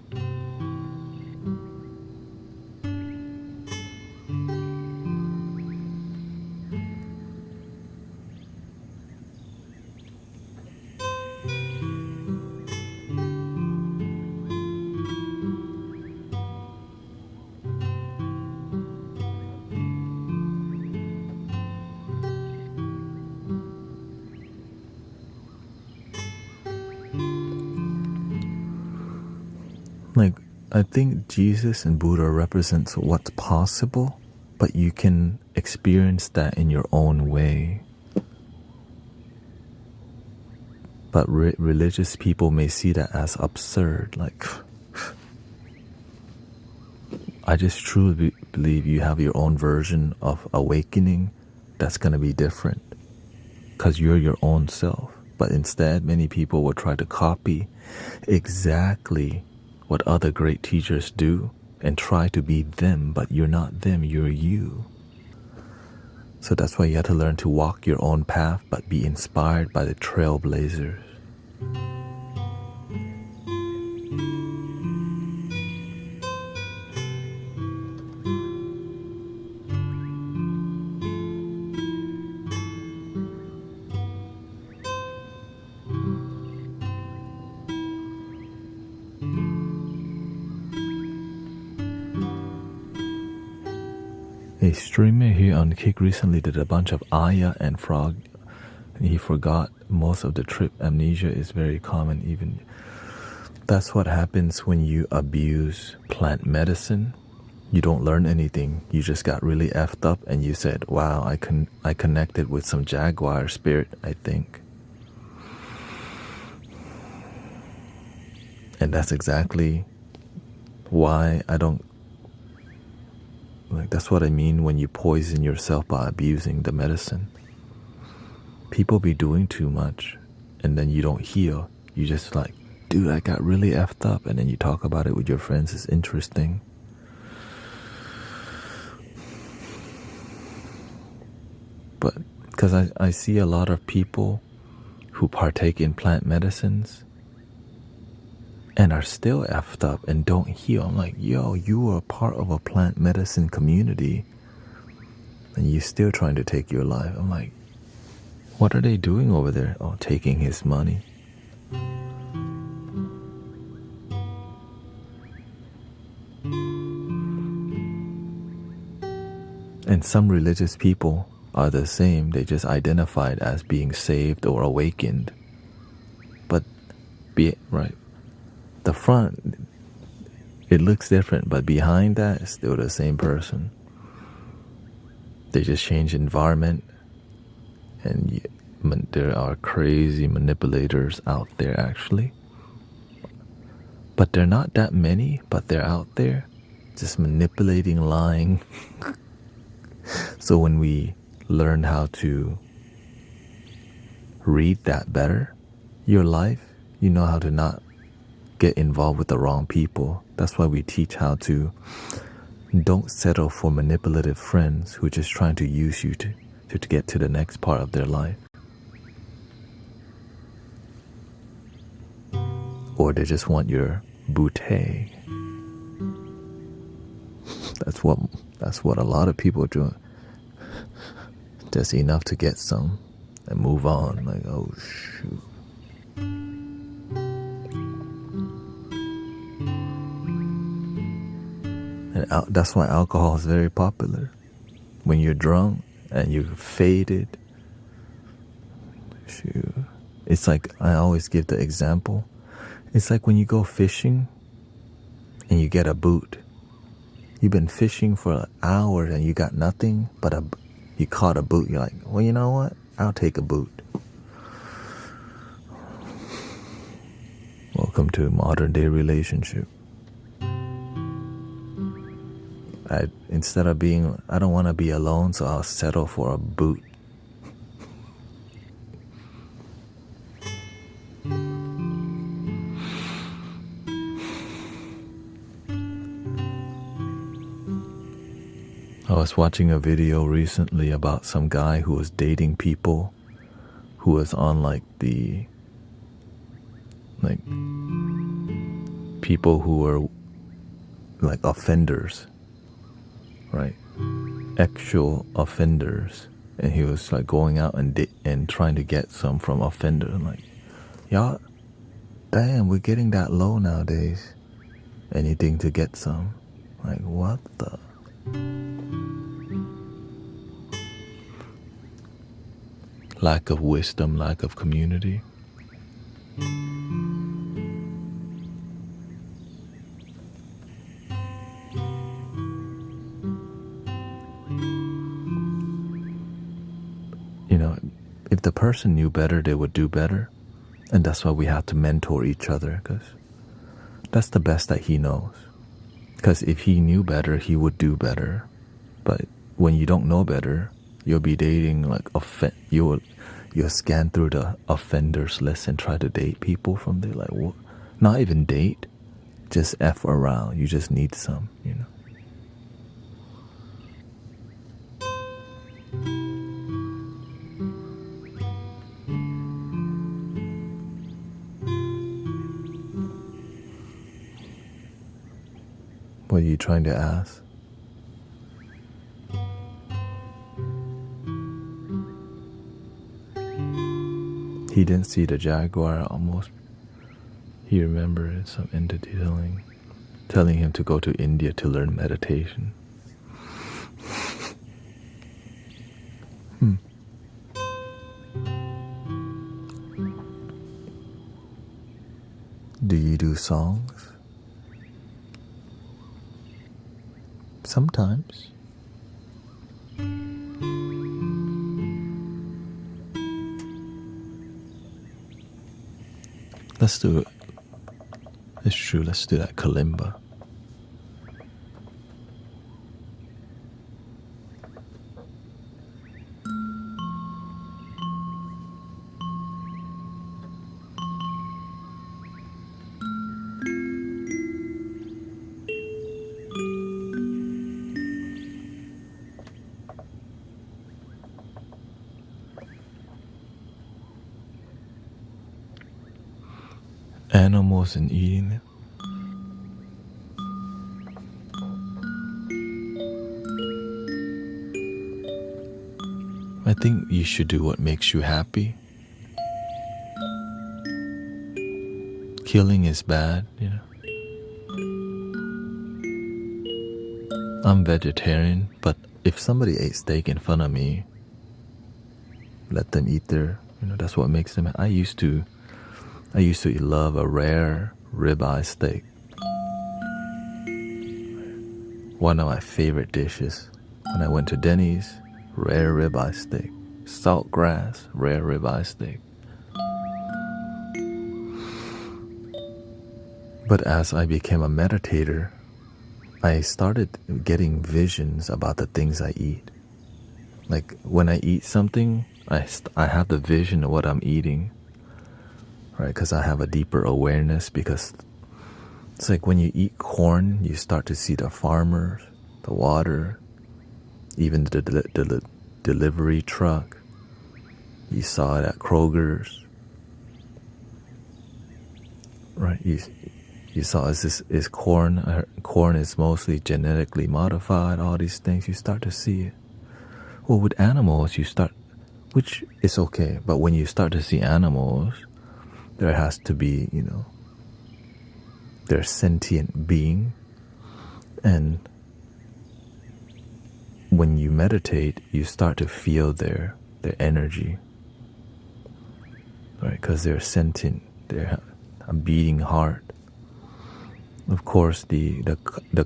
S1: Like, I think Jesus and Buddha represents what's possible, but you can experience that in your own way. But religious people may see that as absurd. Like, I just truly believe you have your own version of awakening that's going to be different because you're your own self. But instead, many people will try to copy exactly what other great teachers do and try to be them, but you're not them, you're you. So that's why you have to learn to walk your own path, but be inspired by the trailblazers. A streamer here on Kick recently did a bunch of Aya and Frog, and he forgot most of the trip. Amnesia is very common. Even that's what happens when you abuse plant medicine. You don't learn anything. You just got really effed up, and you said, "Wow, I connected with some jaguar spirit, I think." And that's exactly why I don't. Like, that's what I mean when you poison yourself by abusing the medicine. People be doing too much, and then you don't heal. You just like, dude, I got really effed up, and then you talk about it with your friends. It's interesting. But because I see a lot of people who partake in plant medicines and are still effed up and don't heal. I'm like, yo, you are a part of a plant medicine community and you're still trying to take your life. I'm like, what are they doing over there? Oh, taking his money. And some religious people are the same. They just identified as being saved or awakened. But right. The front, it looks different, but behind that, it's still the same person. They just change environment, and there are crazy manipulators out there, actually. But they're not that many, but they're out there, just manipulating, lying. So when we learn how to read that better, your life, you know how to not get involved with the wrong people. That's why we teach how to don't settle for manipulative friends who are just trying to use you to get to the next part of their life. Or they just want your bouquet. That's what a lot of people are doing. Just enough to get some and move on. Like, oh shoot. And that's why alcohol is very popular. When you're drunk and you're faded, shoot. It's like, I always give the example. It's like when you go fishing and you get a boot. You've been fishing for hours and you got nothing, but you caught a boot. You're like, well, you know what? I'll take a boot. Welcome to a modern day relationship. Instead of being, I don't want to be alone, so I'll settle for a boot. I was watching a video recently about some guy who was dating people who was on like people who were like offenders, right? Actual offenders. And he was like going out and trying to get some from offenders. I'm like, y'all, damn, we're getting that low nowadays. Anything to get some. Like, what the? Lack of wisdom, lack of community. You know, if the person knew better, they would do better. And that's why we have to mentor each other, because that's the best that he knows. Because if he knew better, he would do better. But when you don't know better, you'll be dating like you'll scan through the offenders list and try to date people from there. Like, what? Not even date, just F around. You just need some, you know. What are you trying to ask? He didn't see the jaguar almost. He remembered some entity telling him to go to India to learn meditation. Do you do songs? Sometimes. Let's do it. It's true, let's do that kalimba. Animals and eating it. I think you should do what makes you happy. Killing is bad, you know. I'm vegetarian, but if somebody ate steak in front of me, let them eat that's what makes them. I used to love a rare ribeye steak. One of my favorite dishes. When I went to Denny's, rare ribeye steak. Saltgrass, rare ribeye steak. But as I became a meditator, I started getting visions about the things I eat. Like when I eat something, I have the vision of what I'm eating. Right, because I have a deeper awareness, because it's like when you eat corn, you start to see the farmers, the water, even the delivery truck. You saw it at Kroger's. Right, you saw is corn is mostly genetically modified, all these things, you start to see it. Well, with animals, which is okay, but when you start to see animals, there has to be, they're sentient being. And when you meditate, you start to feel their energy. Right? Because they're sentient. They're a beating heart. Of course, the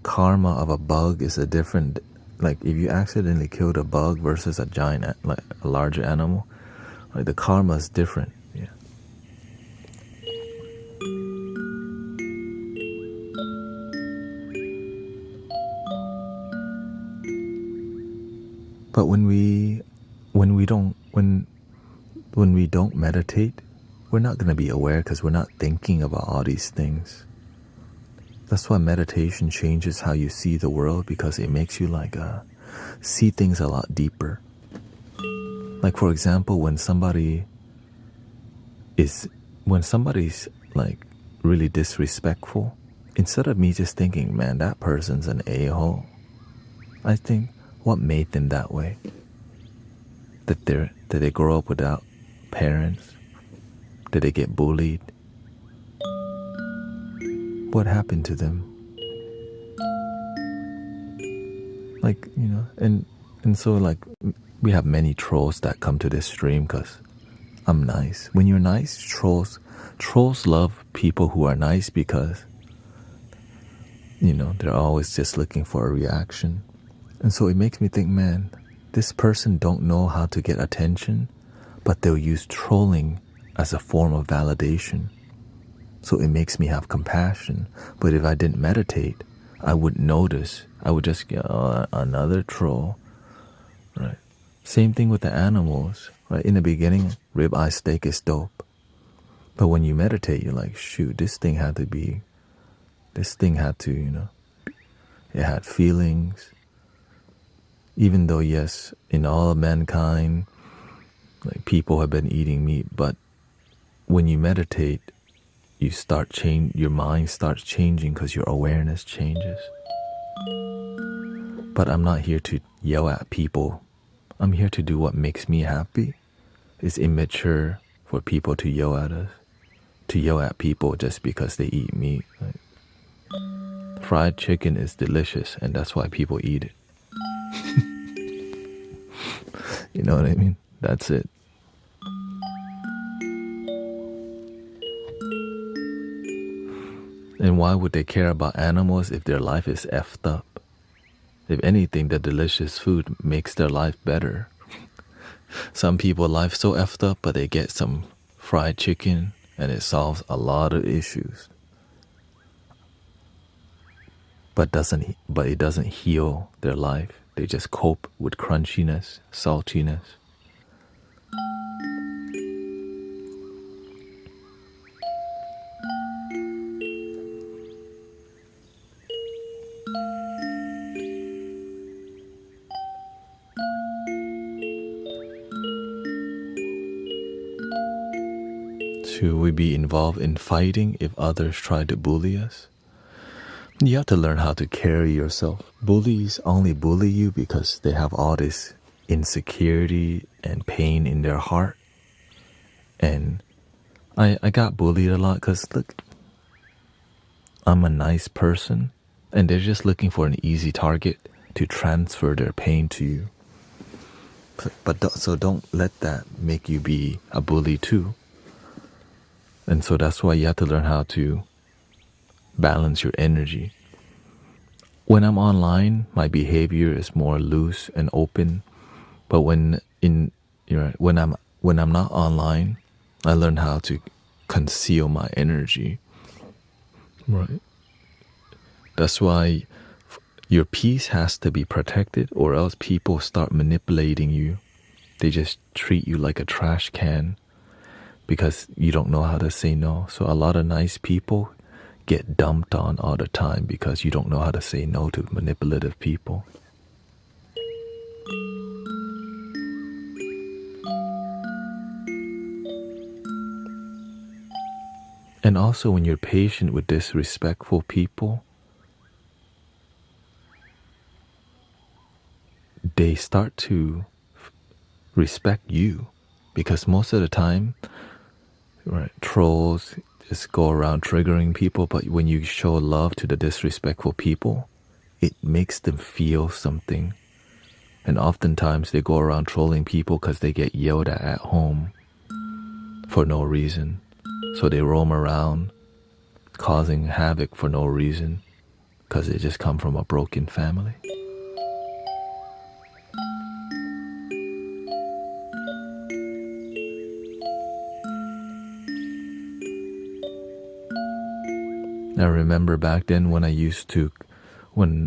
S1: karma of a bug is a different, like if you accidentally killed a bug versus a giant, like a larger animal, right, the karma is different. Yeah. But when we don't meditate, we're not going to be aware because we're not thinking about all these things. That's why meditation changes how you see the world, because it makes you like see things a lot deeper. Like, for example, when somebody's like really disrespectful, instead of me just thinking, man, that person's an a-hole, I think, what made them that way? That they grow up without parents? Did they get bullied? What happened to them? Like, and so like we have many trolls that come to this stream because I'm nice. When you're nice, trolls love people who are nice because they're always just looking for a reaction. And so it makes me think, man, this person don't know how to get attention, but they'll use trolling as a form of validation. So it makes me have compassion. But if I didn't meditate, I wouldn't notice. I would just get another troll, right? Same thing with the animals, right? In the beginning, ribeye steak is dope. But when you meditate, you're like, shoot, this thing had to, it had feelings. Even though, yes, in all of mankind, like people have been eating meat, but when you meditate, your mind starts changing because your awareness changes. But I'm not here to yell at people. I'm here to do what makes me happy. It's immature for people to yell at us, to yell at people just because they eat meat. Like, fried chicken is delicious, and that's why people eat it. You know what I mean? That's it. And why would they care about animals if their life is effed up? If anything, the delicious food makes their life better. Some people's life so effed up, but they get some fried chicken and it solves a lot of issues. But it doesn't heal their life. They just cope with crunchiness, saltiness. Should we be involved in fighting if others try to bully us? You have to learn how to carry yourself. Bullies only bully you because they have all this insecurity and pain in their heart. And I got bullied a lot because, look, I'm a nice person and they're just looking for an easy target to transfer their pain to you. So don't let that make you be a bully too. And so that's why you have to learn how to balance your energy. When I'm online, my behavior is more loose and open. But when I'm not online, I learn how to conceal my energy. Right. That's why your peace has to be protected, or else people start manipulating you. They just treat you like a trash can because you don't know how to say no. So a lot of nice people get dumped on all the time because you don't know how to say no to manipulative people. And also when you're patient with disrespectful people, they start to respect you, because most of the time, right, trolls just go around triggering people, but when you show love to the disrespectful people, it makes them feel something. And oftentimes they go around trolling people because they get yelled at home for no reason. So they roam around causing havoc for no reason because they just come from a broken family. I remember back then when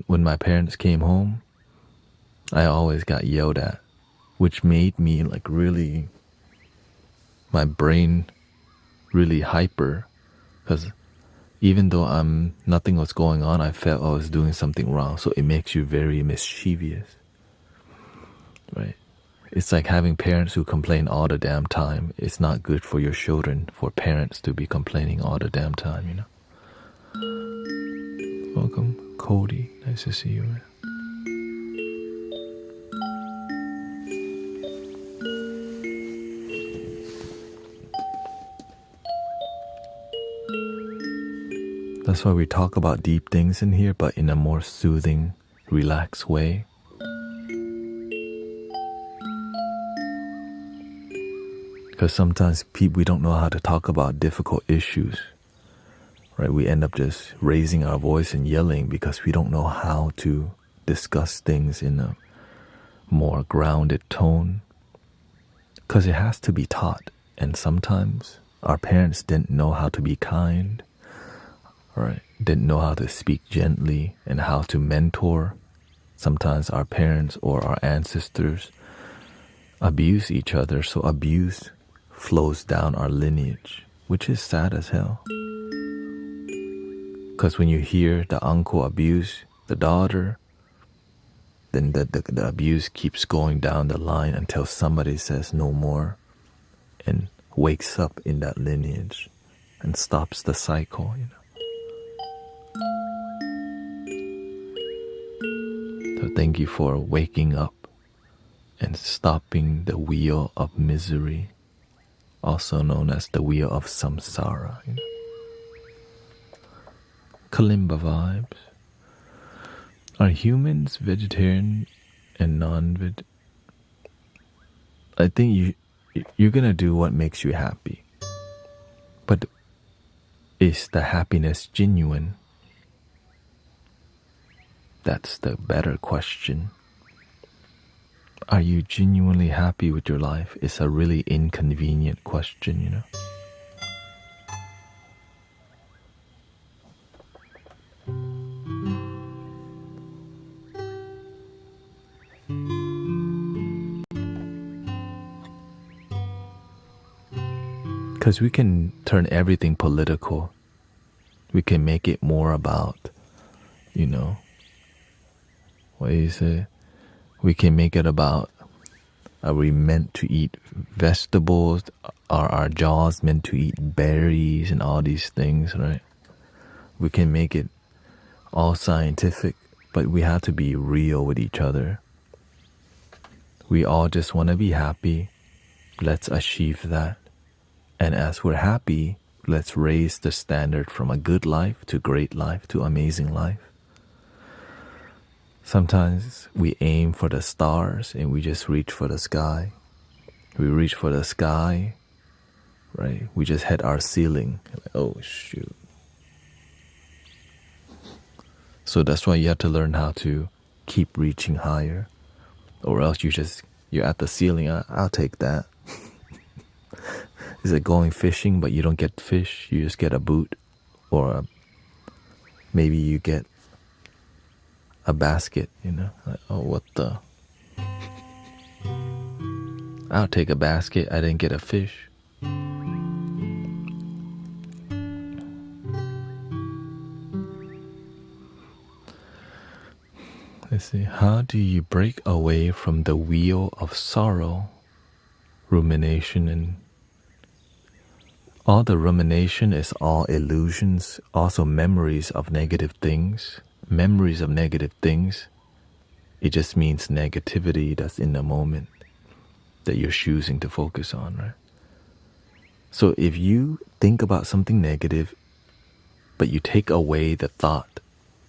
S1: when my parents came home, I always got yelled at, which made me my brain really hyper, because even though nothing was going on, I felt I was doing something wrong. So it makes you very mischievous. right? It's like having parents who complain all the damn time. It's not good for your children for parents to be complaining all the damn time, you know. Welcome, Cody. Nice to see you, man. That's why we talk about deep things in here, but in a more soothing, relaxed way. Because sometimes we don't know how to talk about difficult issues, right? We end up just raising our voice and yelling because we don't know how to discuss things in a more grounded tone. Because it has to be taught. And sometimes our parents didn't know how to be kind, right? Didn't know how to speak gently and how to mentor. Sometimes our parents or our ancestors abuse each other, so abuse flows down our lineage, which is sad as hell. Because when you hear the uncle abuse the daughter, then the abuse keeps going down the line until somebody says no more and wakes up in that lineage and stops the cycle, you know. So thank you for waking up and stopping the wheel of misery, also known as the wheel of samsara, you know. Kalimba vibes. Are humans vegetarian and non-veg? I think you're gonna do what makes you happy. But is the happiness genuine? That's the better question. Are you genuinely happy with your life? It's a really inconvenient question, you know. Because we can turn everything political. We can make it more about, you know, what do you say? We can make it about, are we meant to eat vegetables? Are our jaws meant to eat berries and all these things, right? We can make it all scientific, but we have to be real with each other. We all just want to be happy. Let's achieve that. And as we're happy, let's raise the standard from a good life to great life to amazing life. Sometimes we aim for the stars and we just reach for the sky. We reach for the sky, right? We just hit our ceiling. Like, oh, shoot. So that's why you have to learn how to keep reaching higher. Or else you're at the ceiling. I'll take that. Is it going fishing, but you don't get fish? You just get a boot, or maybe you get a basket, you know? Like, oh, what the? I'll take a basket. I didn't get a fish. Let's see. How do you break away from the wheel of sorrow, rumination, and all the rumination is all illusions, also memories of negative things. Memories of negative things, it just means negativity that's in the moment that you're choosing to focus on, right? So if you think about something negative, but you take away the thought,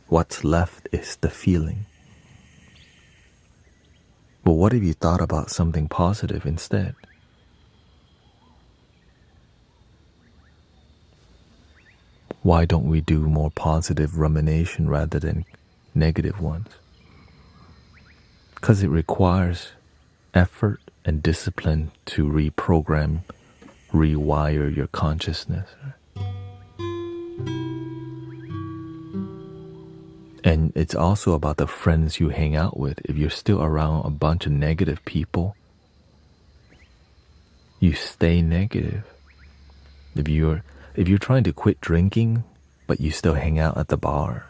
S1: what's left is the feeling. But what if you thought about something positive instead? Why don't we do more positive rumination rather than negative ones? Because it requires effort and discipline to reprogram, rewire your consciousness. And it's also about the friends you hang out with. If you're still around a bunch of negative people, you stay negative. If you're trying to quit drinking, but you still hang out at the bar,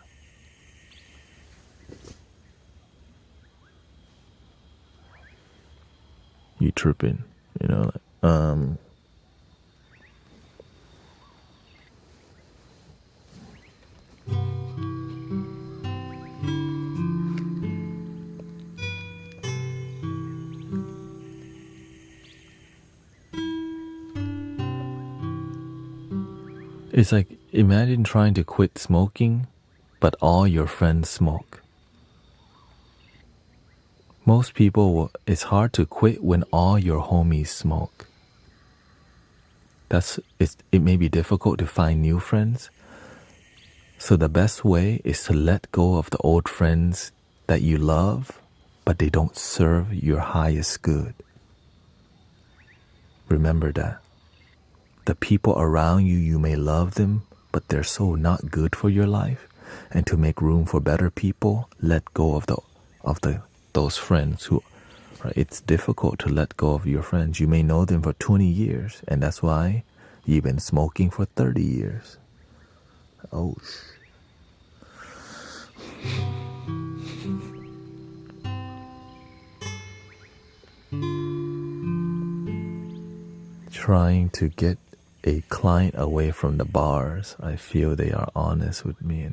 S1: you tripping, you know. It's like, imagine trying to quit smoking, but all your friends smoke. Most people, it's hard to quit when all your homies smoke. It may be difficult to find new friends. So the best way is to let go of the old friends that you love, but they don't serve your highest good. Remember that. The people around you, you may love them, but they're so not good for your life. And to make room for better people, let go of those friends who, right? It's difficult to let go of your friends. You may know them for 20 years, and that's why you've been smoking for 30 years. Oh, trying to get a client away from the bars. I feel they are honest with me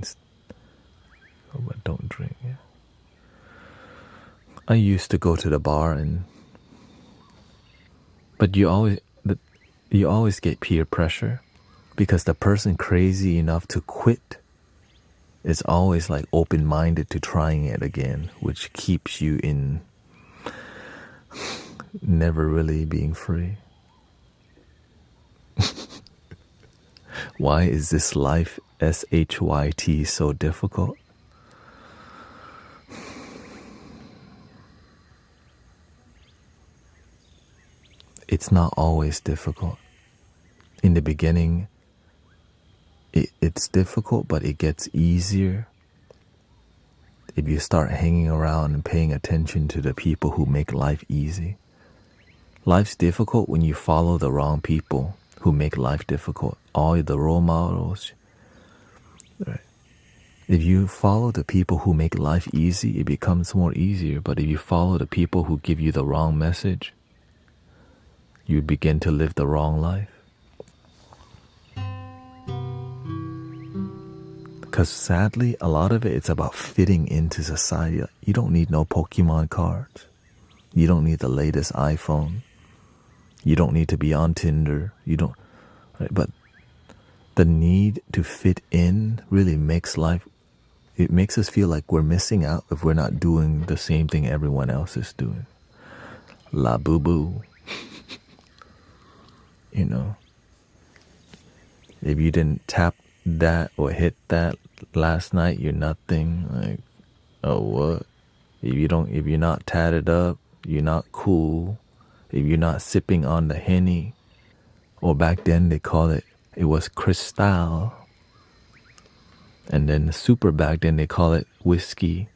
S1: but don't drink. Yeah. I used to go to the bar but you always get peer pressure because the person crazy enough to quit is always like open-minded to trying it again, which keeps you in never really being free. Why is this life, SHYT, so difficult? It's not always difficult. In the beginning, it's difficult, but it gets easier if you start hanging around and paying attention to the people who make life easy. Life's difficult when you follow the wrong people who make life difficult. All the role models. Right? If you follow the people who make life easy, it becomes more easier. But if you follow the people who give you the wrong message, you begin to live the wrong life. Because sadly, a lot of it's about fitting into society. You don't need no Pokemon cards. You don't need the latest iPhone. You don't need to be on Tinder. You don't, right? But the need to fit in really makes life, it makes us feel like we're missing out if we're not doing the same thing everyone else is doing. La boo boo. You know, if you didn't tap that or hit that last night, you're nothing. Like, oh, what? If you're not tatted up, you're not cool. If you're not sipping on the Henny, or back then it was Freestyle. And then the super back then they call it whiskey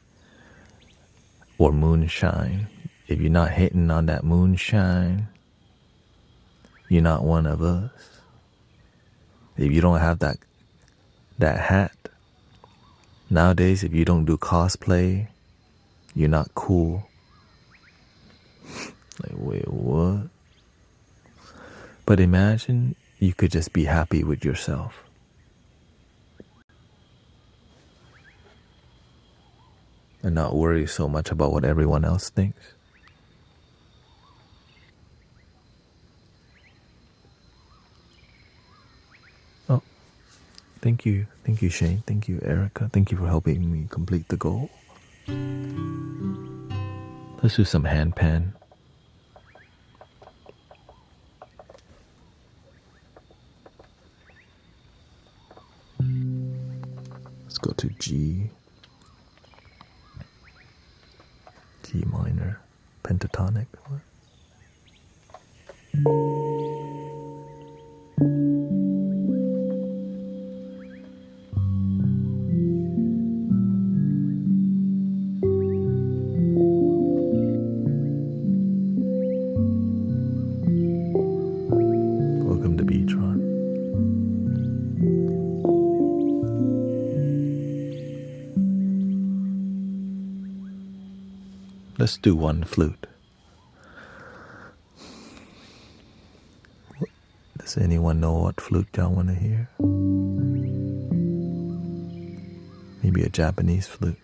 S1: or moonshine. If you're not hitting on that moonshine, you're not one of us. If you don't have that hat, nowadays if you don't do cosplay, you're not cool. Like, wait, what? But imagine you could just be happy with yourself. And not worry so much about what everyone else thinks. Oh, thank you, Shane. Thank you, Erica. Thank you for helping me complete the goal. Let's do some hand pan. Let's go to G minor, pentatonic. Welcome to Beatron. Let's do one flute. Does anyone know what flute y'all want to hear? Maybe a Japanese flute.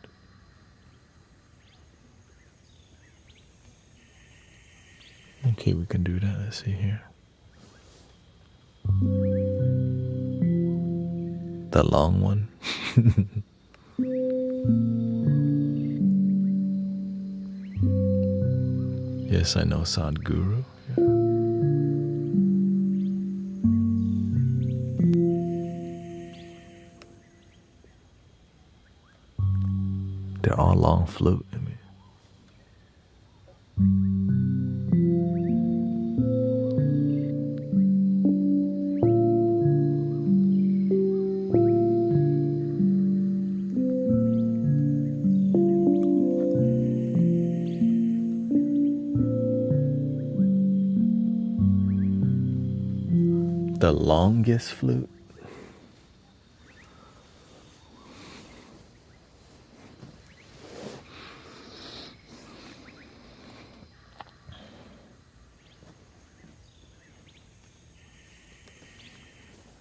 S1: Okay, we can do that. Let's see here. The long one. Yes, I know Sadhguru. Yeah. They're all long flute. I mean. The longest flute?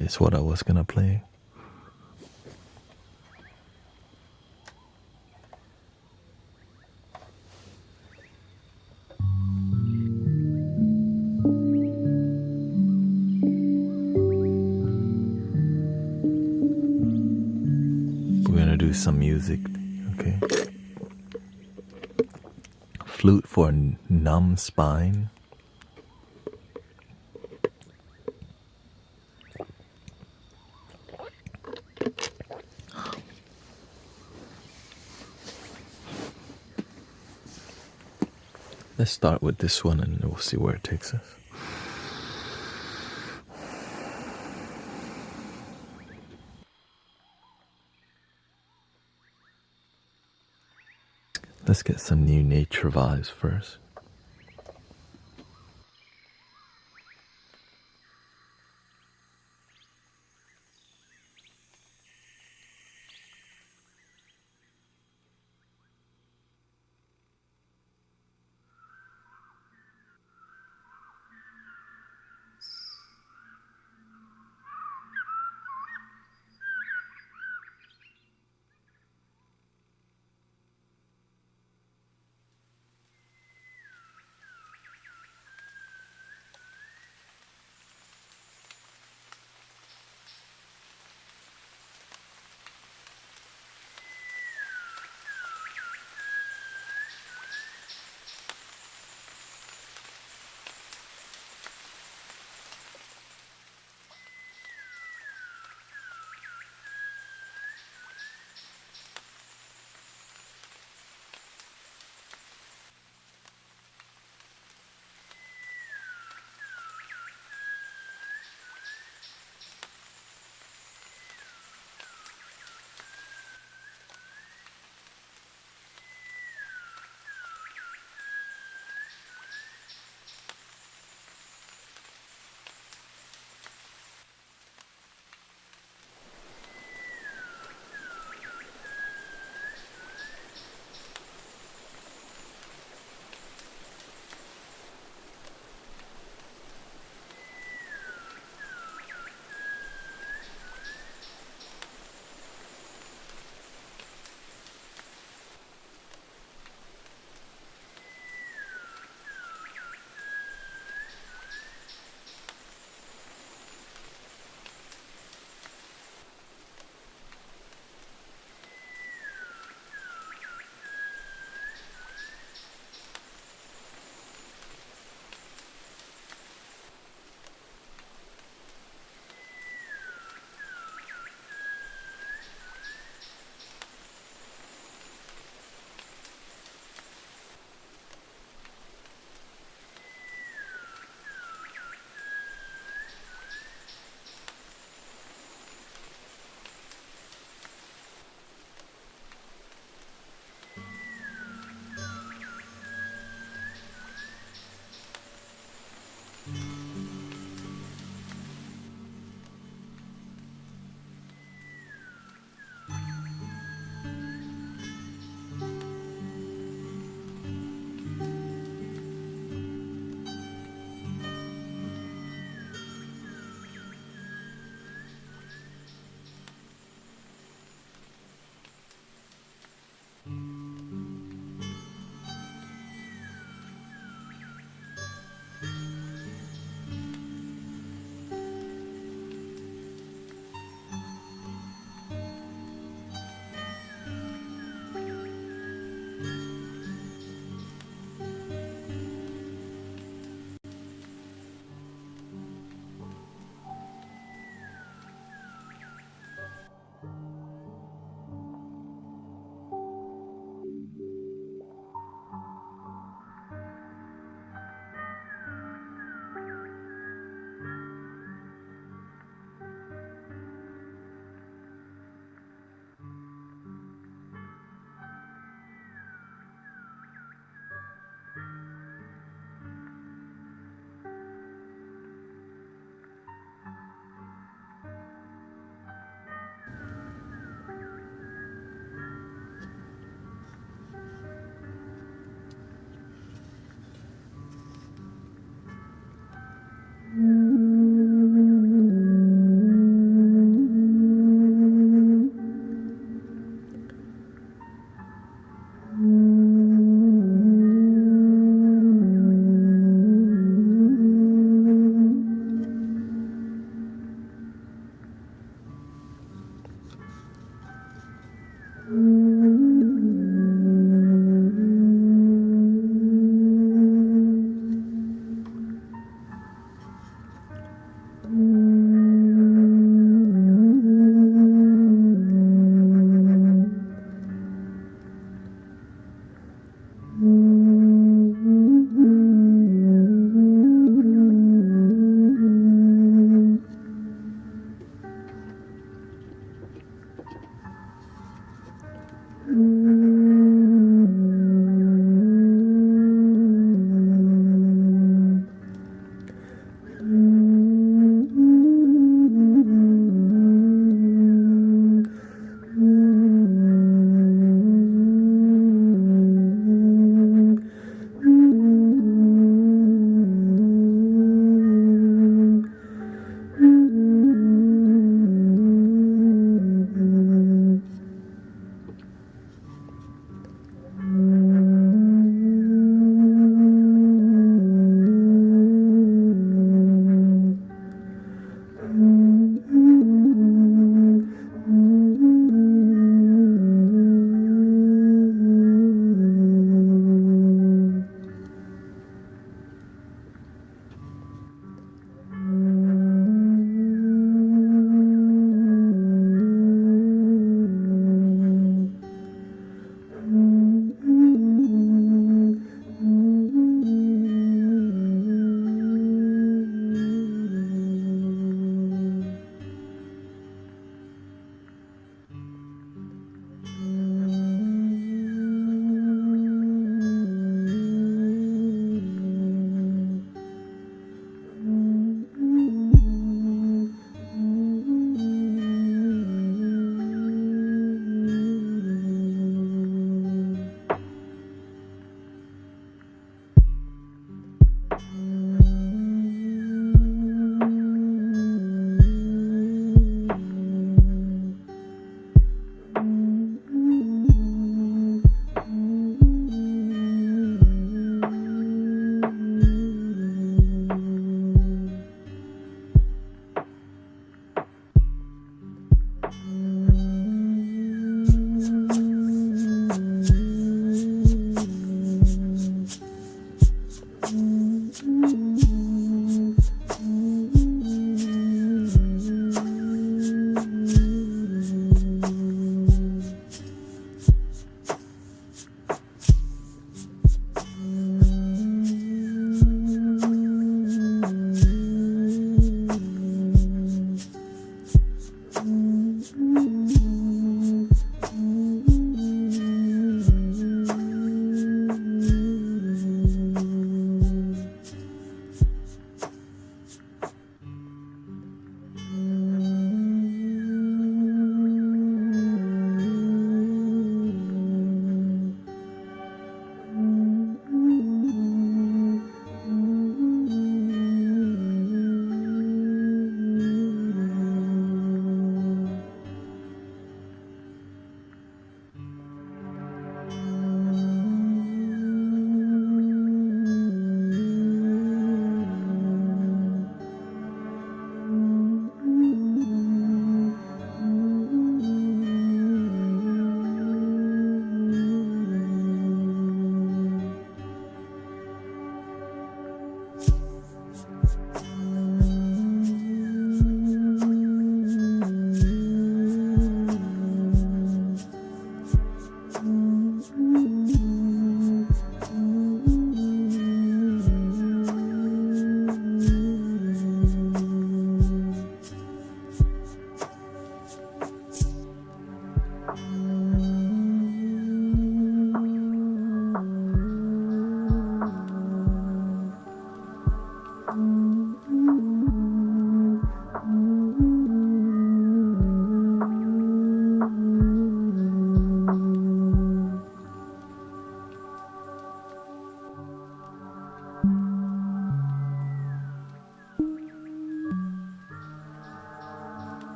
S1: It's what I was gonna play. We're gonna do some music, okay? Flute for numb spine. Let's start with this one and we'll see where it takes us. Let's get some new nature vibes first.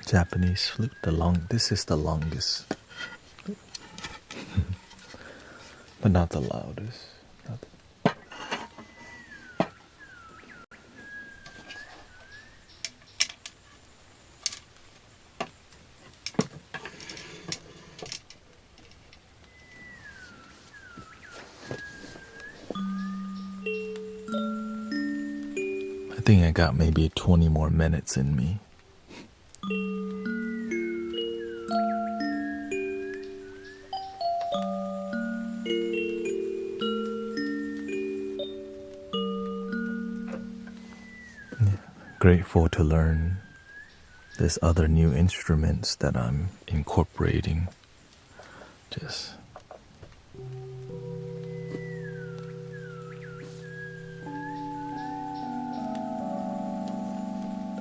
S1: Japanese flute. This is the longest, but not the loudest. I think I got maybe 20 more minutes in me. Grateful to learn this other new instruments that I'm incorporating. Just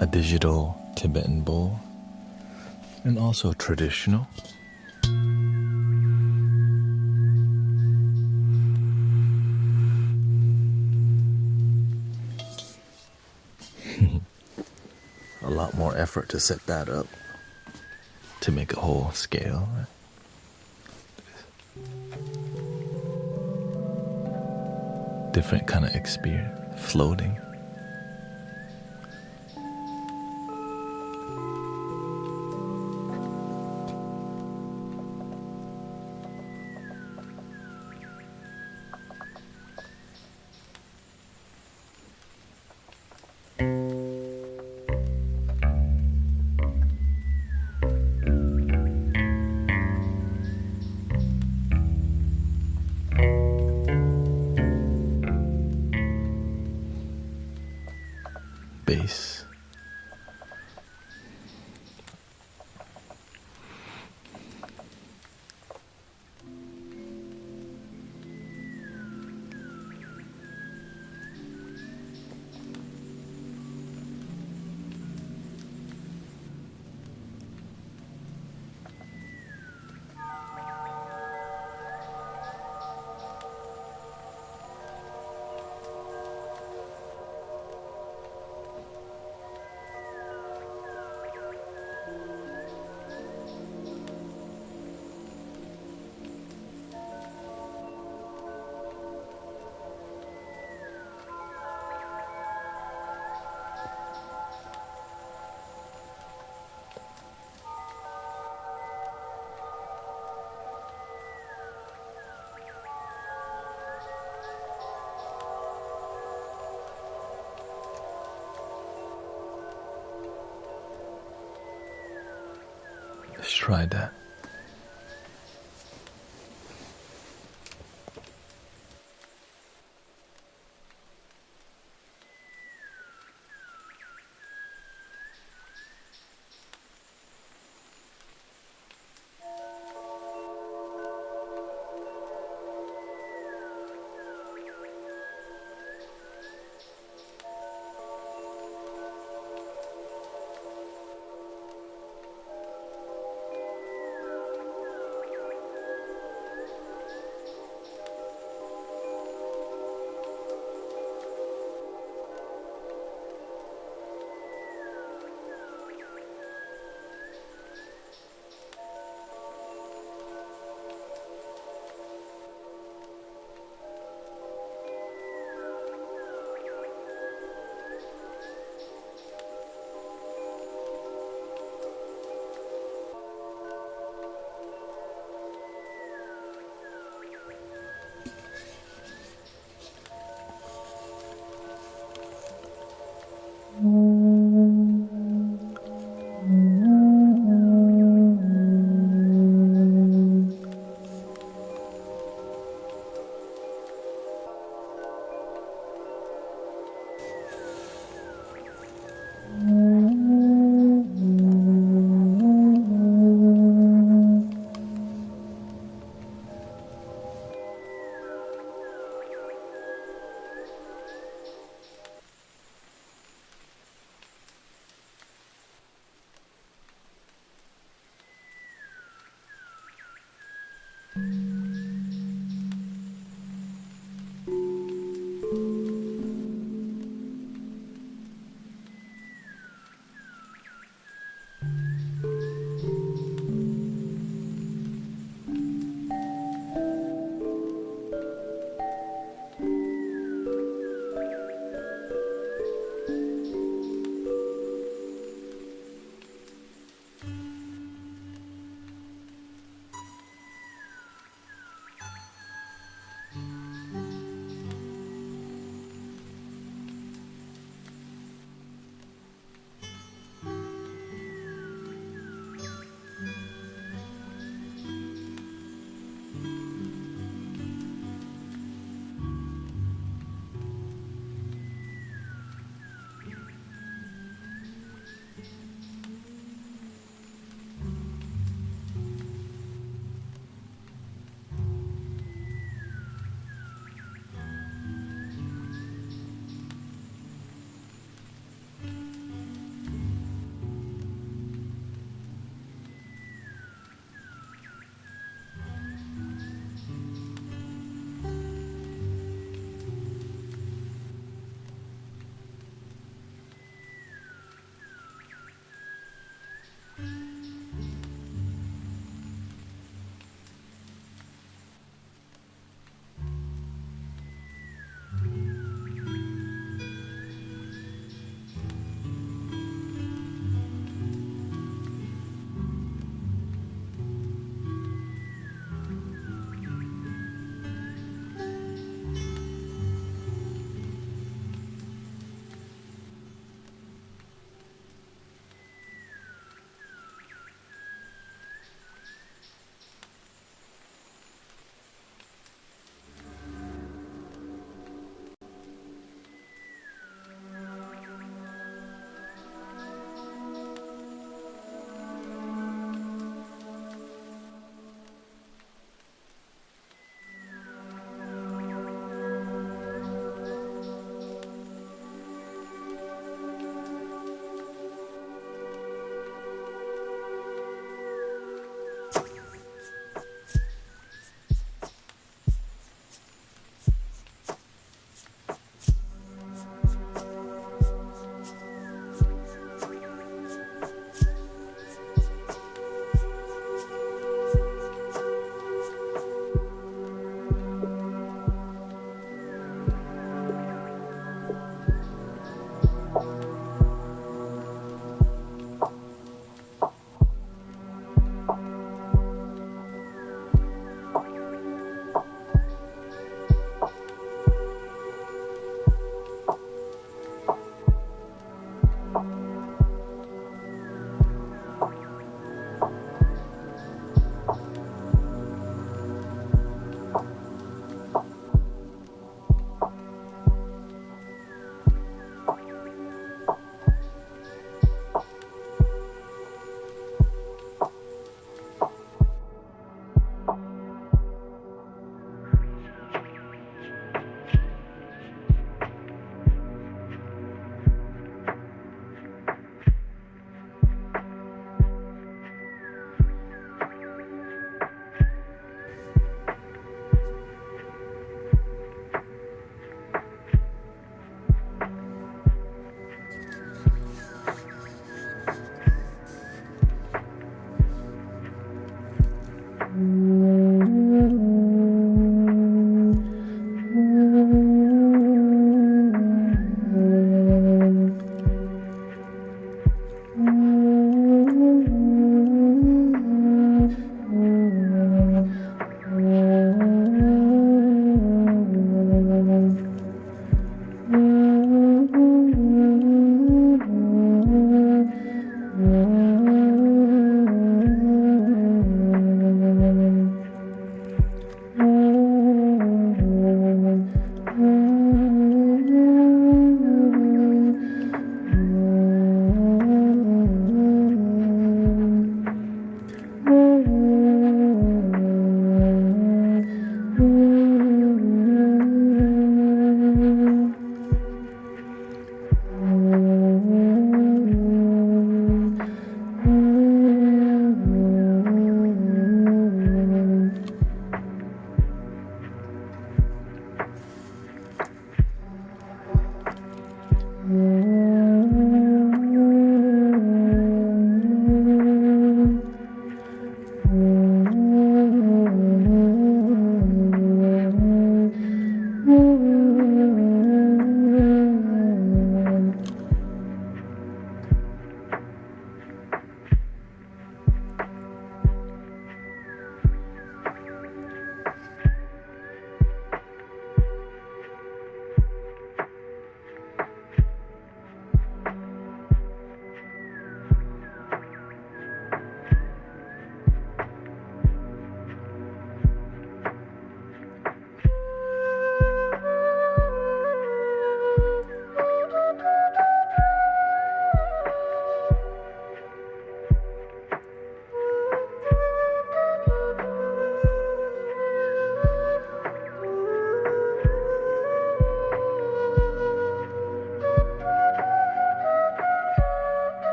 S1: a digital Tibetan bowl and also traditional. A lot more effort to set that up to make a whole scale. Different kind of experience, floating. Bass. Let's try that.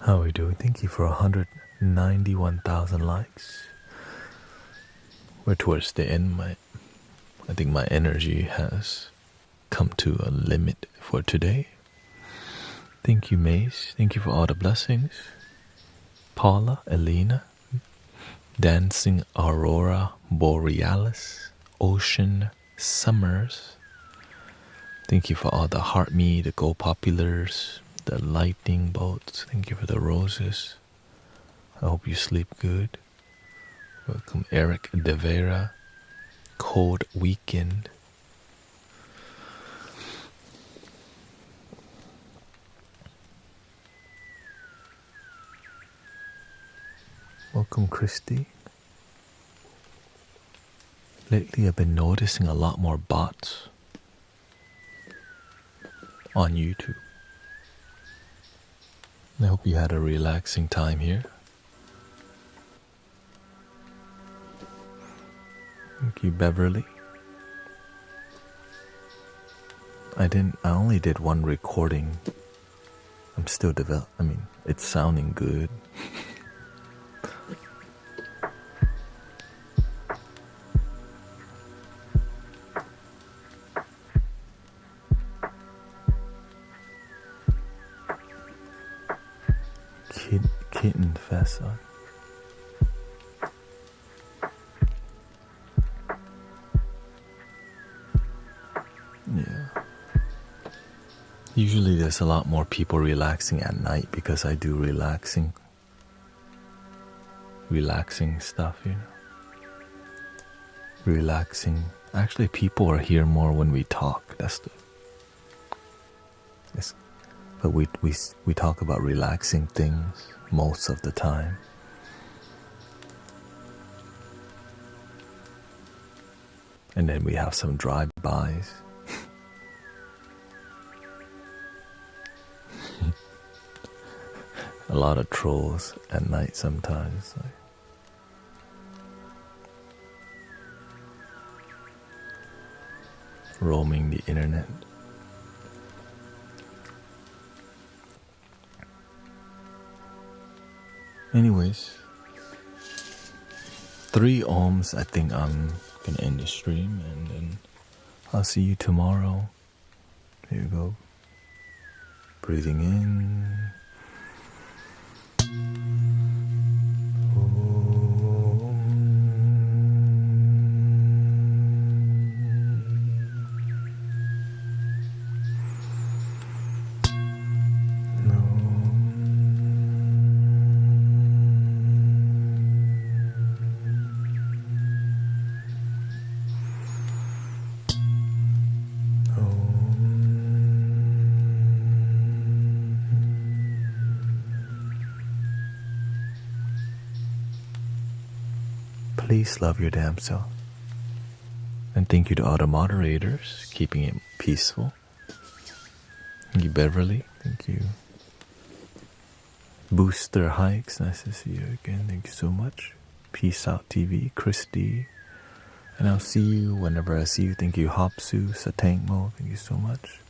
S1: How are we doing? Thank you for 191,000 likes. We're towards the end. I think my energy has come to a limit for today. Thank you, Mace. Thank you for all the blessings. Paula, Elena, Dancing Aurora Borealis, Ocean Summers. Thank you for all the heart me, the go populars, the lightning bolts. Thank you for the roses. I hope you sleep good. Welcome, Eric De Vera. Cold Weekend. Welcome, Christy. Lately, I've been noticing a lot more bots on YouTube. I hope you had a relaxing time here. Thank you, Beverly. I only did one recording. I'm still it's sounding good. Kitten Fessa. Yeah. Usually there's a lot more people relaxing at night because I do relaxing stuff, Relaxing. Actually, people are here more when we talk. But we talk about relaxing things most of the time. And then we have some drive-bys. A lot of trolls at night sometimes. Roaming the internet. Anyways, 3 ohms, I think I'm gonna end the stream, and then I'll see you tomorrow. Here you go. Breathing in. Please love your damn self. And thank you to all the moderators, keeping it peaceful. Thank you, Beverly. Thank you. Booster Hikes, nice to see you again. Thank you so much. Peace Out TV, Christy. And I'll see you whenever I see you. Thank you, Hopsu, Satangmo. Thank you so much.